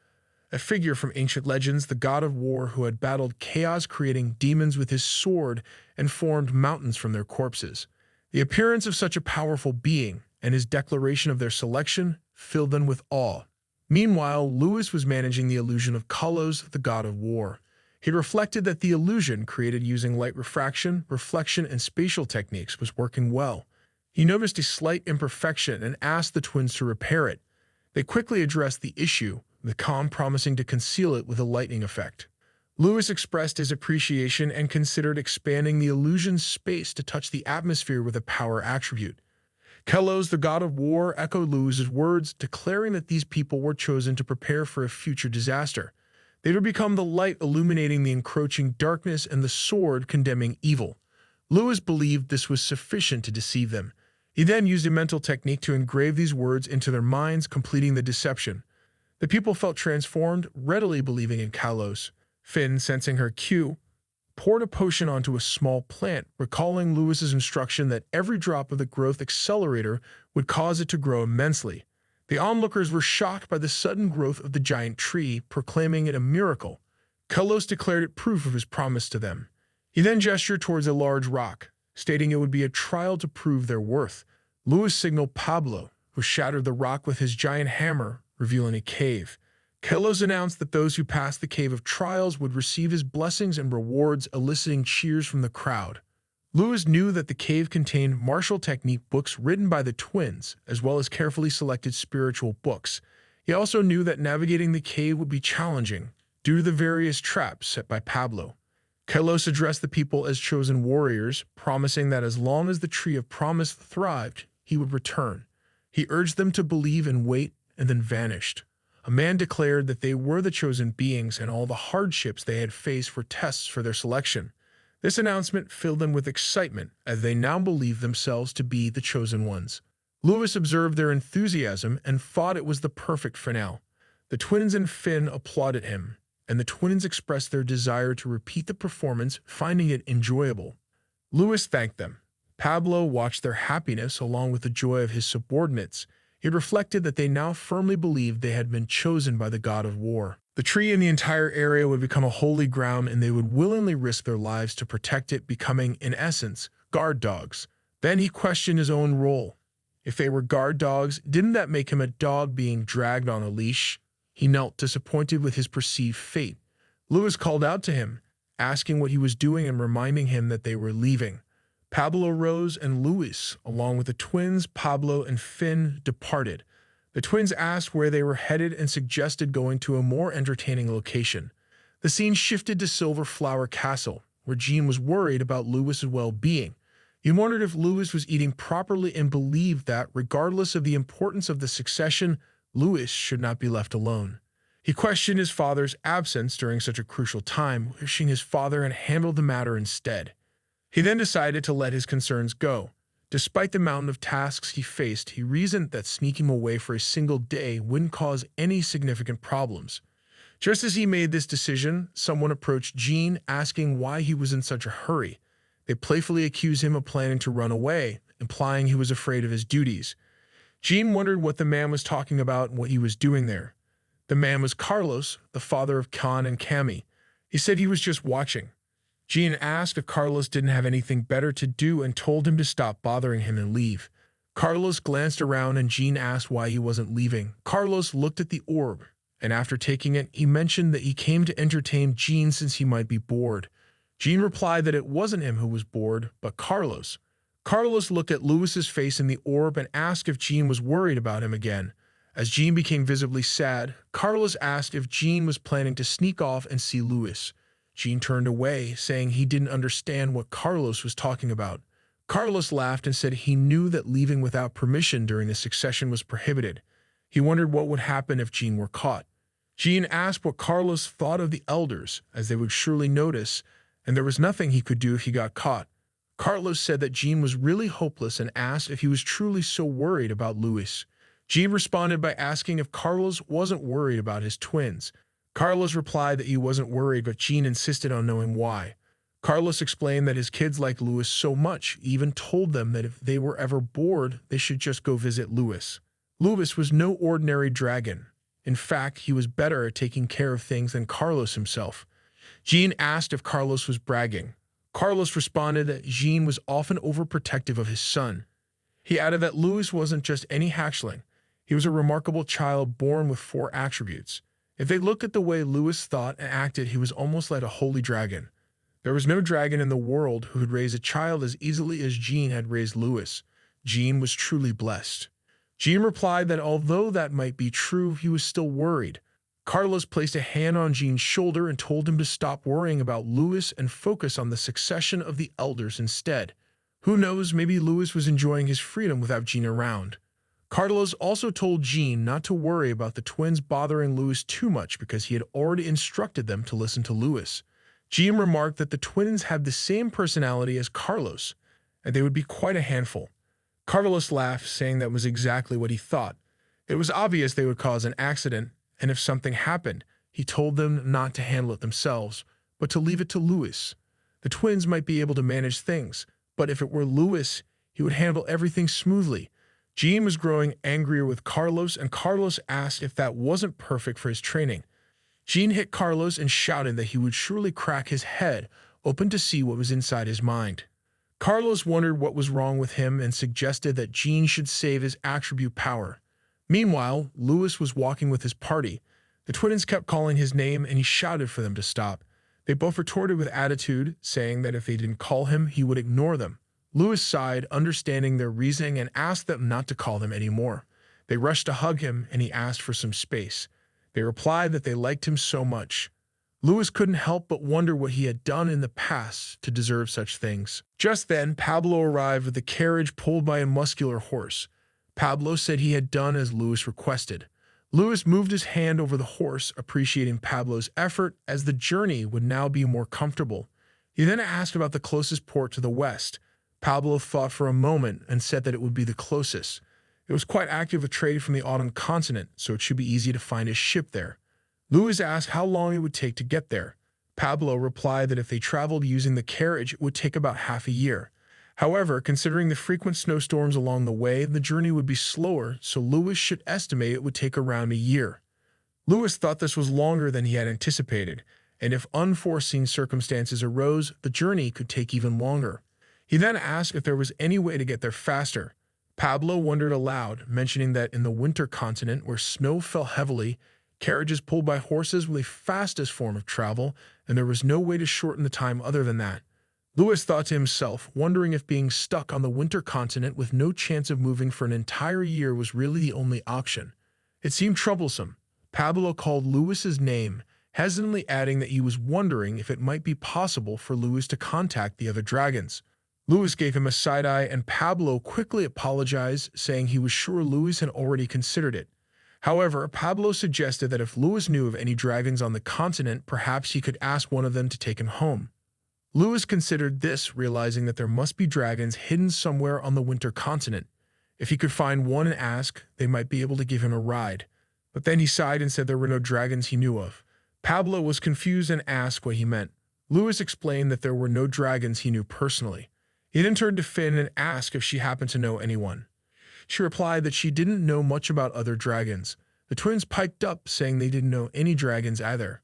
a figure from ancient legends, the god of war who had battled chaos, creating demons with his sword and formed mountains from their corpses. The appearance of such a powerful being and his declaration of their selection filled them with awe. Meanwhile, Lewis was managing the illusion of Kalos, the god of war. He reflected that the illusion created using light refraction, reflection, and spatial techniques was working well. He noticed a slight imperfection and asked the twins to repair it. They quickly addressed the issue, the com promising to conceal it with a lightning effect. Lewis expressed his appreciation and considered expanding the illusion's space to touch the atmosphere with a power attribute. Kalos, the god of war, echoed Lewis's words, declaring that these people were chosen to prepare for a future disaster. They would become the light illuminating the encroaching darkness and the sword condemning evil. Lewis believed this was sufficient to deceive them. He then used a mental technique to engrave these words into their minds, completing the deception. The people felt transformed, readily believing in Kalos. Finn, sensing her cue, poured a potion onto a small plant, recalling Lewis's instruction that every drop of the growth accelerator would cause it to grow immensely. The onlookers were shocked by the sudden growth of the giant tree, proclaiming it a miracle. Kalos declared it proof of his promise to them. He then gestured towards a large rock, stating it would be a trial to prove their worth. Lewis signaled Pablo, who shattered the rock with his giant hammer, revealing a cave. Kalos announced that those who passed the Cave of Trials would receive his blessings and rewards, eliciting cheers from the crowd. Lewis knew that the cave contained martial technique books written by the twins, as well as carefully selected spiritual books. He also knew that navigating the cave would be challenging, due to the various traps set by Pablo. Kalos addressed the people as chosen warriors, promising that as long as the Tree of Promise thrived, he would return. He urged them to believe and wait, and then vanished. A man declared that they were the chosen beings and all the hardships they had faced were tests for their selection. This announcement filled them with excitement as they now believed themselves to be the chosen ones. Lewis observed their enthusiasm and thought it was the perfect finale. The twins and Finn applauded him, and the twins expressed their desire to repeat the performance, finding it enjoyable. Lewis thanked them. Pablo watched their happiness along with the joy of his subordinates. He reflected that they now firmly believed they had been chosen by the god of war. The tree and the entire area would become a holy ground, and they would willingly risk their lives to protect it, becoming, in essence, guard dogs. Then he questioned his own role. If they were guard dogs, didn't that make him a dog being dragged on a leash? He knelt, disappointed with his perceived fate. Lewis called out to him, asking what he was doing and reminding him that they were leaving. Pablo rose, and Lewis, along with the twins, Pablo and Finn, departed. The twins asked where they were headed and suggested going to a more entertaining location. The scene shifted to Silver Flower Castle, where Jean was worried about Lewis's well-being. He wondered if Lewis was eating properly and believed that, regardless of the importance of the succession, Lewis should not be left alone. He questioned his father's absence during such a crucial time, wishing his father had handled the matter instead. He then decided to let his concerns go. Despite the mountain of tasks he faced, he reasoned that sneaking away for a single day wouldn't cause any significant problems. Just as he made this decision, someone approached Jean, asking why he was in such a hurry. They playfully accused him of planning to run away, implying he was afraid of his duties. Jean wondered what the man was talking about and what he was doing there. The man was Carlos, the father of Khan and Cami. He said he was just watching. Jean asked if Carlos didn't have anything better to do and told him to stop bothering him and leave. Carlos glanced around and Jean asked why he wasn't leaving. Carlos looked at the orb, and after taking it, he mentioned that he came to entertain Jean since he might be bored. Jean replied that it wasn't him who was bored, but Carlos. Carlos looked at Lewis's face in the orb and asked if Jean was worried about him again. As Jean became visibly sad, Carlos asked if Jean was planning to sneak off and see Lewis. Jean turned away, saying he didn't understand what Carlos was talking about. Carlos laughed and said he knew that leaving without permission during the succession was prohibited. He wondered what would happen if Jean were caught. Jean asked what Carlos thought of the elders, as they would surely notice, and there was nothing he could do if he got caught. Carlos said that Jean was really hopeless and asked if he was truly so worried about Lewis. Jean responded by asking if Carlos wasn't worried about his twins. Carlos replied that he wasn't worried, but Jean insisted on knowing why. Carlos explained that his kids liked Lewis so much, he even told them that if they were ever bored, they should just go visit Lewis. Lewis was no ordinary dragon. In fact, he was better at taking care of things than Carlos himself. Jean asked if Carlos was bragging. Carlos responded that Jean was often overprotective of his son. He added that Luis wasn't just any hatchling. He was a remarkable child born with 4 attributes. If they look at the way Luis thought and acted, he was almost like a holy dragon. There was no dragon in the world who could raise a child as easily as Jean had raised Luis. Jean was truly blessed. Jean replied that although that might be true, he was still worried. Carlos placed a hand on Jean's shoulder and told him to stop worrying about Luis and focus on the succession of the elders instead. Who knows, maybe Luis was enjoying his freedom without Jean around. Carlos also told Jean not to worry about the twins bothering Luis too much because he had already instructed them to listen to Luis. Jean remarked that the twins had the same personality as Carlos, and they would be quite a handful. Carlos laughed, saying that was exactly what he thought. It was obvious they would cause an accident, and if something happened, he told them not to handle it themselves, but to leave it to Luis. The twins might be able to manage things, but if it were Luis, he would handle everything smoothly. Jean was growing angrier with Carlos, and Carlos asked if that wasn't perfect for his training. Jean hit Carlos and shouted that he would surely crack his head open to see what was inside his mind. Carlos wondered what was wrong with him and suggested that Jean should save his attribute power. Meanwhile, Luis was walking with his party. The twins kept calling his name and he shouted for them to stop. They both retorted with attitude, saying that if they didn't call him, he would ignore them. Luis sighed, understanding their reasoning, and asked them not to call them anymore. They rushed to hug him, and he asked for some space. They replied that they liked him so much. Luis couldn't help but wonder what he had done in the past to deserve such things. Just then, Pablo arrived with a carriage pulled by a muscular horse. Pablo said he had done as Luis requested. Luis moved his hand over the horse, appreciating Pablo's effort, as the journey would now be more comfortable. He then asked about the closest port to the west. Pablo thought for a moment and said that it would be the closest. It was quite active with trade from the autumn continent, so it should be easy to find a ship there. Luis asked how long it would take to get there. Pablo replied that if they traveled using the carriage, it would take about half a year. However, considering the frequent snowstorms along the way, the journey would be slower, so Luis should estimate it would take around a year. Luis thought this was longer than he had anticipated, and if unforeseen circumstances arose, the journey could take even longer. He then asked if there was any way to get there faster. Pablo wondered aloud, mentioning that in the winter continent, where snow fell heavily, carriages pulled by horses were the fastest form of travel, and there was no way to shorten the time other than that. Luis thought to himself, wondering if being stuck on the winter continent with no chance of moving for an entire year was really the only option. It seemed troublesome. Pablo called Luis's name, hesitantly adding that he was wondering if it might be possible for Luis to contact the other dragons. Luis gave him a side-eye, and Pablo quickly apologized, saying he was sure Luis had already considered it. However, Pablo suggested that if Luis knew of any dragons on the continent, perhaps he could ask one of them to take him home. Luis considered this, realizing that there must be dragons hidden somewhere on the winter continent. If he could find one and ask, they might be able to give him a ride. But then he sighed and said there were no dragons he knew of. Pablo was confused and asked what he meant. Luis explained that there were no dragons he knew personally. He then turned to Finn and asked if she happened to know anyone. She replied that she didn't know much about other dragons. The twins piped up, saying they didn't know any dragons either.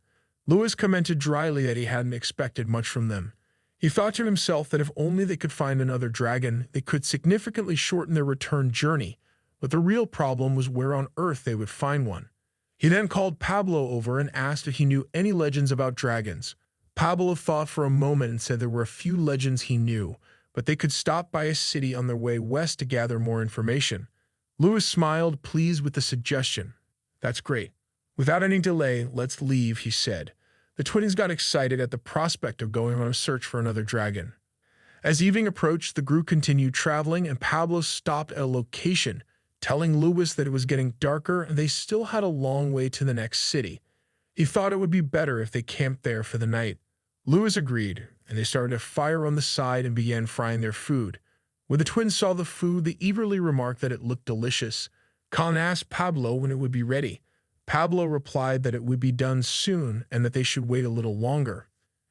Luis commented dryly that he hadn't expected much from them. He thought to himself that if only they could find another dragon, they could significantly shorten their return journey, but the real problem was where on earth they would find one. He then called Pablo over and asked if he knew any legends about dragons. Pablo thought for a moment and said there were a few legends he knew, but they could stop by a city on their way west to gather more information. Luis smiled, pleased with the suggestion. That's great. Without any delay, let's leave, he said. The twins got excited at the prospect of going on a search for another dragon. As evening approached, the group continued traveling, and Pablo stopped at a location, telling Luis that it was getting darker and they still had a long way to the next city. He thought it would be better if they camped there for the night. Luis agreed, and they started a fire on the side and began frying their food. When the twins saw the food, they eagerly remarked that it looked delicious. Khan asked Pablo when it would be ready. Pablo replied that it would be done soon and that they should wait a little longer.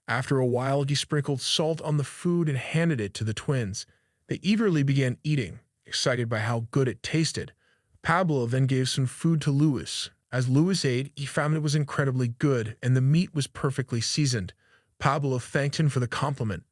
After a while, he sprinkled salt on the food and handed it to the twins. They eagerly began eating, excited by how good it tasted. Pablo then gave some food to Luis. As Luis ate, he found it was incredibly good, and the meat was perfectly seasoned. Pablo thanked him for the compliment.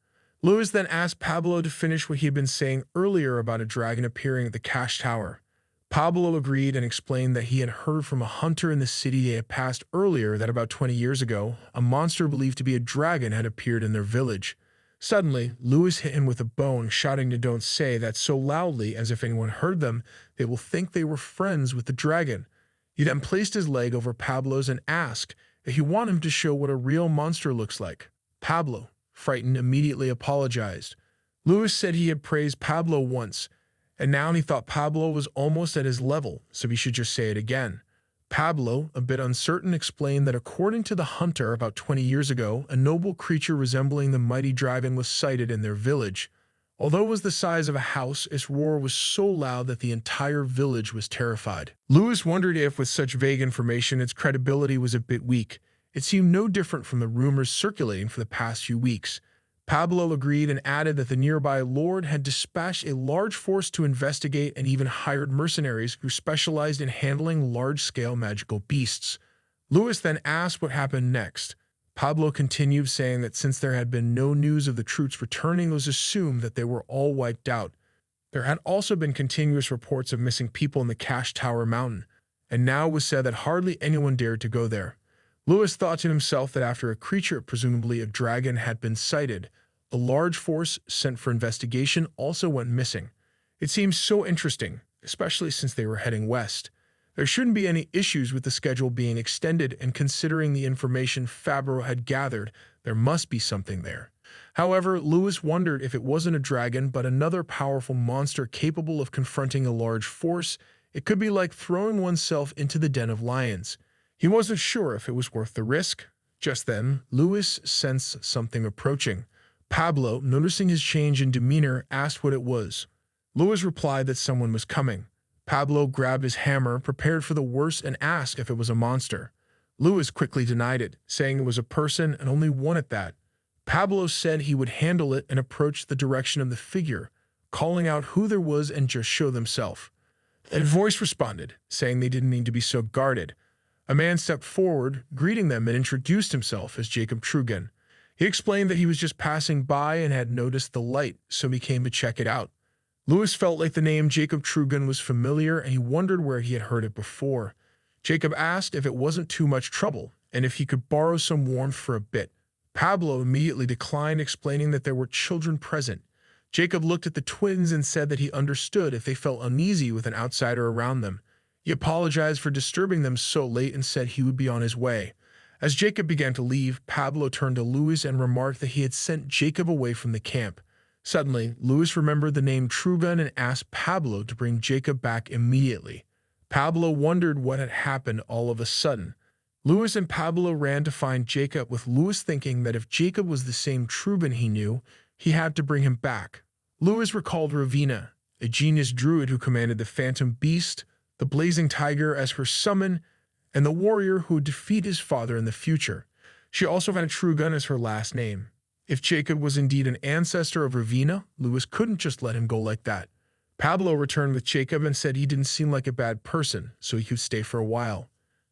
Luis then asked Pablo to finish what he had been saying earlier about a dragon appearing at the cash tower. Pablo agreed and explained that he had heard from a hunter in the city they had passed earlier that about 20 years ago, a monster believed to be a dragon had appeared in their village. Suddenly, Luis hit him with a bone, shouting to don't say that so loudly as if anyone heard them, they will think they were friends with the dragon. He then placed his leg over Pablo's and asked if he wanted him to show what a real monster looks like. Pablo, frightened, immediately apologized. Luis said he had praised Pablo once, and now he thought Pablo was almost at his level, so he should just say it again. Pablo, a bit uncertain, explained that according to the hunter about 20 years ago, a noble creature resembling the mighty dragon was sighted in their village. Although it was the size of a house, its roar was so loud that the entire village was terrified. Luis wondered if, with such vague information, its credibility was a bit weak. It seemed no different from the rumors circulating for the past few weeks. Pablo agreed and added that the nearby lord had dispatched a large force to investigate and even hired mercenaries who specialized in handling large-scale magical beasts. Luis then asked what happened next. Pablo continued, saying that since there had been no news of the troops returning, it was assumed that they were all wiped out. There had also been continuous reports of missing people in the Cash Tower Mountain, and now it was said that hardly anyone dared to go there. Luis thought to himself that after a creature, presumably a dragon, had been sighted, a large force sent for investigation also went missing. It seems so interesting, especially since they were heading west. There shouldn't be any issues with the schedule being extended, and considering the information Fabro had gathered, there must be something there. However, Luis wondered if it wasn't a dragon but another powerful monster capable of confronting a large force. It could be like throwing oneself into the den of lions. He wasn't sure if it was worth the risk. Just then, Luis sensed something approaching. Pablo, noticing his change in demeanor, asked what it was. Luis replied that someone was coming. Pablo grabbed his hammer, prepared for the worst, and asked if it was a monster. Luis quickly denied it, saying it was a person and only one at that. Pablo said he would handle it and approached the direction of the figure, calling out who there was and just show themselves. A voice responded, saying they didn't need to be so guarded. A man stepped forward, greeting them, and introduced himself as Jacob Trugan. He explained that he was just passing by and had noticed the light, so he came to check it out. Luis felt like the name Jacob Trugan was familiar, and he wondered where he had heard it before. Jacob asked if it wasn't too much trouble, and if he could borrow some warmth for a bit. Pablo immediately declined, explaining that there were children present. Jacob looked at the twins and said that he understood if they felt uneasy with an outsider around them. He apologized for disturbing them so late and said he would be on his way. As Jacob began to leave, Pablo turned to Luis and remarked that he had sent Jacob away from the camp. Suddenly, Luis remembered the name Trugan and asked Pablo to bring Jacob back immediately. Pablo wondered what had happened all of a sudden. Luis and Pablo ran to find Jacob, with Luis thinking that if Jacob was the same Trugan he knew, he had to bring him back. Luis recalled Ravina, a genius druid who commanded the phantom beast, the blazing tiger as her summon, and the warrior who would defeat his father in the future. She also had Trugan as her last name. If Jacob was indeed an ancestor of Ravina, Luis couldn't just let him go like that. Pablo returned with Jacob and said he didn't seem like a bad person, so he could stay for a while.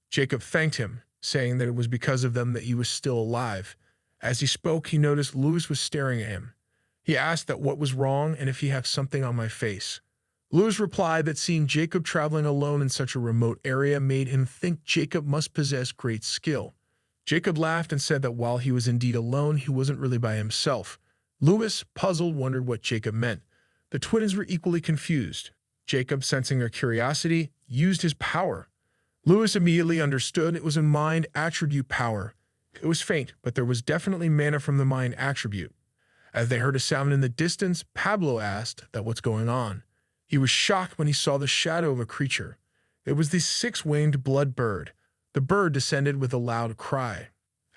Jacob thanked him, saying that it was because of them that he was still alive. As he spoke, he noticed Luis was staring at him. He asked that what was wrong and if he had something on my face. Luis replied that seeing Jacob traveling alone in such a remote area made him think Jacob must possess great skill. Jacob laughed and said that while he was indeed alone, he wasn't really by himself. Luis, puzzled, wondered what Jacob meant. The twins were equally confused. Jacob, sensing their curiosity, used his power. Luis immediately understood it was a mind attribute power. It was faint, but there was definitely mana from the mind attribute. As they heard a sound in the distance, Pablo asked that what's going on. He was shocked when he saw the shadow of a creature. It was the six-winged blood bird. The bird descended with a loud cry.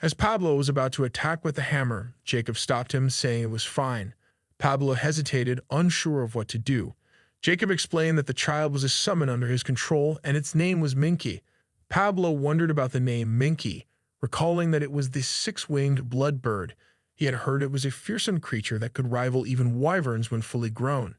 As Pablo was about to attack with the hammer, Jacob stopped him, saying it was fine. Pablo hesitated, unsure of what to do. Jacob explained that the child was a summon under his control, and its name was Minky. Pablo wondered about the name Minky, recalling that it was the six-winged blood bird. He had heard it was a fearsome creature that could rival even wyverns when fully grown.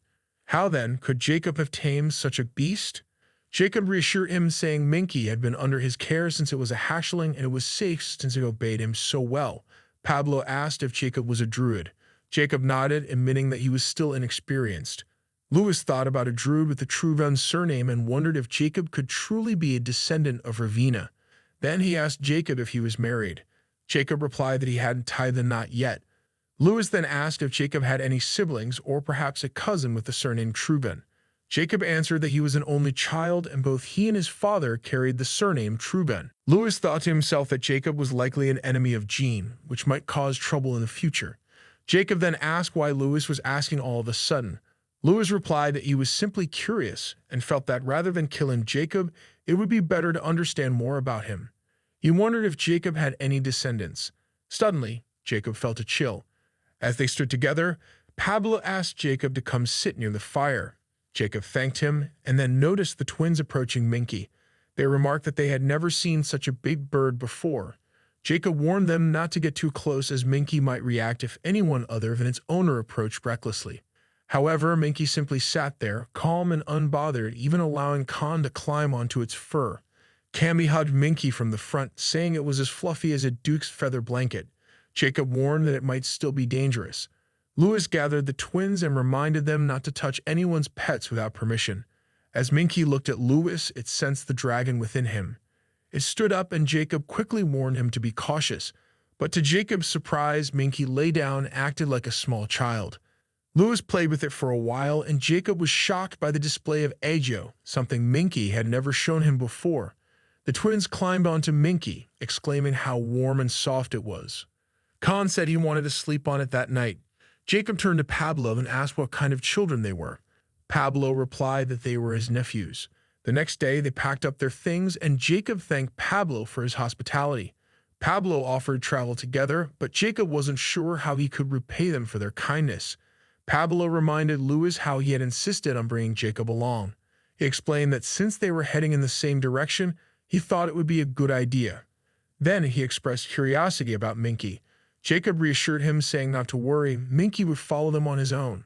How then could Jacob have tamed such a beast? Jacob reassured him, saying Minky had been under his care since it was a hatchling and it was safe since it obeyed him so well. Pablo asked if Jacob was a druid. Jacob nodded, admitting that he was still inexperienced. Luis thought about a druid with the Trugan surname and wondered if Jacob could truly be a descendant of Ravina. Then he asked Jacob if he was married. Jacob replied that he hadn't tied the knot yet. Luis then asked if Jacob had any siblings or perhaps a cousin with the surname Trugan. Jacob answered that he was an only child and both he and his father carried the surname Trugan. Luis thought to himself that Jacob was likely an enemy of Jean, which might cause trouble in the future. Jacob then asked why Luis was asking all of a sudden. Luis replied that he was simply curious and felt that rather than killing Jacob, it would be better to understand more about him. He wondered if Jacob had any descendants. Suddenly, Jacob felt a chill. As they stood together, Pablo asked Jacob to come sit near the fire. Jacob thanked him and then noticed the twins approaching Minky. They remarked that they had never seen such a big bird before. Jacob warned them not to get too close as Minky might react if anyone other than its owner approached recklessly. However, Minky simply sat there, calm and unbothered, even allowing Khan to climb onto its fur. Cammy hugged Minky from the front, saying it was as fluffy as a duke's feather blanket. Jacob warned that it might still be dangerous. Luis gathered the twins and reminded them not to touch anyone's pets without permission. As Minky looked at Luis, it sensed the dragon within him. It stood up and Jacob quickly warned him to be cautious, but to Jacob's surprise, Minky lay down and acted like a small child. Luis played with it for a while and Jacob was shocked by the display of agio, something Minky had never shown him before. The twins climbed onto Minky, exclaiming how warm and soft it was. Khan said he wanted to sleep on it that night. Jacob turned to Pablo and asked what kind of children they were. Pablo replied that they were his nephews. The next day, they packed up their things, and Jacob thanked Pablo for his hospitality. Pablo offered to travel together, but Jacob wasn't sure how he could repay them for their kindness. Pablo reminded Luis how he had insisted on bringing Jacob along. He explained that since they were heading in the same direction, he thought it would be a good idea. Then he expressed curiosity about Minky. Jacob reassured him, saying not to worry, Minky would follow them on his own.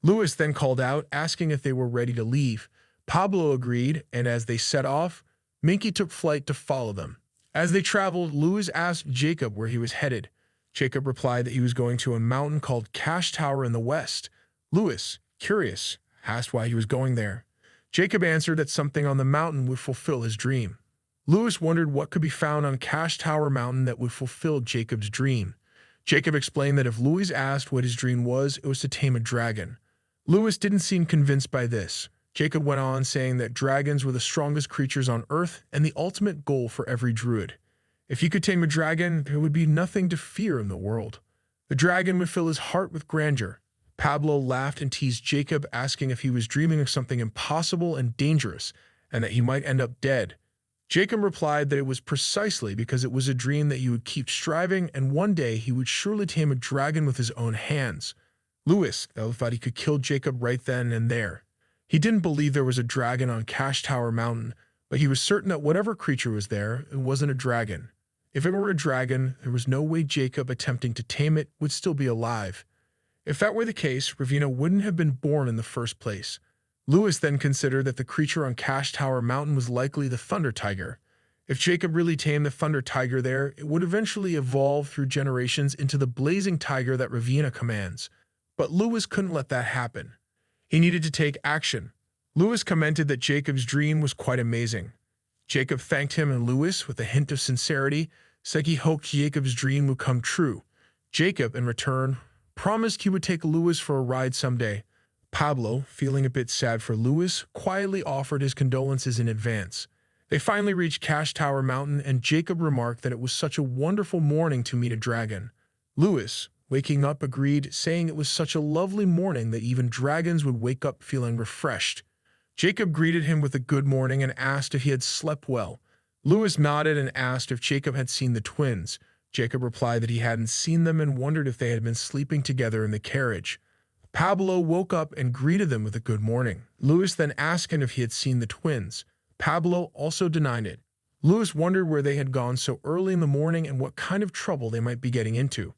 Luis then called out, asking if they were ready to leave. Pablo agreed, and as they set off, Minky took flight to follow them. As they traveled, Luis asked Jacob where he was headed. Jacob replied that he was going to a mountain called Cash Tower in the west. Luis, curious, asked why he was going there. Jacob answered that something on the mountain would fulfill his dream. Luis wondered what could be found on Cash Tower Mountain that would fulfill Jacob's dream. Jacob explained that if Luis asked what his dream was, it was to tame a dragon. Luis didn't seem convinced by this. Jacob went on, saying that dragons were the strongest creatures on Earth and the ultimate goal for every druid. If he could tame a dragon, there would be nothing to fear in the world. The dragon would fill his heart with grandeur. Pablo laughed and teased Jacob, asking if he was dreaming of something impossible and dangerous, and that he might end up dead. Jacob replied that it was precisely because it was a dream that he would keep striving and one day he would surely tame a dragon with his own hands. Luis, though, thought he could kill Jacob right then and there. He didn't believe there was a dragon on Cash Tower Mountain, but he was certain that whatever creature was there, it wasn't a dragon. If it were a dragon, there was no way Jacob attempting to tame it would still be alive. If that were the case, Ravina wouldn't have been born in the first place. Luis then considered that the creature on Cash Tower Mountain was likely the Thunder Tiger. If Jacob really tamed the Thunder Tiger there, it would eventually evolve through generations into the Blazing Tiger that Ravina commands. But Luis couldn't let that happen. He needed to take action. Luis commented that Jacob's dream was quite amazing. Jacob thanked him, and Luis, with a hint of sincerity, said he hoped Jacob's dream would come true. Jacob, in return, promised he would take Luis for a ride someday. Pablo, feeling a bit sad for Luis, quietly offered his condolences in advance. They finally reached Cash Tower Mountain, and Jacob remarked that it was such a wonderful morning to meet a dragon. Luis, waking up, agreed, saying it was such a lovely morning that even dragons would wake up feeling refreshed. Jacob greeted him with a good morning and asked if he had slept well. Luis nodded and asked if Jacob had seen the twins. Jacob replied that he hadn't seen them and wondered if they had been sleeping together in the carriage. Pablo woke up and greeted them with a good morning. Luis then asked him if he had seen the twins. Pablo also denied it. Luis wondered where they had gone so early in the morning and what kind of trouble they might be getting into.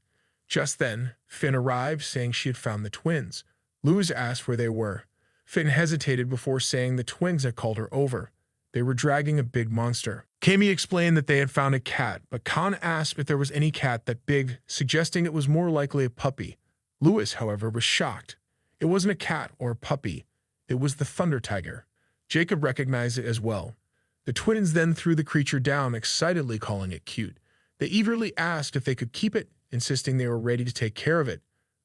Just then, Finn arrived, saying she had found the twins. Luis asked where they were. Finn hesitated before saying the twins had called her over. They were dragging a big monster. Kami explained that they had found a cat, but Khan asked if there was any cat that big, suggesting it was more likely a puppy. Lewis, however, was shocked. It wasn't a cat or a puppy. It was the thunder tiger. Jacob recognized it as well. The twins then threw the creature down, excitedly calling it cute. They eagerly asked if they could keep it, insisting they were ready to take care of it.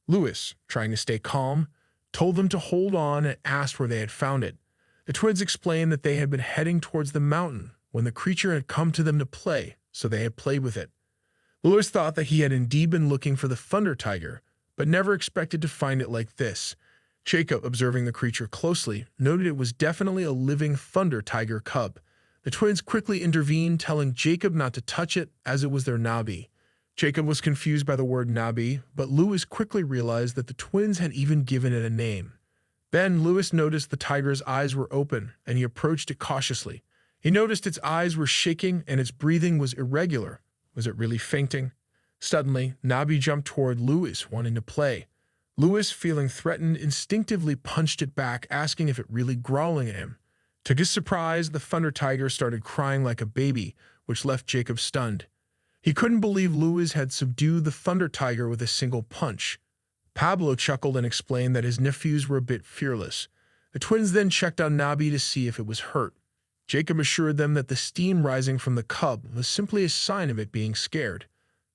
Lewis, trying to stay calm, told them to hold on and asked where they had found it. The twins explained that they had been heading towards the mountain when the creature had come to them to play, so they had played with it. Lewis thought that he had indeed been looking for the thunder tiger, but never expected to find it like this. Jacob, observing the creature closely, noted it was definitely a living thunder tiger cub. The twins quickly intervened, telling Jacob not to touch it as it was their Nabi. Jacob was confused by the word Nabi, but Lewis quickly realized that the twins had even given it a name. Then Lewis noticed the tiger's eyes were open, and he approached it cautiously. He noticed its eyes were shaking and its breathing was irregular. Was it really fainting? Suddenly, Nabi jumped toward Lewis, wanting to play. Lewis, feeling threatened, instinctively punched it back, asking if it really growling at him. To his surprise, the thunder tiger started crying like a baby, which left Jacob stunned. He couldn't believe Lewis had subdued the thunder tiger with a single punch. Pablo chuckled and explained that his nephews were a bit fearless. The twins then checked on Nabi to see if it was hurt. Jacob assured them that the steam rising from the cub was simply a sign of it being scared.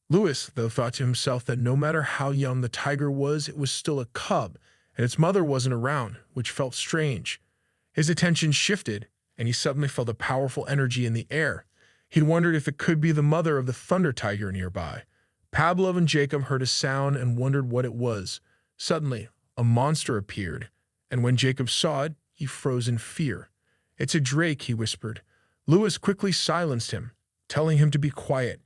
Lewis, though, thought to himself that no matter how young the tiger was, it was still a cub, and its mother wasn't around, which felt strange. His attention shifted, and he suddenly felt a powerful energy in the air. He'd wondered if it could be the mother of the thunder tiger nearby. Pablo and Jacob heard a sound and wondered what it was. Suddenly, a monster appeared, and when Jacob saw it, he froze in fear. "It's a drake," he whispered. Lewis quickly silenced him, telling him to be quiet.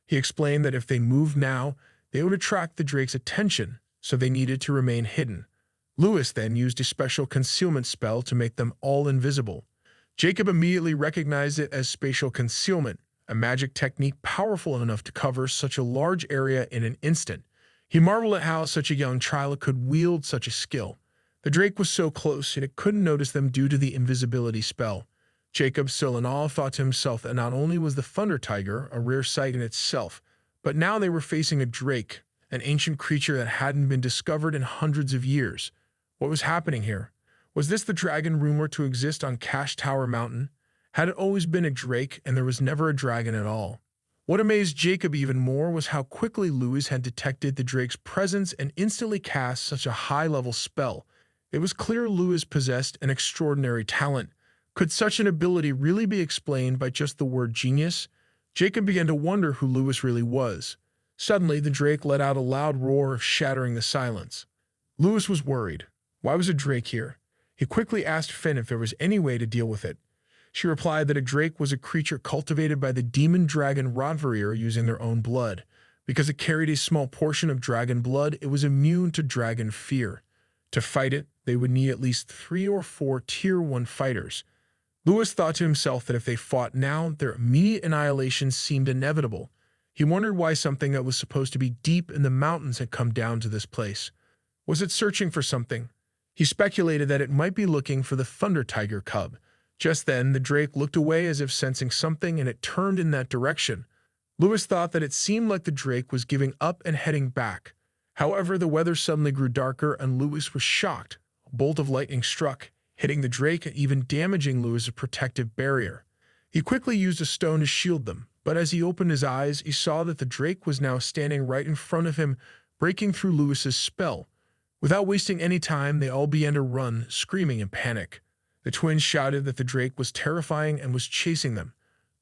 He explained that if they moved now, they would attract the drake's attention, so they needed to remain hidden. Lewis then used a special concealment spell to make them all invisible. Jacob immediately recognized it as spatial concealment, a magic technique powerful enough to cover such a large area in an instant. He marveled at how such a young child could wield such a skill. The drake was so close, and it couldn't notice them due to the invisibility spell. Jacob, still in awe, thought to himself that not only was the thunder tiger a rare sight in itself, but now they were facing a drake, an ancient creature that hadn't been discovered in hundreds of years. What was happening here? Was this the dragon rumored to exist on Cash Tower Mountain? Had it always been a drake and there was never a dragon at all? What amazed Jacob even more was how quickly Lewis had detected the drake's presence and instantly cast such a high-level spell. It was clear Lewis possessed an extraordinary talent. Could such an ability really be explained by just the word genius? Jacob began to wonder who Lewis really was. Suddenly, the drake let out a loud roar, shattering the silence. Lewis was worried. Why was a drake here? He quickly asked Finn if there was any way to deal with it. She replied that a drake was a creature cultivated by the demon dragon Rodvarir using their own blood. Because it carried a small portion of dragon blood, it was immune to dragon fear. To fight it, they would need at least 3 or 4 Tier 1 fighters. Lewis thought to himself that if they fought now, their immediate annihilation seemed inevitable. He wondered why something that was supposed to be deep in the mountains had come down to this place. Was it searching for something? He speculated that it might be looking for the thunder tiger cub. Just then, the drake looked away as if sensing something, and it turned in that direction. Lewis thought that it seemed like the drake was giving up and heading back. However, the weather suddenly grew darker, and Lewis was shocked. A bolt of lightning struck, hitting the drake and even damaging Lewis's protective barrier. He quickly used a stone to shield them, but as he opened his eyes, he saw that the drake was now standing right in front of him, breaking through Lewis's spell. Without wasting any time, they all began to run, screaming in panic. The twins shouted that the drake was terrifying and was chasing them.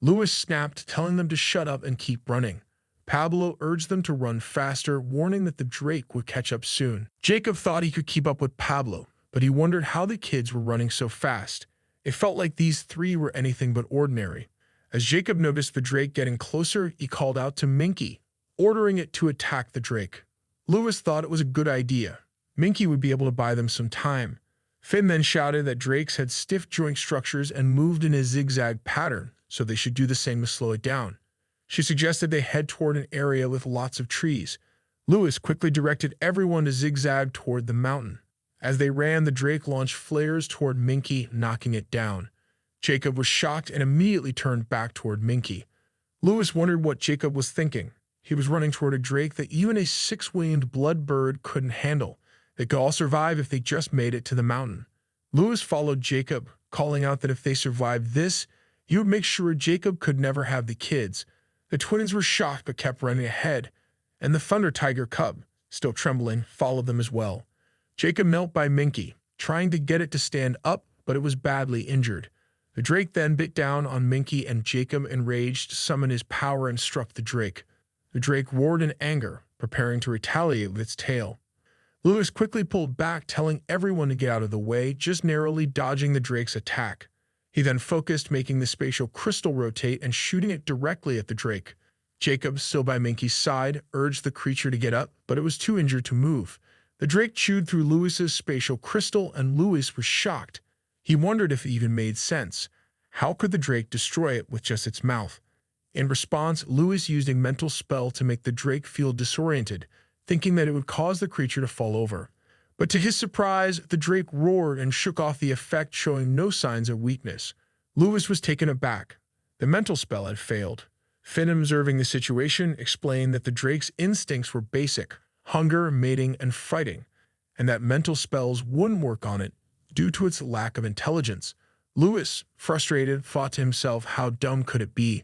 Lewis snapped, telling them to shut up and keep running. Pablo urged them to run faster, warning that the drake would catch up soon. Jacob thought he could keep up with Pablo, but he wondered how the kids were running so fast. It felt like these 3 were anything but ordinary. As Jacob noticed the drake getting closer, he called out to Minky, ordering it to attack the drake. Lewis thought it was a good idea. Minky would be able to buy them some time. Finn then shouted that drakes had stiff joint structures and moved in a zigzag pattern, so they should do the same to slow it down. She suggested they head toward an area with lots of trees. Lewis quickly directed everyone to zigzag toward the mountain. As they ran, the drake launched flares toward Minky, knocking it down. Jacob was shocked and immediately turned back toward Minky. Lewis wondered what Jacob was thinking. He was running toward a drake that even a six-winged blood bird couldn't handle. They could all survive if they just made it to the mountain. Lewis followed Jacob, calling out that if they survived this, he would make sure Jacob could never have the kids. The twins were shocked but kept running ahead, and the thunder tiger cub, still trembling, followed them as well. Jacob knelt by Minky, trying to get it to stand up, but it was badly injured. The drake then bit down on Minky, and Jacob, enraged, summoned his power and struck the drake. The drake roared in anger, preparing to retaliate with its tail. Lewis quickly pulled back, telling everyone to get out of the way, just narrowly dodging the drake's attack. He then focused, making the spatial crystal rotate and shooting it directly at the drake. Jacob, still by Minky's side, urged the creature to get up, but it was too injured to move. The drake chewed through Lewis's spatial crystal, and Lewis was shocked. He wondered if it even made sense. How could the drake destroy it with just its mouth? In response, Lewis used a mental spell to make the drake feel disoriented, thinking that it would cause the creature to fall over. But to his surprise, the drake roared and shook off the effect, showing no signs of weakness. Lewis was taken aback. The mental spell had failed. Finn, observing the situation, explained that the drake's instincts were basic: hunger, mating, and fighting, and that mental spells wouldn't work on it due to its lack of intelligence. Lewis, frustrated, thought to himself, how dumb could it be?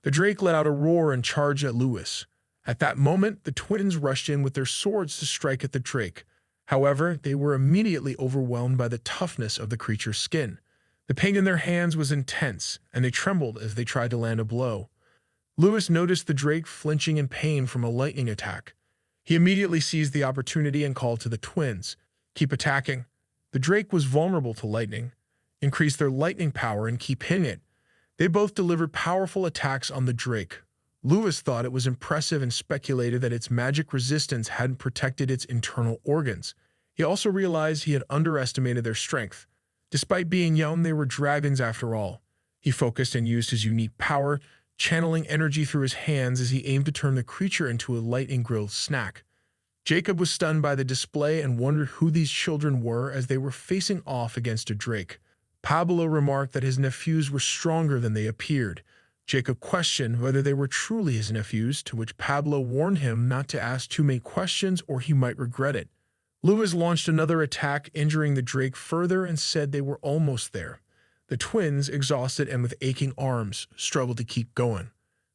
The drake let out a roar and charged at Lewis. At that moment, the twins rushed in with their swords to strike at the drake. However, they were immediately overwhelmed by the toughness of the creature's skin. The pain in their hands was intense, and they trembled as they tried to land a blow. Lewis noticed the drake flinching in pain from a lightning attack. He immediately seized the opportunity and called to the twins, "Keep attacking." The drake was vulnerable to lightning. Increase their lightning power and keep hitting it. They both delivered powerful attacks on the drake. Lewis thought it was impressive and speculated that its magic resistance hadn't protected its internal organs. He also realized he had underestimated their strength. Despite being young, they were dragons after all. He focused and used his unique power, channeling energy through his hands as he aimed to turn the creature into a lightning-grilled snack. Jacob was stunned by the display and wondered who these children were as they were facing off against a drake. Pablo remarked that his nephews were stronger than they appeared. Jacob questioned whether they were truly his nephews, to which Pablo warned him not to ask too many questions or he might regret it. Lewis launched another attack, injuring the drake further, and said they were almost there. The twins, exhausted and with aching arms, struggled to keep going.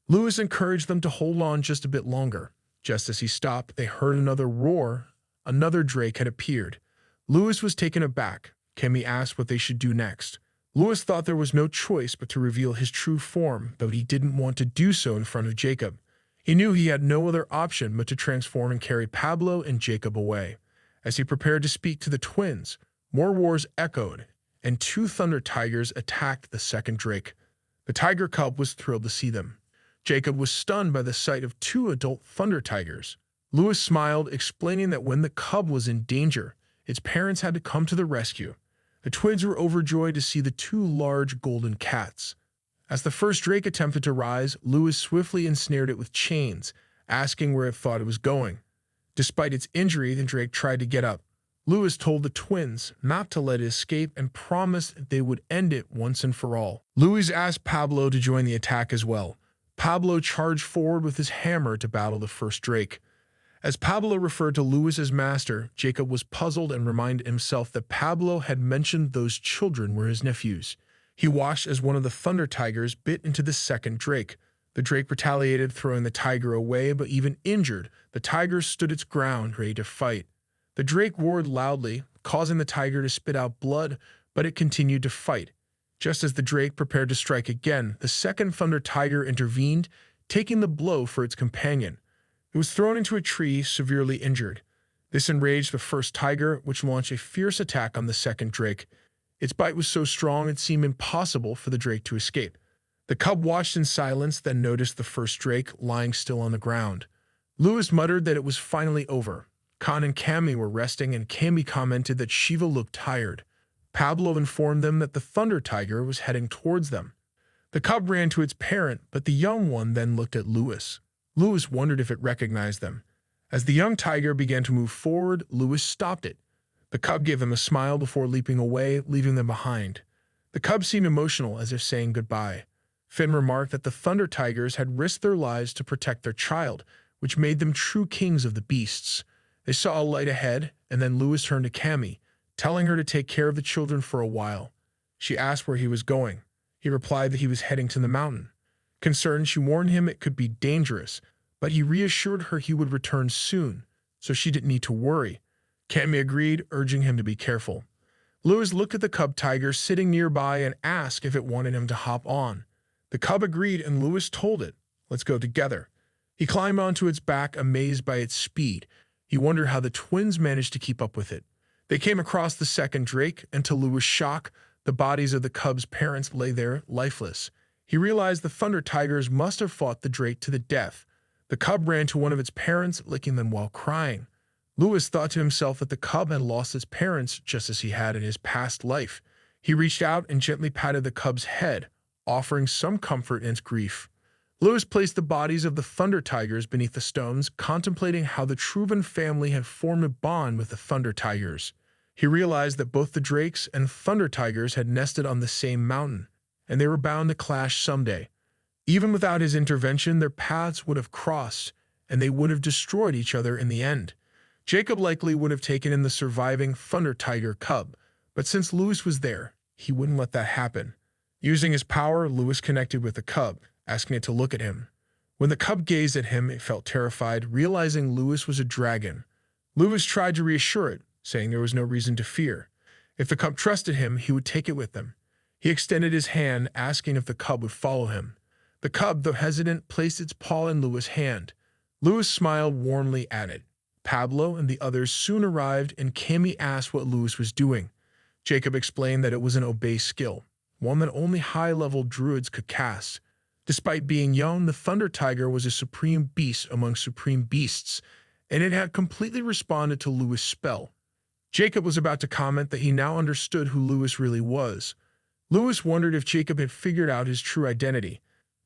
Lewis encouraged them to hold on just a bit longer. Just as he stopped, they heard another roar. Another drake had appeared. Lewis was taken aback. Kemi asked what they should do next. Lewis thought there was no choice but to reveal his true form, though he didn't want to do so in front of Jacob. He knew he had no other option but to transform and carry Pablo and Jacob away. As he prepared to speak to the twins, more roars echoed, and two thunder tigers attacked the second drake. The tiger cub was thrilled to see them. Jacob was stunned by the sight of two adult thunder tigers. Lewis smiled, explaining that when the cub was in danger, its parents had to come to the rescue. The twins were overjoyed to see the two large golden cats. As the first drake attempted to rise, Lewis swiftly ensnared it with chains, asking where it thought it was going. Despite its injury, the drake tried to get up. Lewis told the twins not to let it escape and promised they would end it once and for all. Lewis asked Pablo to join the attack as well. Pablo charged forward with his hammer to battle the first drake. As Pablo referred to Lewis as master, Jacob was puzzled and reminded himself that Pablo had mentioned those children were his nephews. He watched as one of the thunder tigers bit into the second drake. The drake retaliated, throwing the tiger away, but even injured, the tiger stood its ground, ready to fight. The drake roared loudly, causing the tiger to spit out blood, but it continued to fight. Just as the drake prepared to strike again, the second thunder tiger intervened, taking the blow for its companion. It was thrown into a tree, severely injured. This enraged the first tiger, which launched a fierce attack on the second drake. Its bite was so strong it seemed impossible for the drake to escape. The cub watched in silence, then noticed the first drake lying still on the ground. Lewis muttered that it was finally over. Khan and Cammy were resting, and Cammy commented that Shiva looked tired. Pablo informed them that the thunder tiger was heading towards them. The cub ran to its parent, but the young one then looked at Lewis. Lewis wondered if it recognized them. As the young tiger began to move forward, Lewis stopped it. The cub gave them a smile before leaping away, leaving them behind. The cub seemed emotional, as if saying goodbye. Finn remarked that the Thunder Tigers had risked their lives to protect their child, which made them true kings of the beasts. They saw a light ahead, and then Lewis turned to Cammy, telling her to take care of the children for a while. She asked where he was going. He replied that he was heading to the mountain. Concerned, she warned him it could be dangerous, but he reassured her he would return soon, so she didn't need to worry. Cammy agreed, urging him to be careful. Lewis looked at the cub tiger sitting nearby and asked if it wanted him to hop on. The cub agreed, and Lewis told it, "Let's go together." He climbed onto its back, amazed by its speed. He wondered how the twins managed to keep up with it. They came across the second drake, and to Lewis' shock, the bodies of the cub's parents lay there, lifeless. He realized the Thunder Tigers must have fought the drake to the death. The cub ran to one of its parents, licking them while crying. Lewis thought to himself that the cub had lost its parents just as he had in his past life. He reached out and gently patted the cub's head, offering some comfort in its grief. Lewis placed the bodies of the Thunder Tigers beneath the stones, contemplating how the Trugan family had formed a bond with the Thunder Tigers. He realized that both the Drakes and Thunder Tigers had nested on the same mountain, and they were bound to clash someday. Even without his intervention, their paths would have crossed, and they would have destroyed each other in the end. Jacob likely would have taken in the surviving Thunder Tiger cub, but since Lewis was there, he wouldn't let that happen. Using his power, Lewis connected with the cub, asking it to look at him. When the cub gazed at him, it felt terrified, realizing Lewis was a dragon. Lewis tried to reassure it, saying there was no reason to fear. If the cub trusted him, he would take it with him. He extended his hand, asking if the cub would follow him. The cub, though hesitant, placed its paw in Lewis' hand. Lewis smiled warmly at it. Pablo and the others soon arrived, and Cammy asked what Lewis was doing. Jacob explained that it was an obey skill, one that only high-level druids could cast. Despite being young, the Thunder Tiger was a supreme beast among supreme beasts, and it had completely responded to Lewis' spell. Jacob was about to comment that he now understood who Lewis really was. Lewis wondered if Jacob had figured out his true identity.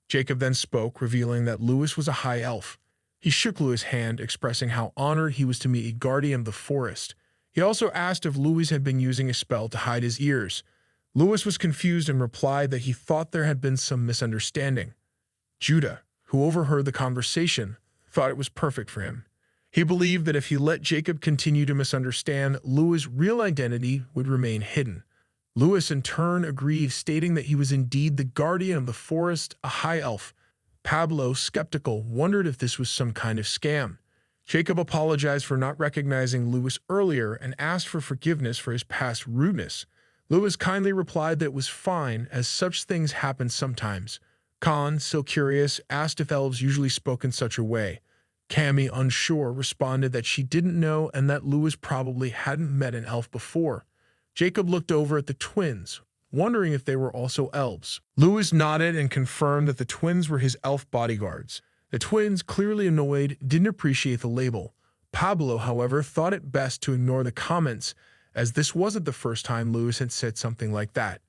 Jacob then spoke, revealing that Lewis was a high elf. He shook Lewis' hand, expressing how honored he was to meet a guardian of the forest. He also asked if Lewis had been using a spell to hide his ears. Lewis was confused and replied that he thought there had been some misunderstanding. Judah, who overheard the conversation, thought it was perfect for him. He believed that if he let Jacob continue to misunderstand, Lewis' real identity would remain hidden. Lewis in turn agreed, stating that he was indeed the guardian of the forest, a high elf. Pablo, skeptical, wondered if this was some kind of scam. Jacob apologized for not recognizing Lewis earlier and asked for forgiveness for his past rudeness. Lewis kindly replied that it was fine, as such things happen sometimes. Khan, still curious, asked if elves usually spoke in such a way. Cammy, unsure, responded that she didn't know and that Lewis probably hadn't met an elf before. Jacob looked over at the twins, wondering if they were also elves. Lewis nodded and confirmed that the twins were his elf bodyguards. The twins, clearly annoyed, didn't appreciate the label. Pablo, however, thought it best to ignore the comments, as this wasn't the first time Lewis had said something like that.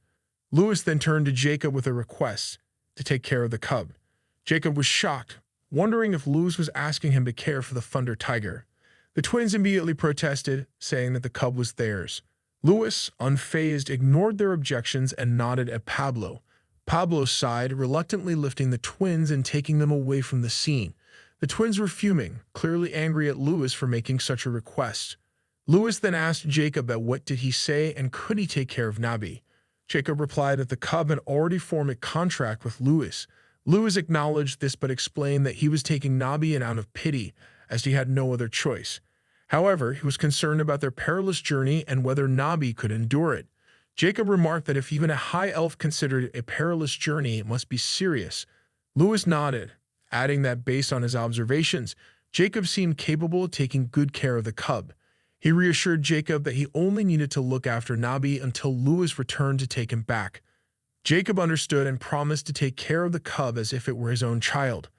Lewis then turned to Jacob with a request to take care of the cub. Jacob was shocked, wondering if Lewis was asking him to care for the Thunder Tiger. The twins immediately protested, saying that the cub was theirs. Lewis, unfazed, ignored their objections and nodded at Pablo. Pablo sighed, reluctantly lifting the twins and taking them away from the scene. The twins were fuming, clearly angry at Lewis for making such a request. Lewis then asked Jacob that what did he say and could he take care of Nabi. Jacob replied that the cub had already formed a contract with Lewis. Lewis acknowledged this but explained that he was taking Nabi in out of pity, as he had no other choice. However, he was concerned about their perilous journey and whether Nabi could endure it. Jacob remarked that if even a high elf considered it a perilous journey, it must be serious. Lewis nodded, adding that based on his observations, Jacob seemed capable of taking good care of the cub. He reassured Jacob that he only needed to look after Nabi until Lewis returned to take him back. Jacob understood and promised to take care of the cub as if it were his own child.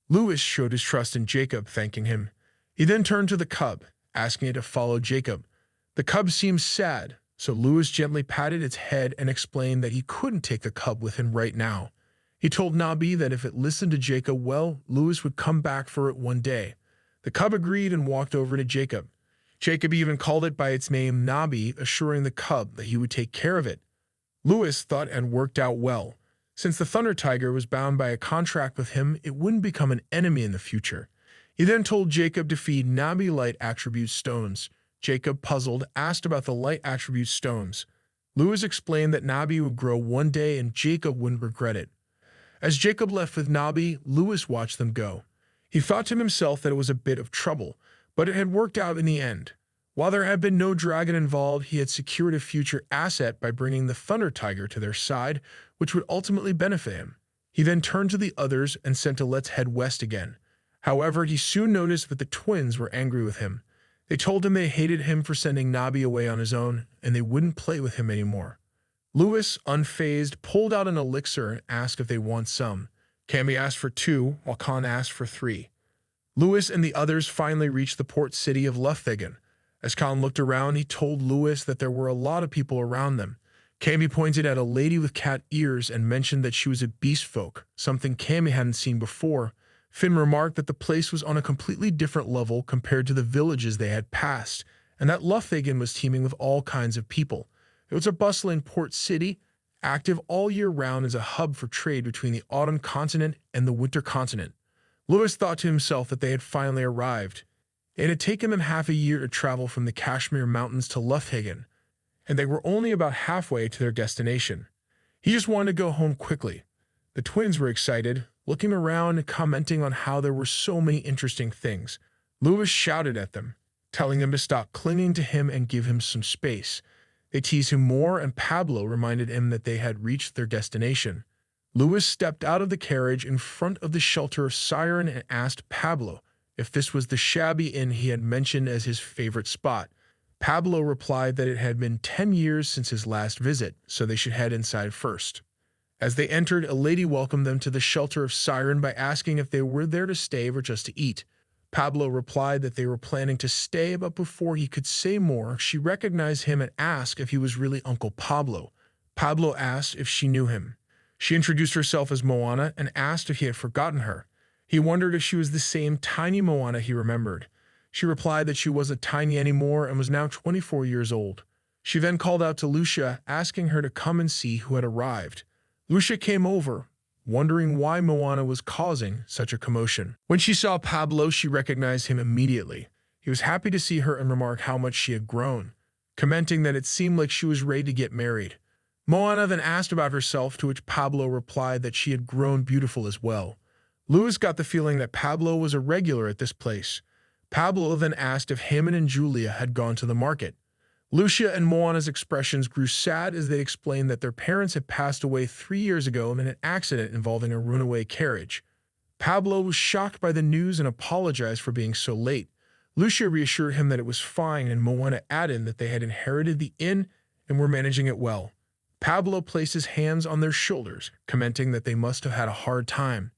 Lewis showed his trust in Jacob, thanking him. He then turned to the cub, asking it to follow Jacob. The cub seemed sad, so Lewis gently patted its head and explained that he couldn't take the cub with him right now. He told Nabi that if it listened to Jacob well, Lewis would come back for it one day. The cub agreed and walked over to Jacob. Jacob even called it by its name, Nabi, assuring the cub that he would take care of it. Luis thought it had worked out well. Since the Thunder Tiger was bound by a contract with him, it wouldn't become an enemy in the future. He then told Jacob to feed Nabi light attribute stones. Jacob, puzzled, asked about the light attribute stones. Luis explained that Nabi would grow one day and Jacob wouldn't regret it. As Jacob left with Nabi, Luis watched them go. He thought to himself that it was a bit of trouble, but it had worked out in the end. While there had been no dragon involved, he had secured a future asset by bringing the Thunder Tiger to their side, which would ultimately benefit him. He then turned to the others and sent a "let's head west" again. However, he soon noticed that the twins were angry with him. They told him they hated him for sending Nabi away on his own, and they wouldn't play with him anymore. Luis, unfazed, pulled out an elixir and asked if they want some. Cammy asked for 2, while Khan asked for 3. Luis and the others finally reached the port city of Lufthagen. As Khan looked around, he told Luis that there were a lot of people around them. Cammy pointed at a lady with cat ears and mentioned that she was a beast folk, something Cammy hadn't seen before. Finn remarked that the place was on a completely different level compared to the villages they had passed, and that Lufthagen was teeming with all kinds of people. It was a bustling port city, active all year round as a hub for trade between the autumn continent and the winter continent. Luis thought to himself that they had finally arrived. It had taken them half a year to travel from the Kashmir Mountains to Lufthagen, and they were only about halfway to their destination. He just wanted to go home quickly. The twins were excited, looking around and commenting on how there were so many interesting things. Luis shouted at them, telling them to stop clinging to him and give him some space. They teased him more, and Pablo reminded him that they had reached their destination. Luis stepped out of the carriage in front of the shelter of Siren and asked Pablo if this was the shabby inn he had mentioned as his favorite spot. Pablo replied that it had been 10 years since his last visit, so they should head inside first. As they entered, a lady welcomed them to the shelter of Siren by asking if they were there to stay or just to eat. Pablo replied that they were planning to stay, but before he could say more, she recognized him and asked if he was really Uncle Pablo. Pablo asked if she knew him. She introduced herself as Moana and asked if he had forgotten her. He wondered if she was the same tiny Moana he remembered. She replied that she wasn't tiny anymore and was now 24 years old. She then called out to Lucia, asking her to come and see who had arrived. Lucia came over, wondering why Moana was causing such a commotion. When she saw Pablo, she recognized him immediately. He was happy to see her and remarked how much she had grown, commenting that it seemed like she was ready to get married. Moana then asked about herself, to which Pablo replied that she had grown beautiful as well. Luis got the feeling that Pablo was a regular at this place. Pablo then asked if Damon and Julia had gone to the market. Lucia and Moana's expressions grew sad as they explained that their parents had passed away 3 years ago in an accident involving a runaway carriage. Pablo was shocked by the news and apologized for being so late. Lucia reassured him that it was fine, and Moana added that they had inherited the inn and were managing it well. Pablo placed his hands on their shoulders, commenting that they must have had a hard time.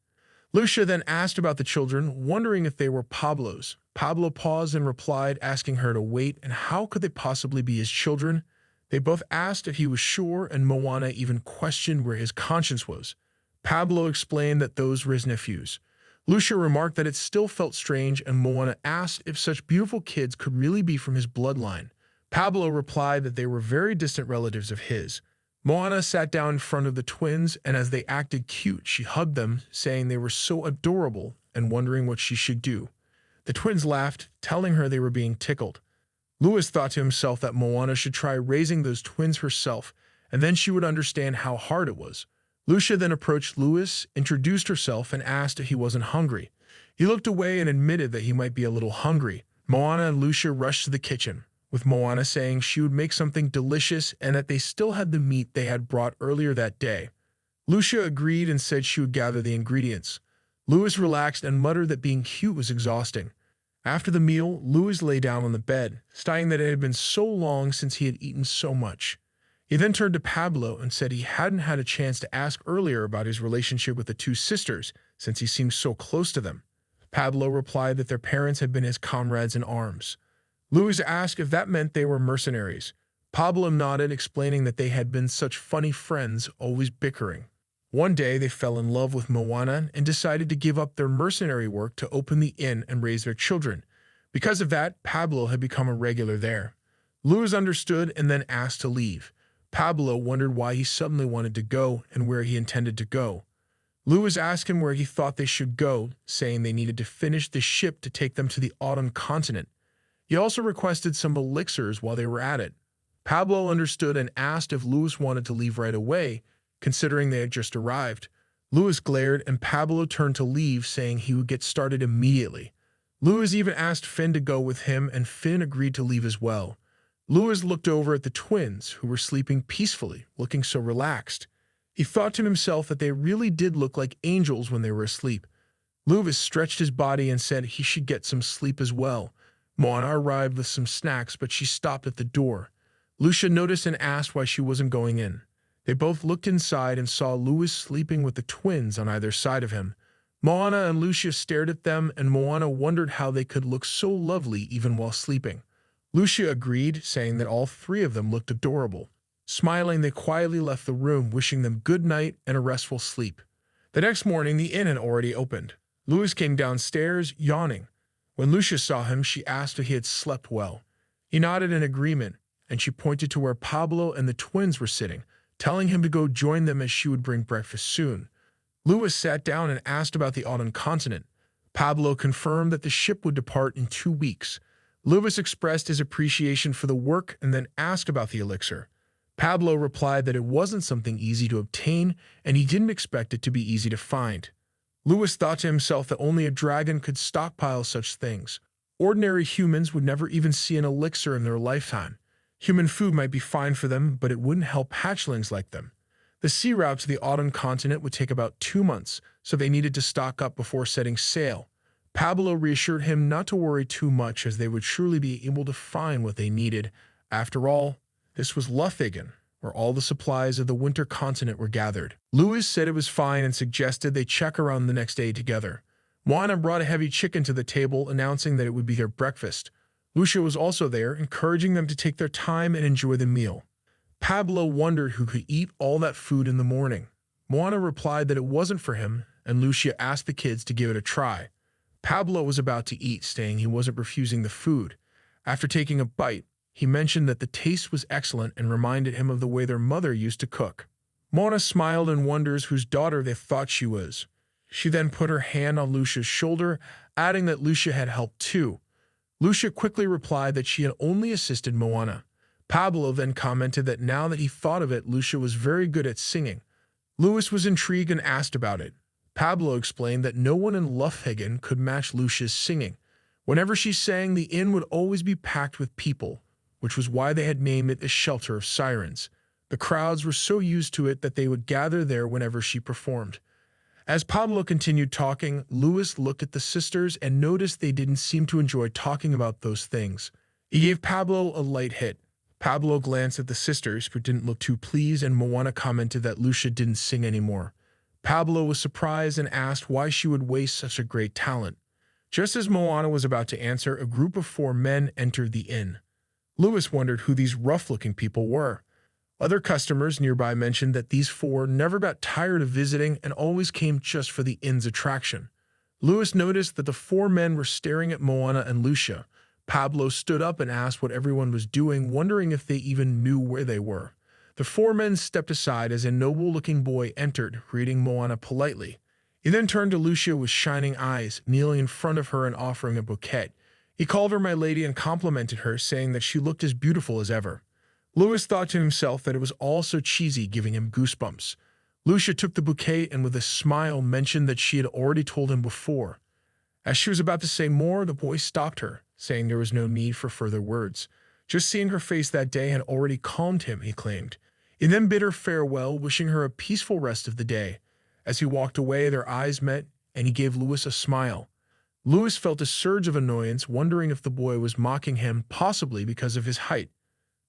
Lucia then asked about the children, wondering if they were Pablo's. Pablo paused and replied, asking her to wait, and how could they possibly be his children? They both asked if he was sure, and Moana even questioned where his conscience was. Pablo explained that those were his nephews. Lucia remarked that it still felt strange, and Moana asked if such beautiful kids could really be from his bloodline. Pablo replied that they were very distant relatives of his. Moana sat down in front of the twins, and as they acted cute, she hugged them, saying they were so adorable and wondering what she should do. The twins laughed, telling her they were being tickled. Luis thought to himself that Moana should try raising those twins herself, and then she would understand how hard it was. Lucia then approached Luis, introduced herself, and asked if he wasn't hungry. He looked away and admitted that he might be a little hungry. Moana and Lucia rushed to the kitchen, with Moana saying she would make something delicious and that they still had the meat they had brought earlier that day. Lucia agreed and said she would gather the ingredients. Luis relaxed and muttered that being cute was exhausting. After the meal, Luis lay down on the bed, sighing that it had been so long since he had eaten so much. He then turned to Pablo and said he hadn't had a chance to ask earlier about his relationship with the two sisters, since he seemed so close to them. Pablo replied that their parents had been his comrades in arms. Luis asked if that meant they were mercenaries. Pablo nodded, explaining that they had been such funny friends, always bickering. One day they fell in love with Moana and decided to give up their mercenary work to open the inn and raise their children. Because of that, Pablo had become a regular there. Luis understood and then asked to leave. Pablo wondered why he suddenly wanted to go and where he intended to go. Louis asked him where he thought they should go, saying they needed to finish the ship to take them to the autumn continent. He also requested some elixirs while they were at it. Pablo understood and asked if Louis wanted to leave right away, considering they had just arrived. Louis glared and Pablo turned to leave, saying he would get started immediately. Louis even asked Finn to go with him, and Finn agreed to leave as well. Louis looked over at the twins, who were sleeping peacefully, looking so relaxed. He thought to himself that they really did look like angels when they were asleep. Louis stretched his body and said he should get some sleep as well. Moana arrived with some snacks, but she stopped at the door. Lucia noticed and asked why she wasn't going in. They both looked inside and saw Louis sleeping with the twins on either side of him. Moana and Lucia stared at them, and Moana wondered how they could look so lovely even while sleeping. Lucia agreed, saying that all three of them looked adorable. Smiling, they quietly left the room, wishing them good night and a restful sleep. The next morning, the inn had already opened. Louis came downstairs, yawning. When Lucia saw him, she asked if he had slept well. He nodded in agreement, and she pointed to where Pablo and the twins were sitting, telling him to go join them as she would bring breakfast soon. Louis sat down and asked about the autumn continent. Pablo confirmed that the ship would depart in 2 weeks. Louis expressed his appreciation for the work and then asked about the elixir. Pablo replied that it wasn't something easy to obtain, and he didn't expect it to be easy to find. Louis thought to himself that only a dragon could stockpile such things. Ordinary humans would never even see an elixir in their lifetime. Human food might be fine for them, but it wouldn't help hatchlings like them. The sea route to the autumn continent would take about 2 months, so they needed to stock up before setting sail. Pablo reassured him not to worry too much, as they would surely be able to find what they needed. After all, this was Lucia, where all the supplies of the winter continent were gathered. Louis said it was fine and suggested they check around the next day together. Moana brought a heavy chicken to the table, announcing that it would be their breakfast. Lucia was also there, encouraging them to take their time and enjoy the meal. Pablo wondered who could eat all that food in the morning. Moana replied that it wasn't for him, and Lucia asked the kids to give it a try. Pablo was about to eat, saying he wasn't refusing the food. After taking a bite, he mentioned that the taste was excellent and reminded him of the way their mother used to cook. Moana smiled and wonders whose daughter they thought she was. She then put her hand on Lucia's shoulder, adding that Lucia had helped too. Lucia quickly replied that she had only assisted Moana. Pablo then commented that now that he thought of it, Lucia was very good at singing. Louis was intrigued and asked about it. Pablo explained that no one in Lucia could match Lucia's singing. Whenever she sang, the inn would always be packed with people, which was why they had named it the Shelter of Sirens. The crowds were so used to it that they would gather there whenever she performed. As Pablo continued talking, Louis looked at the sisters and noticed they didn't seem to enjoy talking about those things. He gave Pablo a light hit. Pablo glanced at the sisters, but didn't look too pleased, and Moana commented that Lucia didn't sing anymore. Pablo was surprised and asked why she would waste such a great talent. Just as Moana was about to answer, a group of 4 men entered the inn. Louis wondered who these rough-looking people were. Other customers nearby mentioned that these 4 never got tired of visiting and always came just for the inn's attraction. Louis noticed that the 4 men were staring at Moana and Lucia. Pablo stood up and asked what everyone was doing, wondering if they even knew where they were. The 4 men stepped aside as a noble-looking boy entered, greeting Moana politely. He then turned to Lucia with shining eyes, kneeling in front of her and offering a bouquet. He called her my lady and complimented her, saying that she looked as beautiful as ever. Louis thought to himself that it was all so cheesy, giving him goosebumps. Lucia took the bouquet and with a smile mentioned that she had already told him before. As she was about to say more, the boy stopped her, saying there was no need for further words. Just seeing her face that day had already calmed him, he claimed. He then bid her farewell, wishing her a peaceful rest of the day. As he walked away, their eyes met, and he gave Louis a smile. Louis felt a surge of annoyance, wondering if the boy was mocking him, possibly because of his height.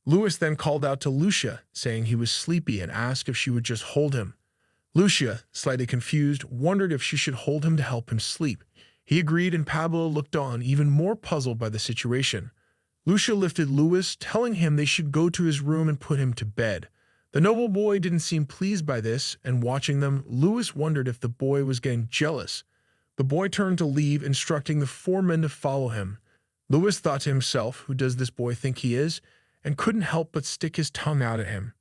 Louis then called out to Lucia, saying he was sleepy, and asked if she would just hold him. Lucia, slightly confused, wondered if she should hold him to help him sleep. He agreed, and Pablo looked on, even more puzzled by the situation. Lucia lifted Louis, telling him they should go to his room and put him to bed. The noble boy didn't seem pleased by this, and watching them, Louis wondered if the boy was getting jealous. The boy turned to leave, instructing the 4 men to follow him. Louis thought to himself, who does this boy think he is? And couldn't help but stick his tongue out at him.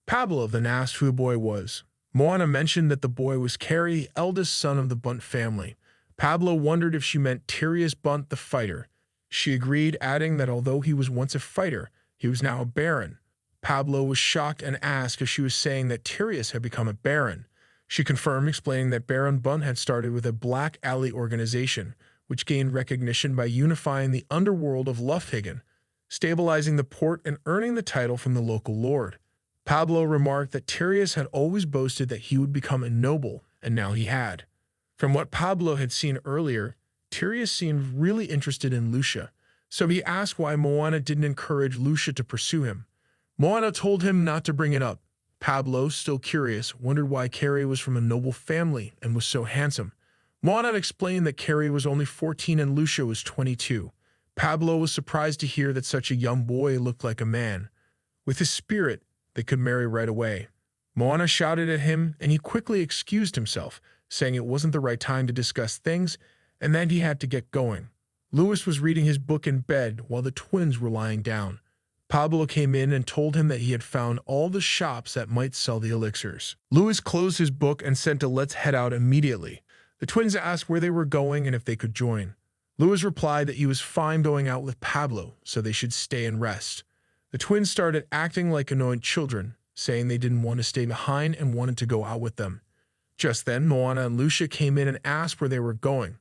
Pablo then asked who the boy was. Moana mentioned that the boy was Carrie, eldest son of the Bunt family. Pablo wondered if she meant Tyrius Bunt the fighter. She agreed, adding that although he was once a fighter, he was now a baron. Pablo was shocked and asked if she was saying that Tyrius had become a baron. She confirmed, explaining that Baron Bunt had started with a Black Alley organization, which gained recognition by unifying the underworld of Lufthagen, stabilizing the port and earning the title from the local lord. Pablo remarked that Tyrius had always boasted that he would become a noble, and now he had. From what Pablo had seen earlier, Tyrius seemed really interested in Lucia, so he asked why Moana didn't encourage Lucia to pursue him. Moana told him not to bring it up. Pablo, still curious, wondered why Carrie was from a noble family and was so handsome. Moana explained that Carrie was only 14 and Lucia was 22. Pablo was surprised to hear that such a young boy looked like a man. With his spirit, they could marry right away. Moana shouted at him, and he quickly excused himself, saying it wasn't the right time to discuss things and that he had to get going. Louis was reading his book in bed while the twins were lying down. Pablo came in and told him that he had found all the shops that might sell the elixirs. Louis closed his book and sent a "let's head out" immediately. The twins asked where they were going and if they could join. Louis replied that he was fine going out with Pablo, so they should stay and rest. The twins started acting like annoyed children, saying they didn't want to stay behind and wanted to go out with them. Just then, Moana and Lucia came in and asked where they were going.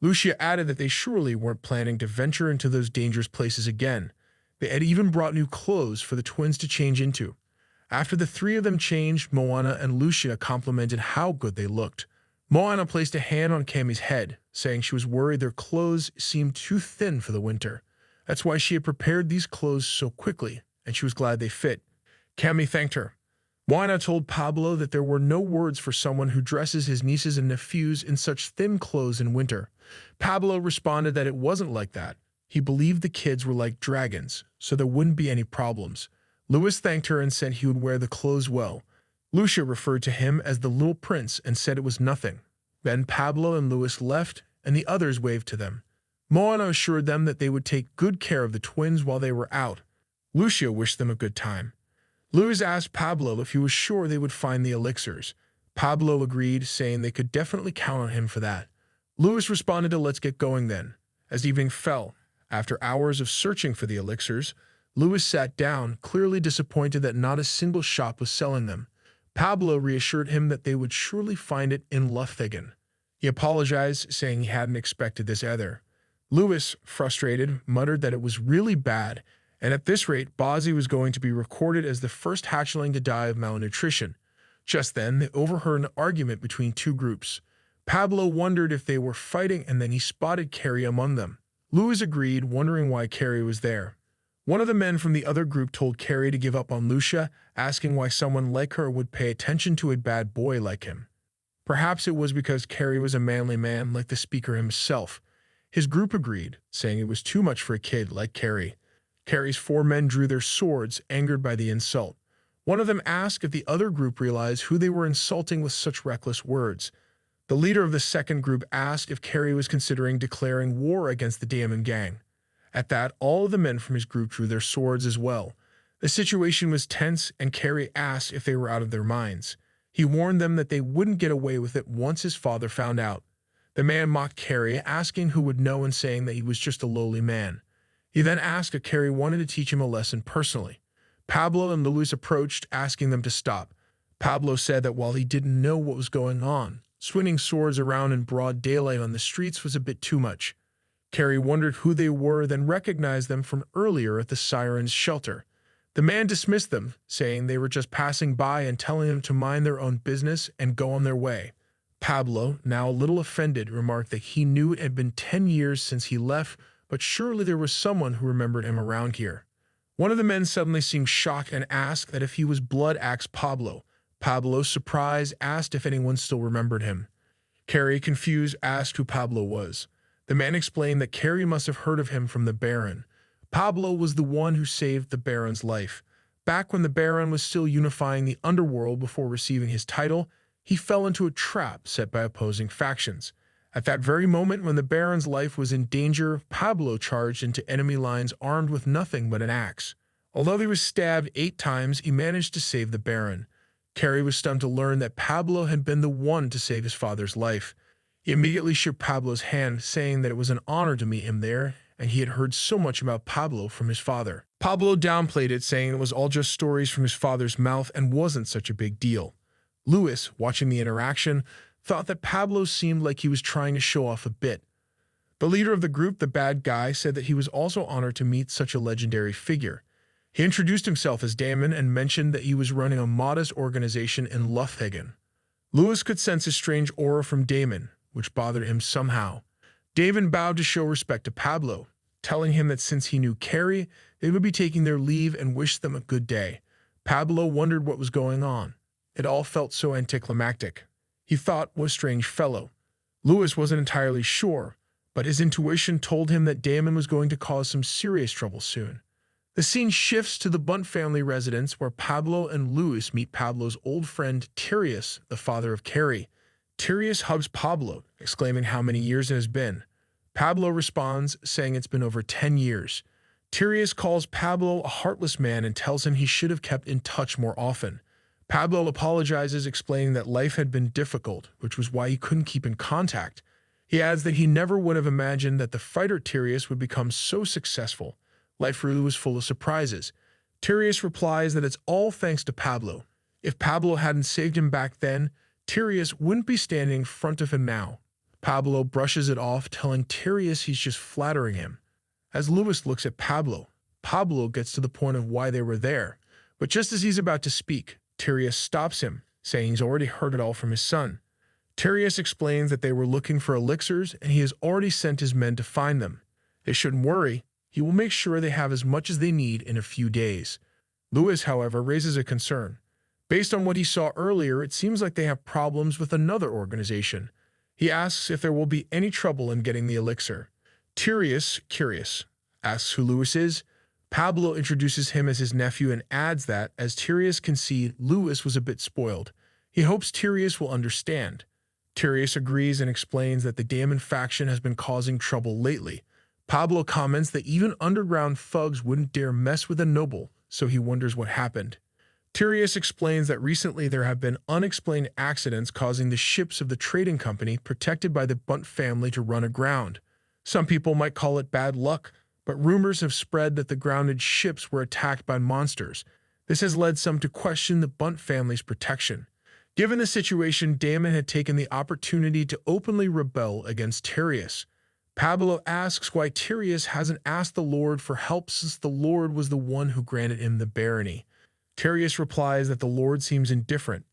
Lucia added that they surely weren't planning to venture into those dangerous places again. They had even brought new clothes for the twins to change into. After the three of them changed, Moana and Lucia complimented how good they looked. Moana placed a hand on Cammy's head, saying she was worried their clothes seemed too thin for the winter. That's why she had prepared these clothes so quickly, and she was glad they fit. Cammy thanked her. Moana told Pablo that there were no words for someone who dresses his nieces and nephews in such thin clothes in winter. Pablo responded that it wasn't like that. He believed the kids were like dragons, so there wouldn't be any problems. Louis thanked her and said he would wear the clothes well. Lucia referred to him as the little prince and said it was nothing. Then Pablo and Louis left, and the others waved to them. Moana assured them that they would take good care of the twins while they were out. Lucia wished them a good time. Louis asked Pablo if he was sure they would find the elixirs. Pablo agreed, saying they could definitely count on him for that. Louis responded to "let's get going then." As evening fell, after hours of searching for the elixirs, Louis sat down, clearly disappointed that not a single shop was selling them. Pablo reassured him that they would surely find it in Lufthagen. He apologized, saying he hadn't expected this either. Louis, frustrated, muttered that it was really bad, and at this rate, Bozzy was going to be recorded as the first hatchling to die of malnutrition. Just then, they overheard an argument between two groups. Pablo wondered if they were fighting, and then he spotted Carrie among them. Louis agreed, wondering why Carrie was there. One of the men from the other group told Carrie to give up on Lucia, asking why someone like her would pay attention to a bad boy like him. Perhaps it was because Carrie was a manly man like the speaker himself. His group agreed, saying it was too much for a kid like Carrie. Carrie's 4 men drew their swords, angered by the insult. One of them asked if the other group realized who they were insulting with such reckless words. The leader of the second group asked if Carrie was considering declaring war against the Damon gang. At that, all of the men from his group drew their swords as well. The situation was tense, and Carrie asked if they were out of their minds. He warned them that they wouldn't get away with it once his father found out. The man mocked Carrie, asking who would know and saying that he was just a lowly man. He then asked if Carrie wanted to teach him a lesson personally. Pablo and Louis approached, asking them to stop. Pablo said that while he didn't know what was going on, swinging swords around in broad daylight on the streets was a bit too much. Carrie wondered who they were, then recognized them from earlier at the Siren's shelter. The man dismissed them, saying they were just passing by and telling them to mind their own business and go on their way. Pablo, now a little offended, remarked that he knew it had been 10 years since he left, but surely there was someone who remembered him around here. One of the men suddenly seemed shocked and asked that if he was Blood Axe Pablo. Pablo, surprised, asked if anyone still remembered him. Carrie, confused, asked who Pablo was. The man explained that Carrie must have heard of him from the Baron. Pablo was the one who saved the Baron's life. Back when the Baron was still unifying the underworld before receiving his title, he fell into a trap set by opposing factions. At that very moment when the Baron's life was in danger, Pablo charged into enemy lines armed with nothing but an axe. Although he was stabbed 8 times, he managed to save the Baron. Carrie was stunned to learn that Pablo had been the one to save his father's life. He immediately shook Pablo's hand, saying that it was an honor to meet him there, and he had heard so much about Pablo from his father. Pablo downplayed it, saying it was all just stories from his father's mouth and wasn't such a big deal. Luis, watching the interaction, thought that Pablo seemed like he was trying to show off a bit. The leader of the group, the bad guy, said that he was also honored to meet such a legendary figure. He introduced himself as Damon and mentioned that he was running a modest organization in Lufthagen. Luis could sense a strange aura from Damon, which bothered him somehow. Damon bowed to show respect to Pablo, telling him that since he knew Carrie, they would be taking their leave and wished them a good day. Pablo wondered what was going on. It all felt so anticlimactic. He thought was a strange fellow. Luis wasn't entirely sure, but his intuition told him that Damon was going to cause some serious trouble soon. The scene shifts to the Bunt family residence where Pablo and Luis meet Pablo's old friend Tyrius, the father of Carrie. Tyrius hugs Pablo, exclaiming how many years it has been. Pablo responds, saying it's been over 10 years. Tyrius calls Pablo a heartless man and tells him he should have kept in touch more often. Pablo apologizes, explaining that life had been difficult, which was why he couldn't keep in contact. He adds that he never would have imagined that the fighter Tyrius would become so successful. Life really was full of surprises. Tyrius replies that it's all thanks to Pablo. If Pablo hadn't saved him back then, Tyrius wouldn't be standing in front of him now. Pablo brushes it off, telling Tyrius he's just flattering him. As Luis looks at Pablo, Pablo gets to the point of why they were there. But just as he's about to speak, Tyrius stops him, saying he's already heard it all from his son. Tyrius explains that they were looking for elixirs and he has already sent his men to find them. They shouldn't worry. He will make sure they have as much as they need in a few days. Luis, however, raises a concern. Based on what he saw earlier, it seems like they have problems with another organization. He asks if there will be any trouble in getting the elixir. Tyrius, curious, asks who Luis is. Pablo introduces him as his nephew and adds that, as Tyrius can see, Luis was a bit spoiled. He hopes Tyrius will understand. Tyrius agrees and explains that the Damon faction has been causing trouble lately. Pablo comments that even underground thugs wouldn't dare mess with a noble, so he wonders what happened. Tyrius explains that recently there have been unexplained accidents causing the ships of the trading company protected by the Bunt family to run aground. Some people might call it bad luck, but rumors have spread that the grounded ships were attacked by monsters. This has led some to question the Bunt family's protection. Given the situation, Damon had taken the opportunity to openly rebel against Tyrius. Pablo asks why Tyrius hasn't asked the Lord for help since the Lord was the one who granted him the barony. Tyrius replies that the Lord seems indifferent.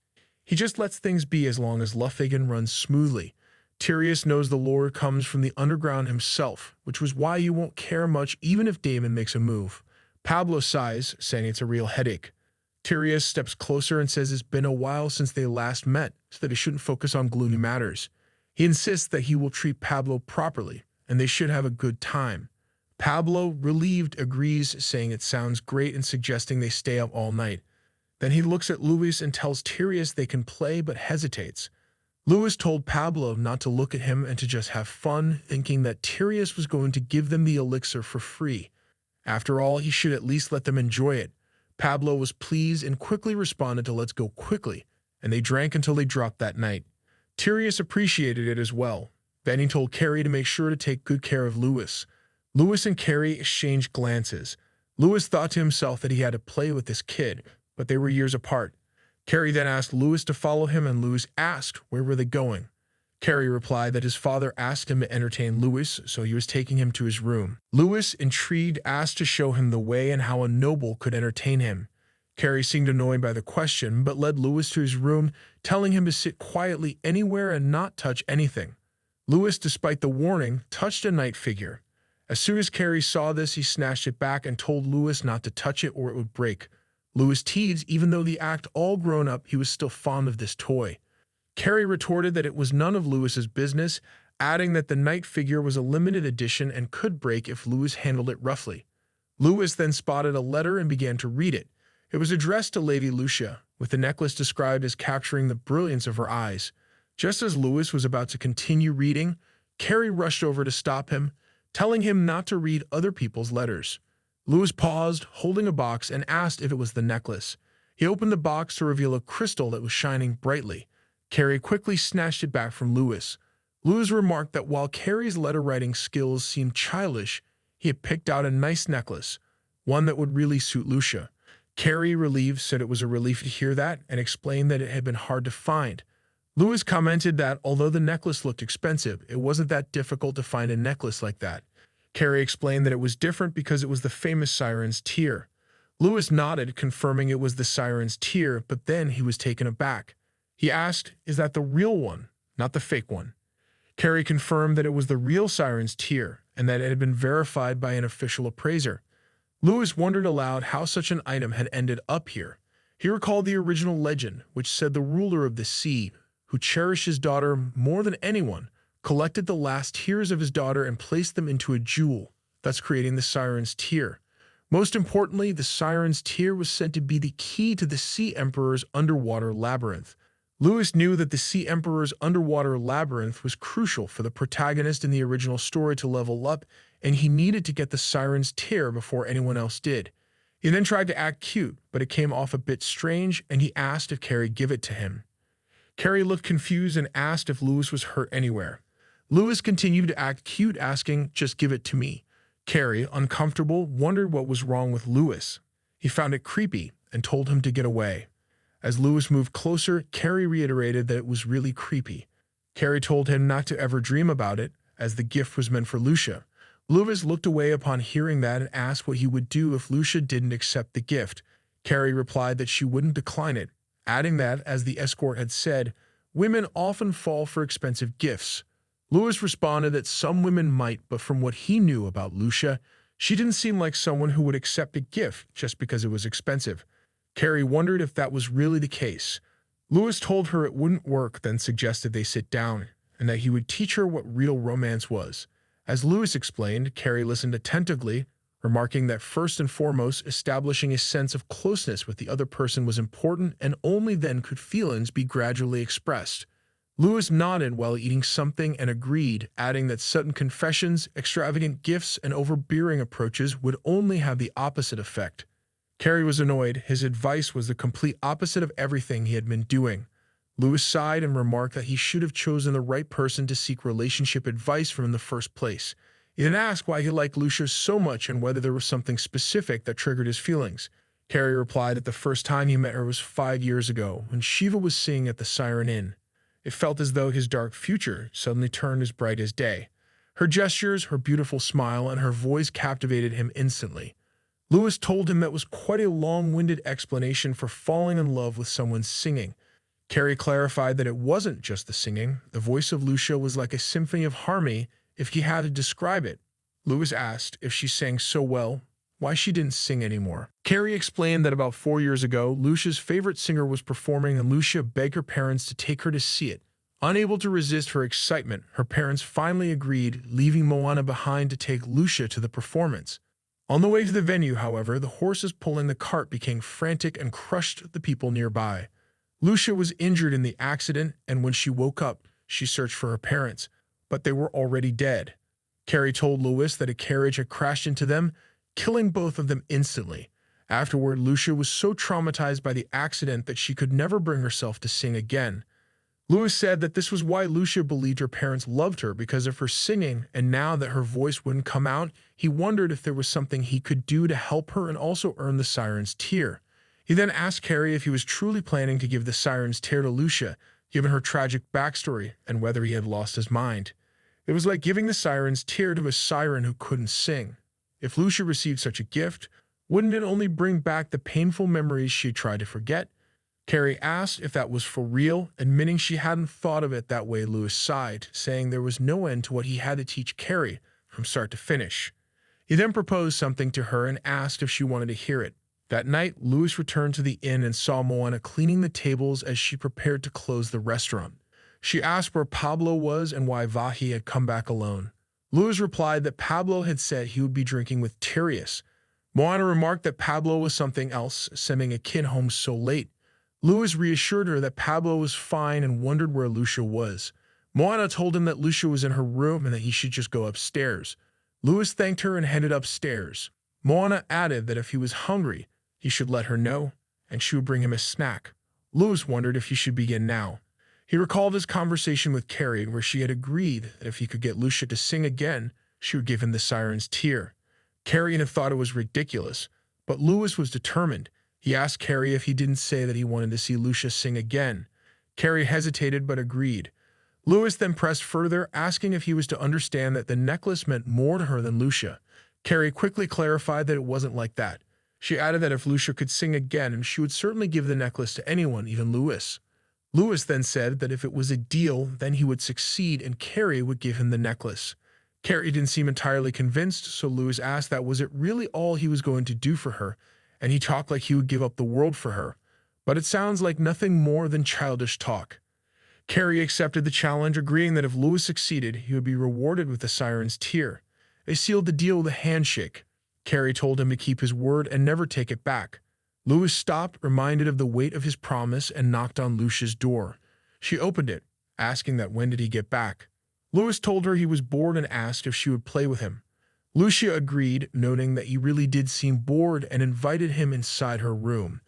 He just lets things be as long as Lufthagen runs smoothly. Tyrius knows the Lord comes from the underground himself, which was why you won't care much even if Damon makes a move. Pablo sighs, saying it's a real headache. Tyrius steps closer and says it's been a while since they last met, so that he shouldn't focus on gloomy matters. He insists that he will treat Pablo properly, and they should have a good time. Pablo, relieved, agrees, saying it sounds great and suggesting they stay up all night. Then he looks at Luis and tells Tyrius they can play but hesitates. Luis told Pablo not to look at him and to just have fun, thinking that Tyrius was going to give them the elixir for free. After all, he should at least let them enjoy it. Pablo was pleased and quickly responded to let's go quickly, and they drank until they dropped that night. Tyrius appreciated it as well. Then he told Carrie to make sure to take good care of Luis. Luis and Carrie exchanged glances. Luis thought to himself that he had to play with this kid, but they were years apart. Carrie then asked Luis to follow him, and Luis asked where were they going. Carrie replied that his father asked him to entertain Luis, so he was taking him to his room. Luis, intrigued, asked to show him the way and how a noble could entertain him. Carrie seemed annoyed by the question, but led Luis to his room, telling him to sit quietly anywhere and not touch anything. Luis, despite the warning, touched a night figure. As soon as Carrie saw this, he snatched it back and told Luis not to touch it or it would break. Luis teased, even though the act all grown up, he was still fond of this toy. Carrie retorted that it was none of Luis's business, adding that the night figure was a limited edition and could break if Luis handled it roughly. Luis then spotted a letter and began to read it. It was addressed to Lady Lucia, with the necklace described as capturing the brilliance of her eyes. Just as Luis was about to continue reading, Carrie rushed over to stop him, telling him not to read other people's letters. Louis paused, holding a box, and asked if it was the necklace. He opened the box to reveal a crystal that was shining brightly. Carrie quickly snatched it back from Louis. Louis remarked that while Carrie's letter-writing skills seemed childish, he had picked out a nice necklace, one that would really suit Lucia. Carrie, relieved, said it was a relief to hear that and explained that it had been hard to find. Louis commented that although the necklace looked expensive, it wasn't that difficult to find a necklace like that. Carrie explained that it was different because it was the famous siren's tear. Louis nodded, confirming it was the siren's tear, but then he was taken aback. He asked, "Is that the real one, not the fake one?" Carrie confirmed that it was the real siren's tear and that it had been verified by an official appraiser. Louis wondered aloud how such an item had ended up here. He recalled the original legend, which said the ruler of the sea, who cherished his daughter more than anyone, collected the last tears of his daughter and placed them into a jewel, thus creating the siren's tear. Most importantly, the siren's tear was said to be the key to the Sea Emperor's underwater labyrinth. Louis knew that the Sea Emperor's underwater labyrinth was crucial for the protagonist in the original story to level up, and he needed to get the siren's tear before anyone else did. He then tried to act cute, but it came off a bit strange, and he asked if Carrie give it to him. Carrie looked confused and asked if Louis was hurt anywhere. Louis continued to act cute, asking, "Just give it to me." Carrie, uncomfortable, wondered what was wrong with Louis. He found it creepy and told him to get away. As Louis moved closer, Carrie reiterated that it was really creepy. Carrie told him not to ever dream about it, as the gift was meant for Lucia. Louis looked away upon hearing that and asked what he would do if Lucia didn't accept the gift. Carrie replied that she wouldn't decline it, adding that, as the escort had said, women often fall for expensive gifts. Louis responded that some women might, but from what he knew about Lucia, she didn't seem like someone who would accept a gift just because it was expensive. Carrie wondered if that was really the case. Louis told her it wouldn't work, then suggested they sit down, and that he would teach her what real romance was. As Louis explained, Carrie listened attentively, remarking that first and foremost, establishing a sense of closeness with the other person was important, and only then could feelings be gradually expressed. Louis nodded while eating something and agreed, adding that sudden confessions, extravagant gifts, and overbearing approaches would only have the opposite effect. Carrie was annoyed. His advice was the complete opposite of everything he had been doing. Louis sighed and remarked that he should have chosen the right person to seek relationship advice from in the first place. He then asked why he liked Lucia so much and whether there was something specific that triggered his feelings. Carrie replied that the first time he met her was 5 years ago, when Shiva was singing at the Siren Inn. It felt as though his dark future suddenly turned as bright as day. Her gestures, her beautiful smile, and her voice captivated him instantly. Louis told him that was quite a long-winded explanation for falling in love with someone singing. Carrie clarified that it wasn't just the singing. The voice of Lucia was like a symphony of harmony if he had to describe it. Louis asked if she sang so well, why she didn't sing anymore. Carrie explained that about 4 years ago, Lucia's favorite singer was performing and Lucia begged her parents to take her to see it. Unable to resist her excitement, her parents finally agreed, leaving Moana behind to take Lucia to the performance. On the way to the venue, however, the horses pulling the cart became frantic and crushed the people nearby. Lucia was injured in the accident, and when she woke up, she searched for her parents, but they were already dead. Carrie told Louis that a carriage had crashed into them, killing both of them instantly. Afterward, Lucia was so traumatized by the accident that she could never bring herself to sing again. Louis said that this was why Lucia believed her parents loved her, because of her singing, and now that her voice wouldn't come out, he wondered if there was something he could do to help her and also earn the siren's tear. He then asked Carrie if he was truly planning to give the siren's tear to Lucia, given her tragic backstory, and whether he had lost his mind. It was like giving the siren's tear to a siren who couldn't sing. If Lucia received such a gift, wouldn't it only bring back the painful memories she tried to forget? Carrie asked if that was for real, admitting she hadn't thought of it that way. Louis sighed, saying there was no end to what he had to teach Carrie from start to finish. He then proposed something to her and asked if she wanted to hear it. That night, Louis returned to the inn and saw Moana cleaning the tables as she prepared to close the restaurant. She asked where Pablo was and why Vahi had come back alone. Louis replied that Pablo had said he would be drinking with Tyrius. Moana remarked that Pablo was something else, sending a kid home so late. Louis reassured her that Pablo was fine and wondered where Lucia was. Moana told him that Lucia was in her room and that he should just go upstairs. Louis thanked her and headed upstairs. Moana added that if he was hungry, he should let her know, and she would bring him a snack. Louis wondered if he should begin now. He recalled his conversation with Carrie, where she had agreed that if he could get Lucia to sing again, she would give him the siren's tear. Carrie had thought it was ridiculous, but Louis was determined. He asked Carrie if he didn't say that he wanted to see Lucia sing again. Carrie hesitated but agreed. Louis then pressed further, asking if he was to understand that the necklace meant more to her than Lucia. Carrie quickly clarified that it wasn't like that. She added that if Lucia could sing again, and she would certainly give the necklace to anyone, even Louis. Louis then said that if it was a deal, then he would succeed and Carrie would give him the necklace. Carrie didn't seem entirely convinced, so Louis asked that was it really all he was going to do for her, and he talked like he would give up the world for her. But it sounds like nothing more than childish talk. Carrie accepted the challenge, agreeing that if Louis succeeded, he would be rewarded with the siren's tear. They sealed the deal with a handshake. Carrie told him to keep his word and never take it back. Louis stopped, reminded of the weight of his promise, and knocked on Lucia's door. She opened it, asking that when did he get back. Louis told her he was bored and asked if she would play with him. Lucia agreed, noting that he really did seem bored, and invited him inside her room.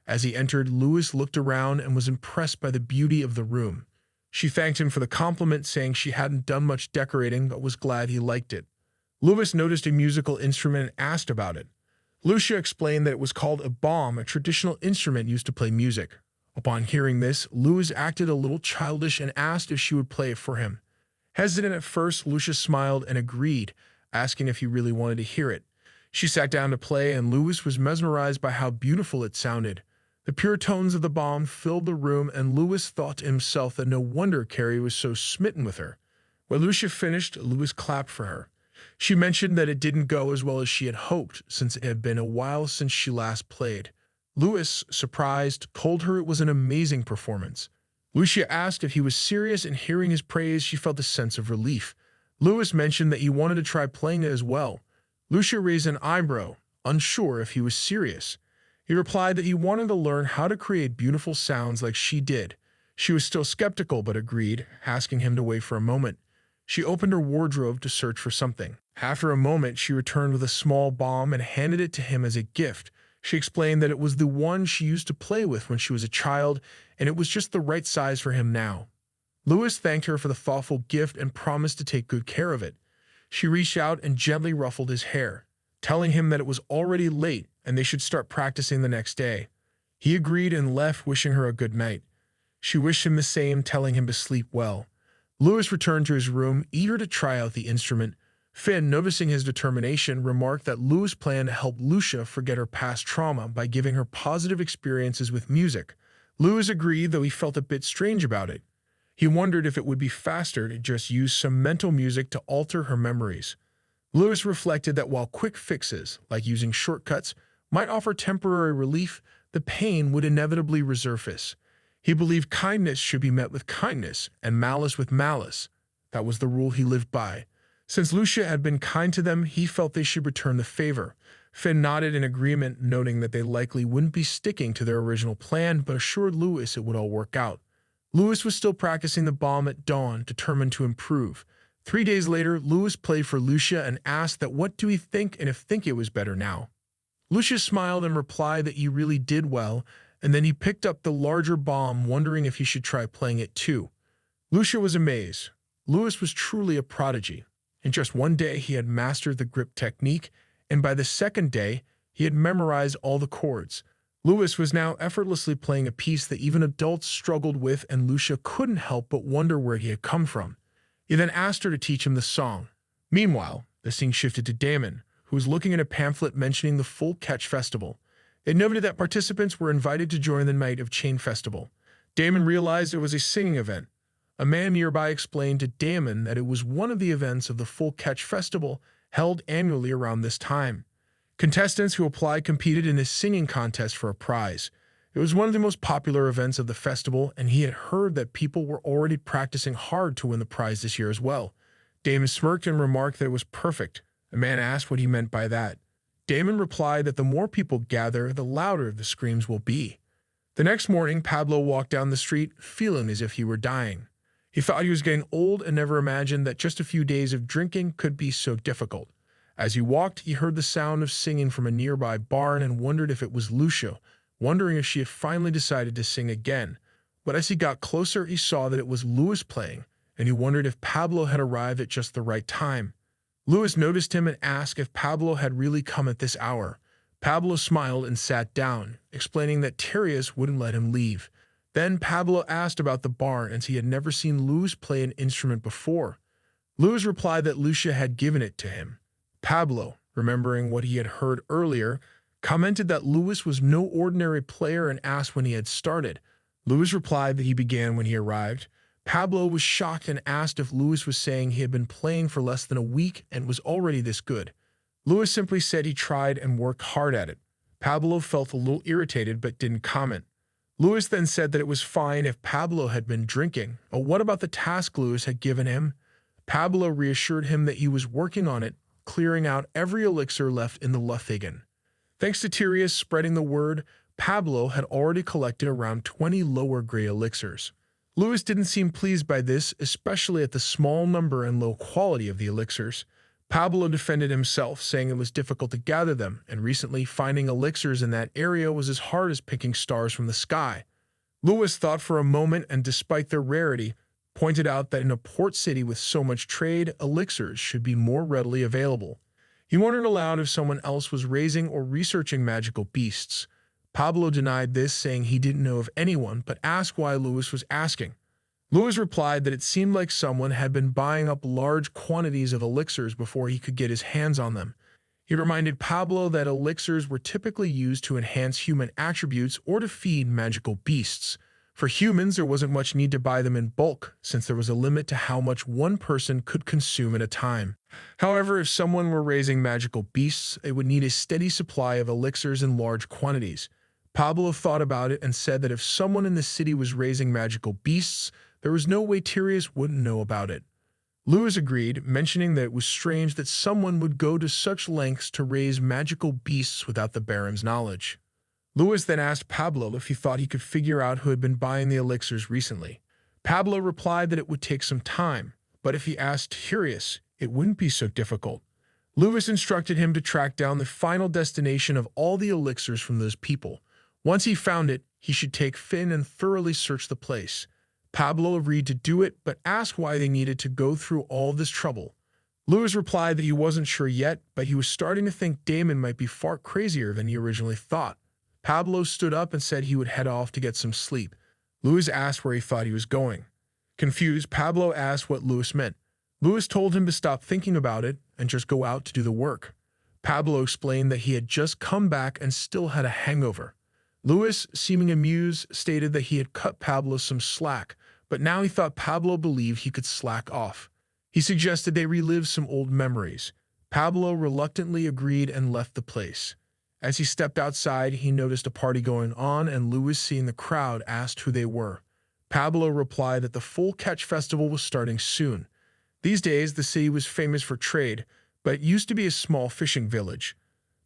As he entered, Louis looked around and was impressed by the beauty of the room. She thanked him for the compliment, saying she hadn't done much decorating but was glad he liked it. Louis noticed a musical instrument and asked about it. Lucia explained that it was called a bomb, a traditional instrument used to play music. Upon hearing this, Louis acted a little childish and asked if she would play it for him. Hesitant at first, Lucia smiled and agreed, asking if he really wanted to hear it. She sat down to play, and Louis was mesmerized by how beautiful it sounded. The pure tones of the bomb filled the room, and Louis thought to himself that no wonder Carrie was so smitten with her. When Lucia finished, Louis clapped for her. She mentioned that it didn't go as well as she had hoped, since it had been a while since she last played. Louis, surprised, told her it was an amazing performance. Lucia asked if he was serious, and hearing his praise, she felt a sense of relief. Louis mentioned that he wanted to try playing it as well. Lucia raised an eyebrow, unsure if he was serious. He replied that he wanted to learn how to create beautiful sounds like she did. She was still skeptical but agreed, asking him to wait for a moment. She opened her wardrobe to search for something. After a moment, she returned with a small bomb and handed it to him as a gift. She explained that it was the one she used to play with when she was a child, and it was just the right size for him now. Louis thanked her for the thoughtful gift and promised to take good care of it. She reached out and gently ruffled his hair, telling him that it was already late and they should start practicing the next day. He agreed and left, wishing her a good night. She wished him the same, telling him to sleep well. Louis returned to his room, eager to try out the instrument. Finn, noticing his determination, remarked that Louis planned to help Lucia forget her past trauma by giving her positive experiences with music. Louis agreed, though he felt a bit strange about it. He wondered if it would be faster to just use some mental music to alter her memories. Louis reflected that while quick fixes, like using shortcuts, might offer temporary relief, the pain would inevitably resurface. He believed kindness should be met with kindness and malice with malice. That was the rule he lived by. Since Lucia had been kind to them, he felt they should return the favor. Finn nodded in agreement, noting that they likely wouldn't be sticking to their original plan, but assured Louis it would all work out. Louis was still practicing the bomb at dawn, determined to improve. 3 days later, Louis played for Lucia and asked that what do he think and if Thankyou was better now. Lucia smiled and replied that he really did well, and then he picked up the larger bomb, wondering if he should try playing it too. Lucia was amazed. Louis was truly a prodigy. In just 1 day, he had mastered the grip technique, and by the second day, he had memorized all the chords. Louis was now effortlessly playing a piece that even adults struggled with, and Lucia couldn't help but wonder where he had come from. He then asked her to teach him the song. Meanwhile, the scene shifted to Damon, who was looking at a pamphlet mentioning the Full Catch Festival. It noted that participants were invited to join the Night of Chain Festival. Damon realized it was a singing event. A man nearby explained to Damon that it was one of the events of the Full Catch Festival held annually around this time. Contestants who applied competed in a singing contest for a prize. It was one of the most popular events of the festival, and he had heard that people were already practicing hard to win the prize this year as well. Damon smirked and remarked that it was perfect. The man asked what he meant by that. Damon replied that the more people gather, the louder the screams will be. The next morning, Pablo walked down the street, feeling as if he were dying. He thought he was getting old and never imagined that just a few days of drinking could be so difficult. As he walked, he heard the sound of singing from a nearby barn and wondered if it was Lucia, wondering if she had finally decided to sing again. But as he got closer, he saw that it was Louis playing, and he wondered if Pablo had arrived at just the right time. Louis noticed him and asked if Pablo had really come at this hour. Pablo smiled and sat down, explaining that Terius wouldn't let him leave. Then Pablo asked about the barn, as he had never seen Louis play an instrument before. Louis replied that Lucia had given it to him. Pablo, remembering what he had heard earlier, commented that Louis was no ordinary player and asked when he had started. Louis replied that he began when he arrived. Pablo was shocked and asked if Louis was saying he had been playing for less than a week and was already this good. Louis simply said he tried and worked hard at it. Pablo felt a little irritated but didn't comment. Louis then said that it was fine if Pablo had been drinking. But what about the task Louis had given him? Pablo reassured him that he was working on it, clearing out every elixir left in the Luthagen. Thanks to Terius spreading the word, Pablo had already collected around 20 lower grade elixirs. Louis didn't seem pleased by this, especially at the small number and low quality of the elixirs. Pablo defended himself, saying it was difficult to gather them, and recently finding elixirs in that area was as hard as picking stars from the sky. Louis thought for a moment and, despite their rarity, pointed out that in a port city with so much trade, elixirs should be more readily available. He wondered aloud if someone else was raising or researching magical beasts. Pablo denied this, saying he didn't know of anyone, but asked why Louis was asking. Louis replied that it seemed like someone had been buying up large quantities of elixirs before he could get his hands on them. He reminded Pablo that elixirs were typically used to enhance human attributes or to feed magical beasts. For humans, there wasn't much need to buy them in bulk, since there was a limit to how much one person could consume at a time. However, if someone were raising magical beasts, it would need a steady supply of elixirs in large quantities. Pablo thought about it and said that if someone in the city was raising magical beasts, there was no way Terius wouldn't know about it. Louis agreed, mentioning that it was strange that someone would go to such lengths to raise magical beasts without the Baron's knowledge. Louis then asked Pablo if he thought he could figure out who had been buying the elixirs recently. Pablo replied that it would take some time, but if he asked Terius, it wouldn't be so difficult. Louis instructed him to track down the final destination of all the elixirs from those people. Once he found it, he should take Finn and thoroughly search the place. Pablo agreed to do it, but asked why they needed to go through all this trouble. Louis replied that he wasn't sure yet, but he was starting to think Damon might be far crazier than he originally thought. Pablo stood up and said he would head off to get some sleep. Louis asked where he thought he was going. Confused, Pablo asked what Louis meant. Louis told him to stop thinking about it and just go out to do the work. Pablo explained that he had just come back and still had a hangover. Louis, seeming amused, stated that he had cut Pablo some slack, but now he thought Pablo believed he could slack off. He suggested they relive some old memories. Pablo reluctantly agreed and left the place. As he stepped outside, he noticed a party going on, and Louis, seeing the crowd, asked who they were. Pablo replied that the Full Catch Festival was starting soon. These days, the city was famous for trade, but it used to be a small fishing village.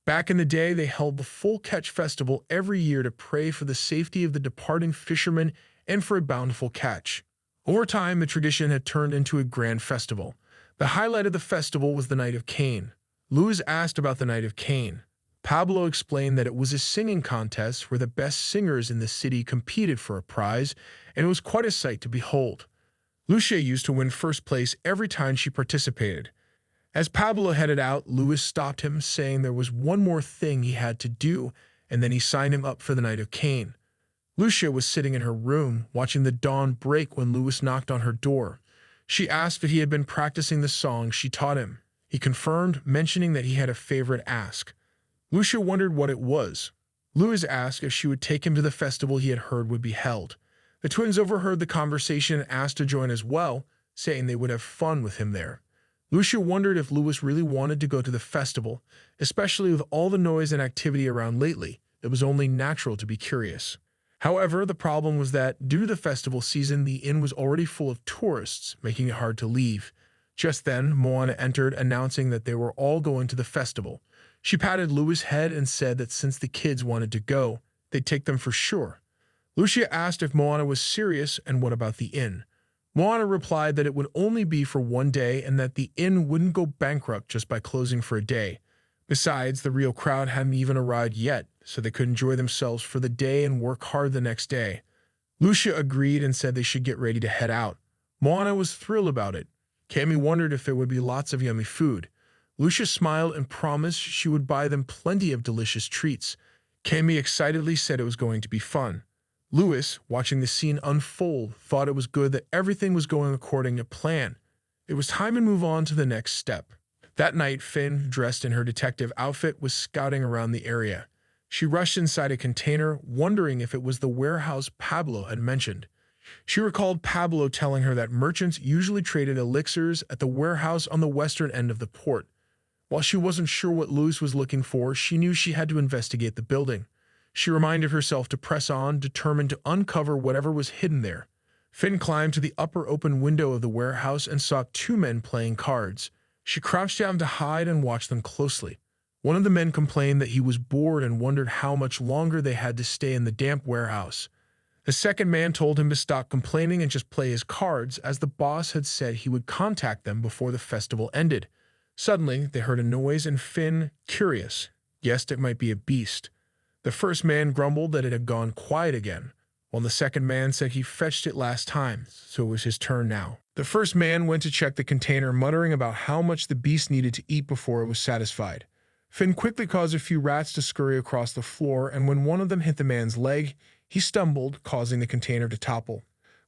Back in the day, they held the Full Catch Festival every year to pray for the safety of the departing fishermen and for a bountiful catch. Over time, the tradition had turned into a grand festival. The highlight of the festival was the Night of Cain. Louis asked about the Night of Cain. Pablo explained that it was a singing contest where the best singers in the city competed for a prize, and it was quite a sight to behold. Lucia used to win first place every time she participated. As Pablo headed out, Louis stopped him, saying there was one more thing he had to do, and then he signed him up for the Night of Cain. Lucia was sitting in her room, watching the dawn break when Louis knocked on her door. She asked if he had been practicing the song she taught him. He confirmed, mentioning that he had a favorite ask. Lucia wondered what it was. Louis asked if she would take him to the festival he had heard would be held. The twins overheard the conversation and asked to join as well, saying they would have fun with him there. Lucia wondered if Louis really wanted to go to the festival, especially with all the noise and activity around lately. It was only natural to be curious. However, the problem was that, due to the festival season, the inn was already full of tourists, making it hard to leave. Just then, Moana entered, announcing that they were all going to the festival. She patted Louis' head and said that since the kids wanted to go, they'd take them for sure. Lucia asked if Moana was serious and what about the inn. Moana replied that it would only be for one day and that the inn wouldn't go bankrupt just by closing for a day. Besides, the real crowd hadn't even arrived yet, so they could enjoy themselves for the day and work hard the next day. Lucia agreed and said they should get ready to head out. Moana was thrilled about it. Cammy wondered if there would be lots of yummy food. Lucia smiled and promised she would buy them plenty of delicious treats. Cammy excitedly said it was going to be fun. Louis, watching the scene unfold, thought it was good that everything was going according to plan. It was time to move on to the next step. That night, Finn, dressed in her detective outfit, was scouting around the area. She rushed inside a container, wondering if it was the warehouse Pablo had mentioned. She recalled Pablo telling her that merchants usually traded elixirs at the warehouse on the western end of the port. While she wasn't sure what Louis was looking for, she knew she had to investigate the building. She reminded herself to press on, determined to uncover whatever was hidden there. Finn climbed to the upper open window of the warehouse and saw two men playing cards. She crouched down to hide and watched them closely. One of the men complained that he was bored and wondered how much longer they had to stay in the damp warehouse. The second man told him to stop complaining and just play his cards, as the boss had said he would contact them before the festival ended. Suddenly, they heard a noise and Finn, curious, guessed it might be a beast. The first man grumbled that it had gone quiet again, while the second man said he fetched it last time, so it was his turn now. The first man went to check the container, muttering about how much the beast needed to eat before it was satisfied. Finn quickly caused a few rats to scurry across the floor, and when one of them hit the man's leg, he stumbled, causing the container to topple.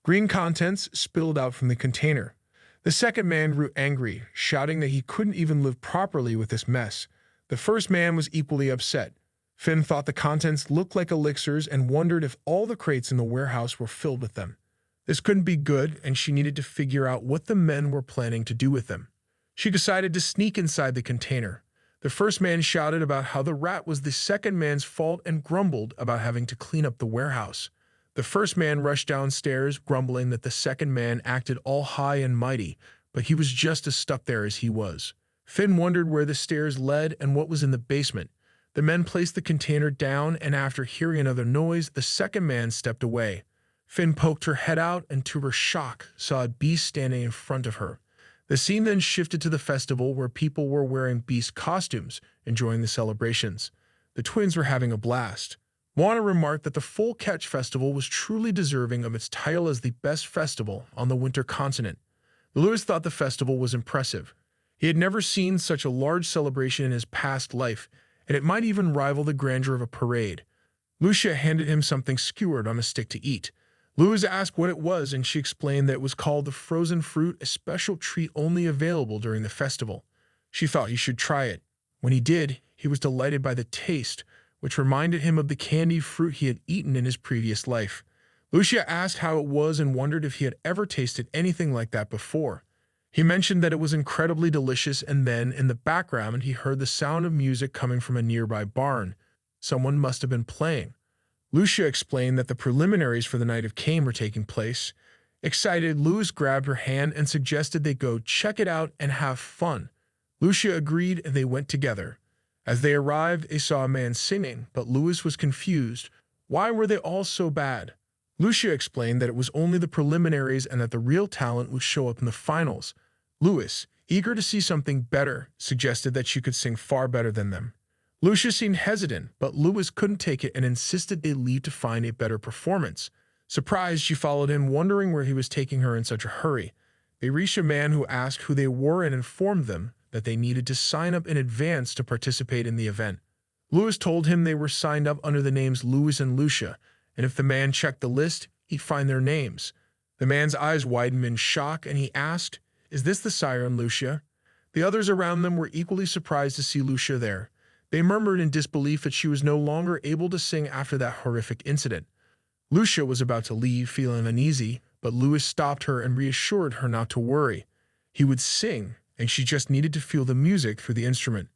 Green contents spilled out from the container. The second man grew angry, shouting that he couldn't even live properly with this mess. The first man was equally upset. Finn thought the contents looked like elixirs and wondered if all the crates in the warehouse were filled with them. This couldn't be good, and she needed to figure out what the men were planning to do with them. She decided to sneak inside the container. The first man shouted about how the rat was the second man's fault and grumbled about having to clean up the warehouse. The first man rushed downstairs, grumbling that the second man acted all high and mighty, but he was just as stuck there as he was. Finn wondered where the stairs led and what was in the basement. The men placed the container down, and after hearing another noise, the second man stepped away. Finn poked her head out and, to her shock, saw a beast standing in front of her. The scene then shifted to the festival, where people were wearing beast costumes, enjoying the celebrations. The twins were having a blast. Moana remarked that the Full Catch Festival was truly deserving of its title as the best festival on the winter continent. Louis thought the festival was impressive. He had never seen such a large celebration in his past life, and it might even rival the grandeur of a parade. Lucia handed him something skewered on a stick to eat. Louis asked what it was, and she explained that it was called the frozen fruit, a special treat only available during the festival. She thought he should try it. When he did, he was delighted by the taste, which reminded him of the candied fruit he had eaten in his previous life. Lucia asked how it was and wondered if he had ever tasted anything like that before. He mentioned that it was incredibly delicious, and then, in the background, he heard the sound of music coming from a nearby barn. Someone must have been playing. Lucia explained that the preliminaries for the Night of Cain were taking place. Excited, Louis grabbed her hand and suggested they go check it out and have fun. Lucia agreed, and they went together. As they arrived, they saw a man singing, but Louis was confused. Why were they all so bad? Lucia explained that it was only the preliminaries and that the real talent would show up in the finals. Louis, eager to see something better, suggested that she could sing far better than them. Lucia seemed hesitant, but Louis couldn't take it and insisted they leave to find a better performance. Surprised, she followed him, wondering where he was taking her in such a hurry. They reached a man who asked who they were and informed them that they needed to sign up in advance to participate in the event. Louis told him they were signed up under the names Louis and Lucia, and if the man checked the list, he'd find their names. The man's eyes widened in shock, and he asked, "Is this the siren, Lucia?" The others around them were equally surprised to see Lucia there. They murmured in disbelief that she was no longer able to sing after that horrific incident. Lucia was about to leave, feeling uneasy, but Louis stopped her and reassured her not to worry. He would sing, and she just needed to feel the music through the instrument.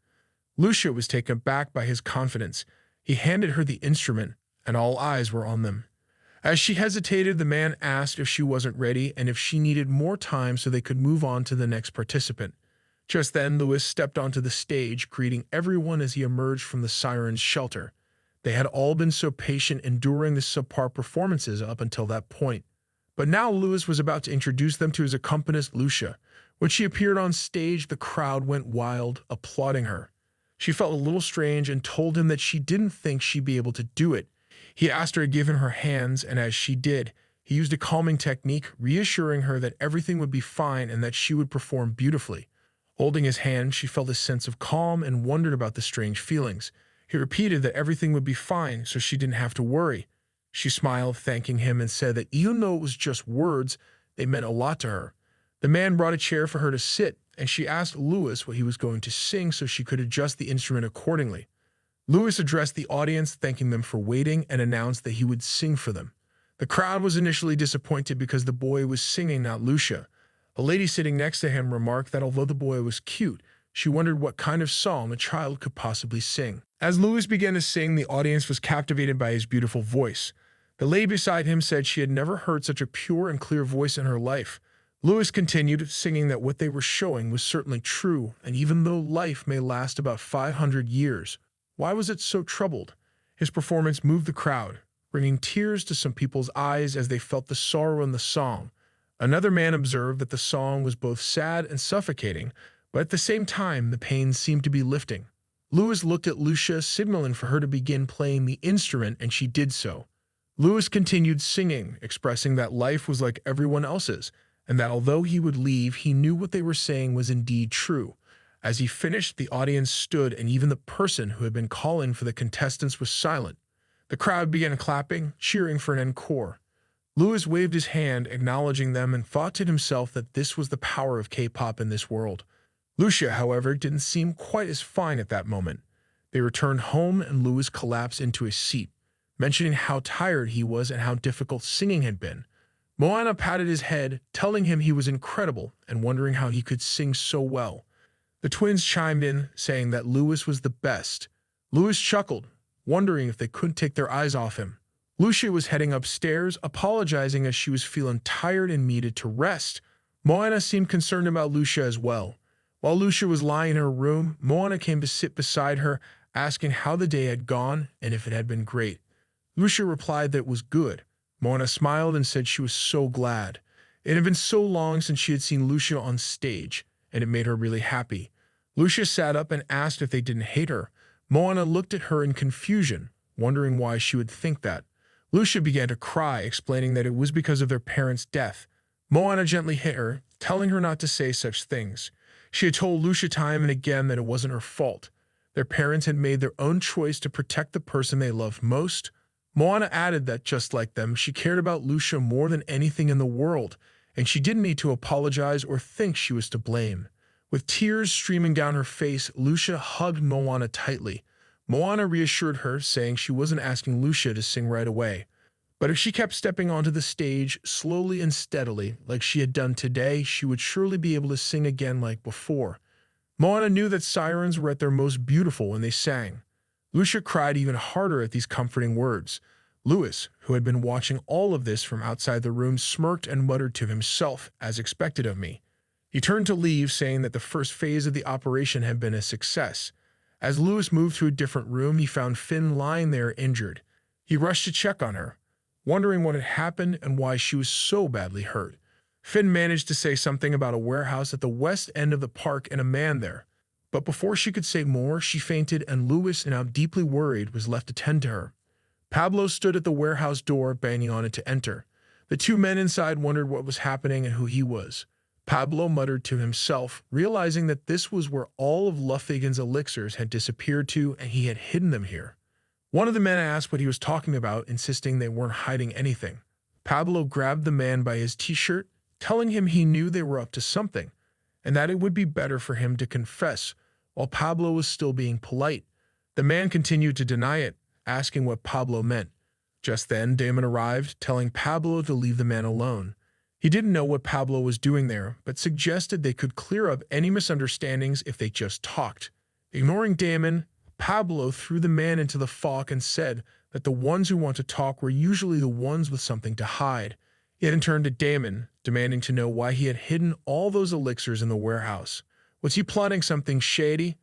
Lucia was taken aback by his confidence. He handed her the instrument, and all eyes were on them. As she hesitated, the man asked if she wasn't ready and if she needed more time so they could move on to the next participant. Just then, Louis stepped onto the stage, greeting everyone as he emerged from the siren's shelter. They had all been so patient, enduring the subpar performances up until that point. But now Lewis was about to introduce them to his accompanist Lucia. When she appeared on stage, the crowd went wild, applauding her. She felt a little strange and told him that she didn't think she'd be able to do it. He asked her to give him her hands, and as she did, he used a calming technique, reassuring her that everything would be fine and that she would perform beautifully. Holding his hand, she felt a sense of calm and wondered about the strange feelings. He repeated that everything would be fine, so she didn't have to worry. She smiled, thanking him, and said that even though it was just words, they meant a lot to her. The man brought a chair for her to sit, and she asked Lewis what he was going to sing so she could adjust the instrument accordingly. Lewis addressed the audience, thanking them for waiting, and announced that he would sing for them. The crowd was initially disappointed because the boy was singing, not Lucia. A lady sitting next to him remarked that although the boy was cute, she wondered what kind of song a child could possibly sing. As Lewis began to sing, the audience was captivated by his beautiful voice. The lady beside him said she had never heard such a pure and clear voice in her life. Lewis continued, singing that what they were showing was certainly true, and even though life may last about 500 years, why was it so troubled? His performance moved the crowd, bringing tears to some people's eyes as they felt the sorrow in the song. Another man observed that the song was both sad and suffocating, but at the same time the pain seemed to be lifting. Lewis looked at Lucia, signaling for her to begin playing the instrument, and she did so. Lewis continued singing, expressing that life was like everyone else's, and that although he would leave, he knew what they were saying was indeed true. As he finished, the audience stood, and even the person who had been calling for the contestants was silent. The crowd began clapping, cheering for an encore. Lewis waved his hand, acknowledging them, and thought to himself that this was the power of K-pop in this world. Lucia, however, didn't seem quite as fine at that moment. They returned home, and Lewis collapsed into his seat, mentioning how tired he was and how difficult singing had been. Moana patted his head, telling him he was incredible and wondering how he could sing so well. The twins chimed in, saying that Lewis was the best. Lewis chuckled, wondering if they couldn't take their eyes off him. Lucia was heading upstairs, apologizing as she was feeling tired and needed to rest. Moana seemed concerned about Lucia as well. While Lucia was lying in her room, Moana came to sit beside her, asking how the day had gone and if it had been great. Lucia replied that it was good. Moana smiled and said she was so glad. It had been so long since she had seen Lucia on stage, and it made her really happy. Lucia sat up and asked if they didn't hate her. Moana looked at her in confusion, wondering why she would think that. Lucia began to cry, explaining that it was because of their parents' death. Moana gently hit her, telling her not to say such things. She had told Lucia time and again that it wasn't her fault. Their parents had made their own choice to protect the person they loved most. Moana added that, just like them, she cared about Lucia more than anything in the world, and she didn't need to apologize or think she was to blame. With tears streaming down her face, Lucia hugged Moana tightly. Moana reassured her, saying she wasn't asking Lucia to sing right away. But if she kept stepping onto the stage slowly and steadily, like she had done today, she would surely be able to sing again like before. Moana knew that sirens were at their most beautiful when they sang. Lucia cried even harder at these comforting words. Lewis, who had been watching all of this from outside the room, smirked and muttered to himself, as expected of me. He turned to leave, saying that the first phase of the operation had been a success. As Lewis moved to a different room, he found Finn lying there injured. He rushed to check on her, wondering what had happened and why she was so badly hurt. Finn managed to say something about a warehouse at the west end of the park and a man there. But before she could say more, she fainted, and Lewis, now deeply worried, was left to tend to her. Pablo stood at the warehouse door, banging on it to enter. The two men inside wondered what was happening and who he was. Pablo muttered to himself, realizing that this was where all of Luffigan's elixirs had disappeared to, and he had hidden them here. One of the men asked what he was talking about, insisting they weren't hiding anything. Pablo grabbed the man by his t-shirt, telling him he knew they were up to something, and that it would be better for him to confess, while Pablo was still being polite. The man continued to deny it, asking what Pablo meant. Just then, Damon arrived, telling Pablo to leave the man alone. He didn't know what Pablo was doing there, but suggested they could clear up any misunderstandings if they just talked. Ignoring Damon, Pablo threw the man into the fog and said that the ones who want to talk were usually the ones with something to hide. He then turned to Damon, demanding to know why he had hidden all those elixirs in the warehouse. Was he plotting something shady?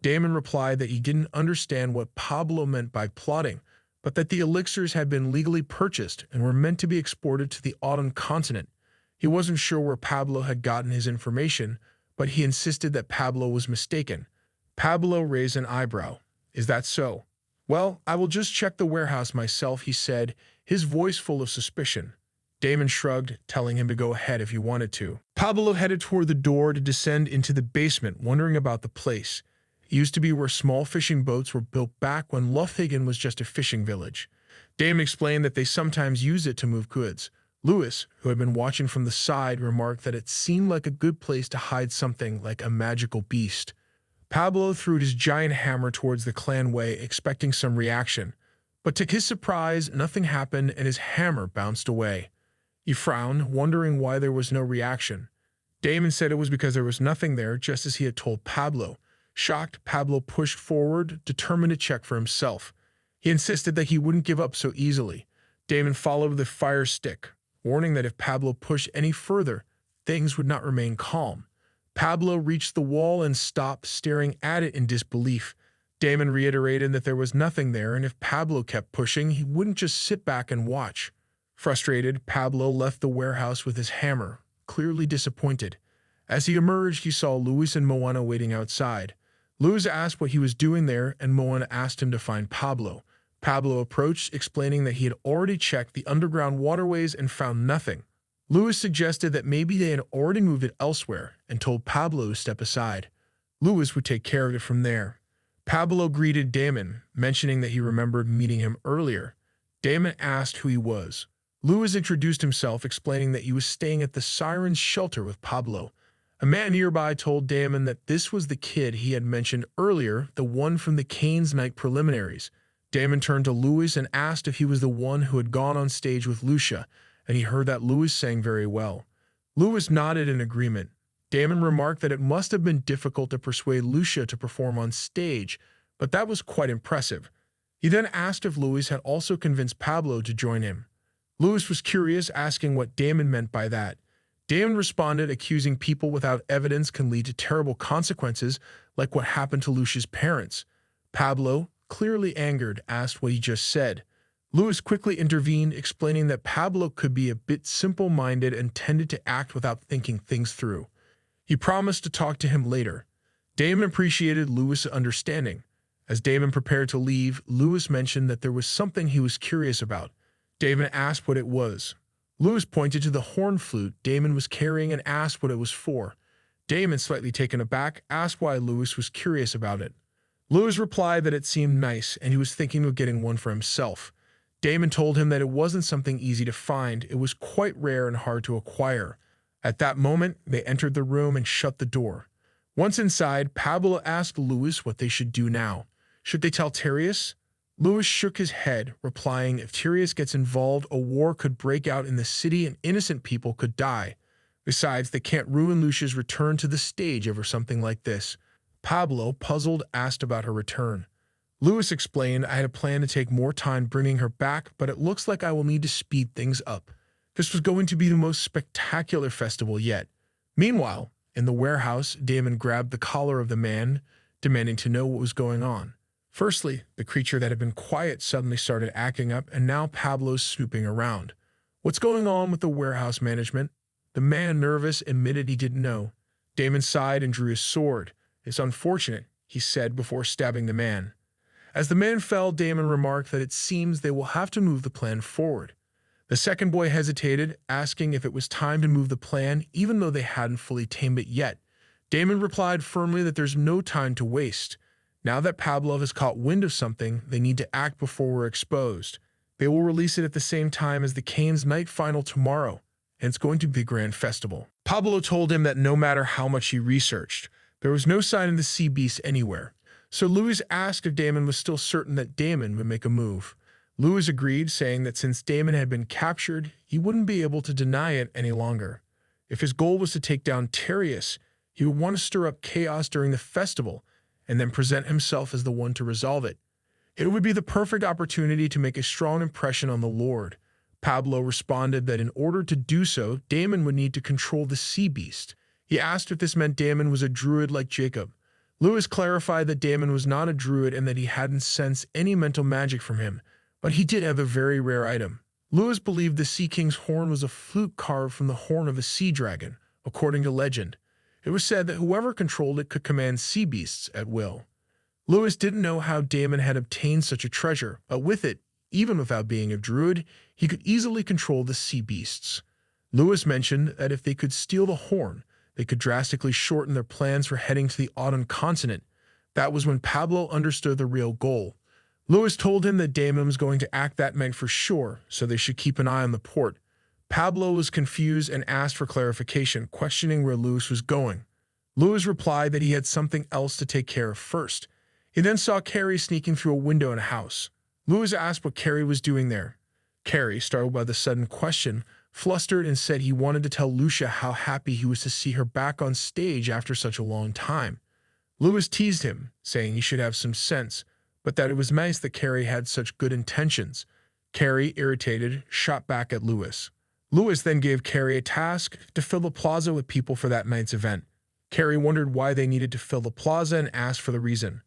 Damon replied that he didn't understand what Pablo meant by plotting, but that the elixirs had been legally purchased and were meant to be exported to the autumn continent. He wasn't sure where Pablo had gotten his information, but he insisted that Pablo was mistaken. Pablo raised an eyebrow. Is that so? Well, I will just check the warehouse myself, he said, his voice full of suspicion. Damon shrugged, telling him to go ahead if he wanted to. Pablo headed toward the door to descend into the basement, wondering about the place. It used to be where small fishing boats were built back when Lufthagen was just a fishing village. Damon explained that they sometimes used it to move goods. Lewis, who had been watching from the side, remarked that it seemed like a good place to hide something like a magical beast. Pablo threw his giant hammer towards the clan way, expecting some reaction. But to his surprise, nothing happened and his hammer bounced away. He frowned, wondering why there was no reaction. Damon said it was because there was nothing there, just as he had told Pablo. Shocked, Pablo pushed forward, determined to check for himself. He insisted that he wouldn't give up so easily. Damon followed with a fire stick, warning that if Pablo pushed any further, things would not remain calm. Pablo reached the wall and stopped, staring at it in disbelief. Damon reiterated that there was nothing there, and if Pablo kept pushing, he wouldn't just sit back and watch. Frustrated, Pablo left the warehouse with his hammer, clearly disappointed. As he emerged, he saw Luis and Moana waiting outside. Luis asked what he was doing there, and Moana asked him to find Pablo. Pablo approached, explaining that he had already checked the underground waterways and found nothing. Luis suggested that maybe they had already moved it elsewhere, and told Pablo to step aside. Luis would take care of it from there. Pablo greeted Damon, mentioning that he remembered meeting him earlier. Damon asked who he was. Luis introduced himself, explaining that he was staying at the Siren's shelter with Pablo. A man nearby told Damon that this was the kid he had mentioned earlier, the one from the Kane's Night preliminaries. Damon turned to Luis and asked if he was the one who had gone on stage with Lucia, and he heard that Luis sang very well. Luis nodded in agreement. Damon remarked that it must have been difficult to persuade Lucia to perform on stage, but that was quite impressive. He then asked if Luis had also convinced Pablo to join him. Luis was curious, asking what Damon meant by that. Damon responded, accusing people without evidence can lead to terrible consequences, like what happened to Lucia's parents. Pablo, clearly angered, asked what he just said. Luis quickly intervened, explaining that Pablo could be a bit simple-minded and tended to act without thinking things through. He promised to talk to him later. Damon appreciated Luis' understanding. As Damon prepared to leave, Luis mentioned that there was something he was curious about. Damon asked what it was. Luis pointed to the horn flute Damon was carrying and asked what it was for. Damon, slightly taken aback, asked why Luis was curious about it. Luis replied that it seemed nice and he was thinking of getting one for himself. Damon told him that it wasn't something easy to find, it was quite rare and hard to acquire. At that moment, they entered the room and shut the door. Once inside, Pablo asked Luis what they should do now. Should they tell Terius? Luis shook his head, replying if Terius gets involved, a war could break out in the city and innocent people could die. Besides, they can't ruin Lucia's return to the stage over something like this. Pablo, puzzled, asked about her return. Luis explained, I had a plan to take more time bringing her back, but it looks like I will need to speed things up. This was going to be the most spectacular festival yet. Meanwhile, in the warehouse, Damon grabbed the collar of the man, demanding to know what was going on. Firstly, the creature that had been quiet suddenly started acting up, and now Pablo's snooping around. What's going on with the warehouse management? The man, nervous, admitted he didn't know. Damon sighed and drew his sword. It's unfortunate, he said before stabbing the man. As the man fell, Damon remarked that it seems they will have to move the plan forward. The second boy hesitated, asking if it was time to move the plan, even though they hadn't fully tamed it yet. Damon replied firmly that there's no time to waste. Now that Pablo has caught wind of something, they need to act before we're exposed. They will release it at the same time as the Kane's Night final tomorrow, and it's going to be a grand festival. Pablo told him that no matter how much he researched, there was no sign of the sea beast anywhere. So Luis asked if Damon was still certain that Damon would make a move. Luis agreed, saying that since Damon had been captured, he wouldn't be able to deny it any longer. If his goal was to take down Terius, he would want to stir up chaos during the festival, and then present himself as the one to resolve it. It would be the perfect opportunity to make a strong impression on the Lord. Pablo responded that in order to do so, Damon would need to control the sea beast. He asked if this meant Damon was a druid like Jacob. Luis clarified that Damon was not a druid and that he hadn't sensed any mental magic from him, but he did have a very rare item. Lewis believed the Sea King's horn was a flute carved from the horn of a sea dragon, according to legend. It was said that whoever controlled it could command sea beasts at will. Lewis didn't know how Damon had obtained such a treasure, but with it, even without being a druid, he could easily control the sea beasts. Lewis mentioned that if they could steal the horn, they could drastically shorten their plans for heading to the Autumn continent. That was when Pablo understood the real goal. Lewis told him that Damon was going to act that night for sure, so they should keep an eye on the port. Pablo was confused and asked for clarification, questioning where Lewis was going. Lewis replied that he had something else to take care of first. He then saw Carrie sneaking through a window in a house. Lewis asked what Carrie was doing there. Carrie, startled by the sudden question, flustered and said he wanted to tell Lucia how happy he was to see her back on stage after such a long time. Lewis teased him, saying he should have some sense, but that it was nice that Carrie had such good intentions. Carrie, irritated, shot back at Lewis. Lewis then gave Carrie a task to fill the plaza with people for that night's event. Carrie wondered why they needed to fill the plaza and asked for the reason.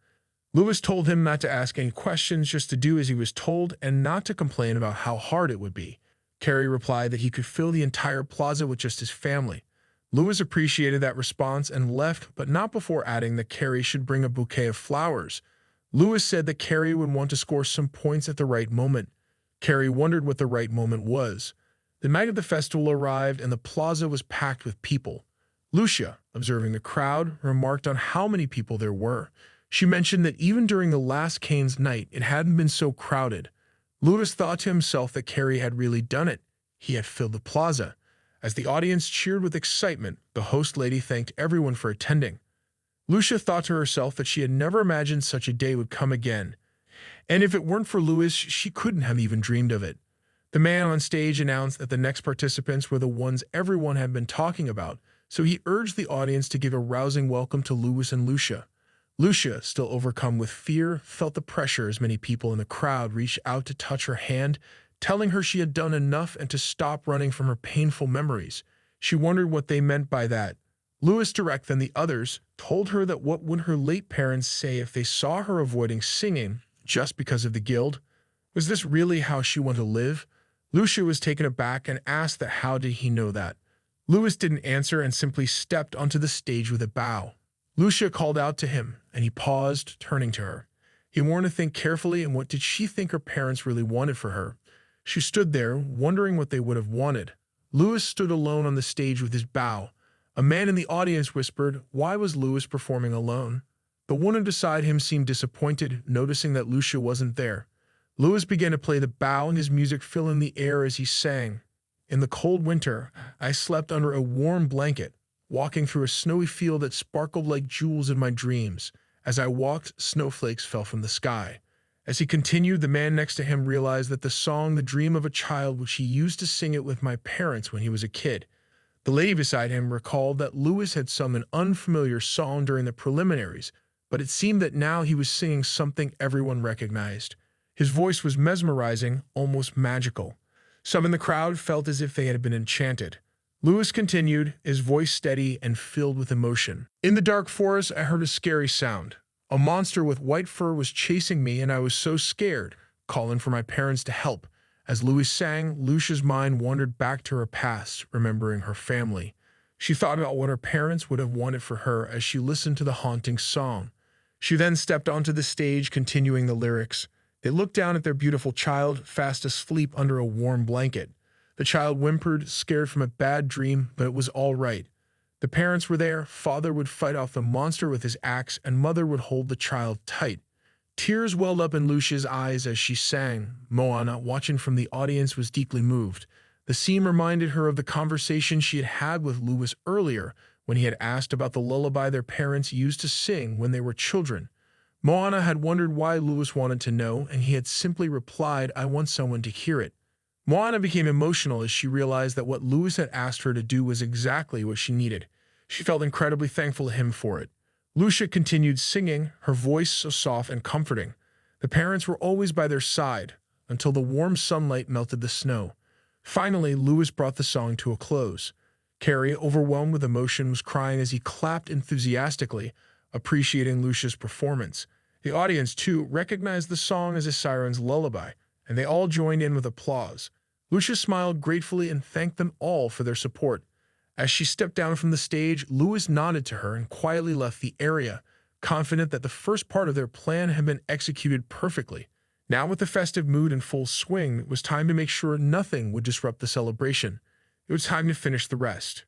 Lewis told him not to ask any questions, just to do as he was told and not to complain about how hard it would be. Carrie replied that he could fill the entire plaza with just his family. Lewis appreciated that response and left, but not before adding that Carrie should bring a bouquet of flowers. Lewis said that Carrie would want to score some points at the right moment. Carrie wondered what the right moment was. The night of the festival arrived and the plaza was packed with people. Lucia, observing the crowd, remarked on how many people there were. She mentioned that even during the last Cain's night, it hadn't been so crowded. Lewis thought to himself that Carrie had really done it. He had filled the plaza. As the audience cheered with excitement, the host lady thanked everyone for attending. Lucia thought to herself that she had never imagined such a day would come again. And if it weren't for Lewis, she couldn't have even dreamed of it. The man on stage announced that the next participants were the ones everyone had been talking about, so he urged the audience to give a rousing welcome to Lewis and Lucia. Lucia, still overcome with fear, felt the pressure as many people in the crowd reached out to touch her hand, telling her she had done enough and to stop running from her painful memories. She wondered what they meant by that. Lewis, direct than the others, told her that what would her late parents say if they saw her avoiding singing just because of the guild? Was this really how she wanted to live? Lucia was taken aback and asked that how did he know that. Lewis didn't answer and simply stepped onto the stage with a bow. Lucia called out to him, and he paused, turning to her. He warned her to think carefully, and what did she think her parents really wanted for her? She stood there, wondering what they would have wanted. Lewis stood alone on the stage with his bow. A man in the audience whispered, why was Lewis performing alone? The woman beside him seemed disappointed, noticing that Lucia wasn't there. Lewis began to play the bow and his music filling the air as he sang. In the cold winter, I slept under a warm blanket, walking through a snowy field that sparkled like jewels in my dreams. As I walked, snowflakes fell from the sky. As he continued, the man next to him realized that the song The Dream of a Child, which he used to sing it with my parents when he was a kid. The lady beside him recalled that Lewis had sung an unfamiliar song during the preliminaries, but it seemed that now he was singing something everyone recognized. His voice was mesmerizing, almost magical. Some in the crowd felt as if they had been enchanted. Lewis continued, his voice steady and filled with emotion. In the dark forest, I heard a scary sound. A monster with white fur was chasing me, and I was so scared, calling for my parents to help. As Lewis sang, Lucia's mind wandered back to her past, remembering her family. She thought about what her parents would have wanted for her as she listened to the haunting song. She then stepped onto the stage, continuing the lyrics. They looked down at their beautiful child, fast asleep under a warm blanket. The child whimpered, scared from a bad dream, but it was all right. The parents were there. Father would fight off the monster with his axe, and Mother would hold the child tight. Tears welled up in Lucia's eyes as she sang. Moana, watching from the audience, was deeply moved. The scene reminded her of the conversation she had had with Lewis earlier, when he had asked about the lullaby their parents used to sing when they were children. Moana had wondered why Lewis wanted to know, and he had simply replied, I want someone to hear it. Moana became emotional as she realized that what Lewis had asked her to do was exactly what she needed. She felt incredibly thankful to him for it. Lucia continued singing, her voice so soft and comforting. The parents were always by their side, until the warm sunlight melted the snow. Finally, Lewis brought the song to a close. Carrie, overwhelmed with emotion, was crying as he clapped enthusiastically, appreciating Lucia's performance. The audience, too, recognized the song as a siren's lullaby, and they all joined in with applause. Lucia smiled gratefully and thanked them all for their support. As she stepped down from the stage, Louis nodded to her and quietly left the area, confident that the first part of their plan had been executed perfectly. Now, with the festive mood in full swing, it was time to make sure nothing would disrupt the celebration. It was time to finish the rest.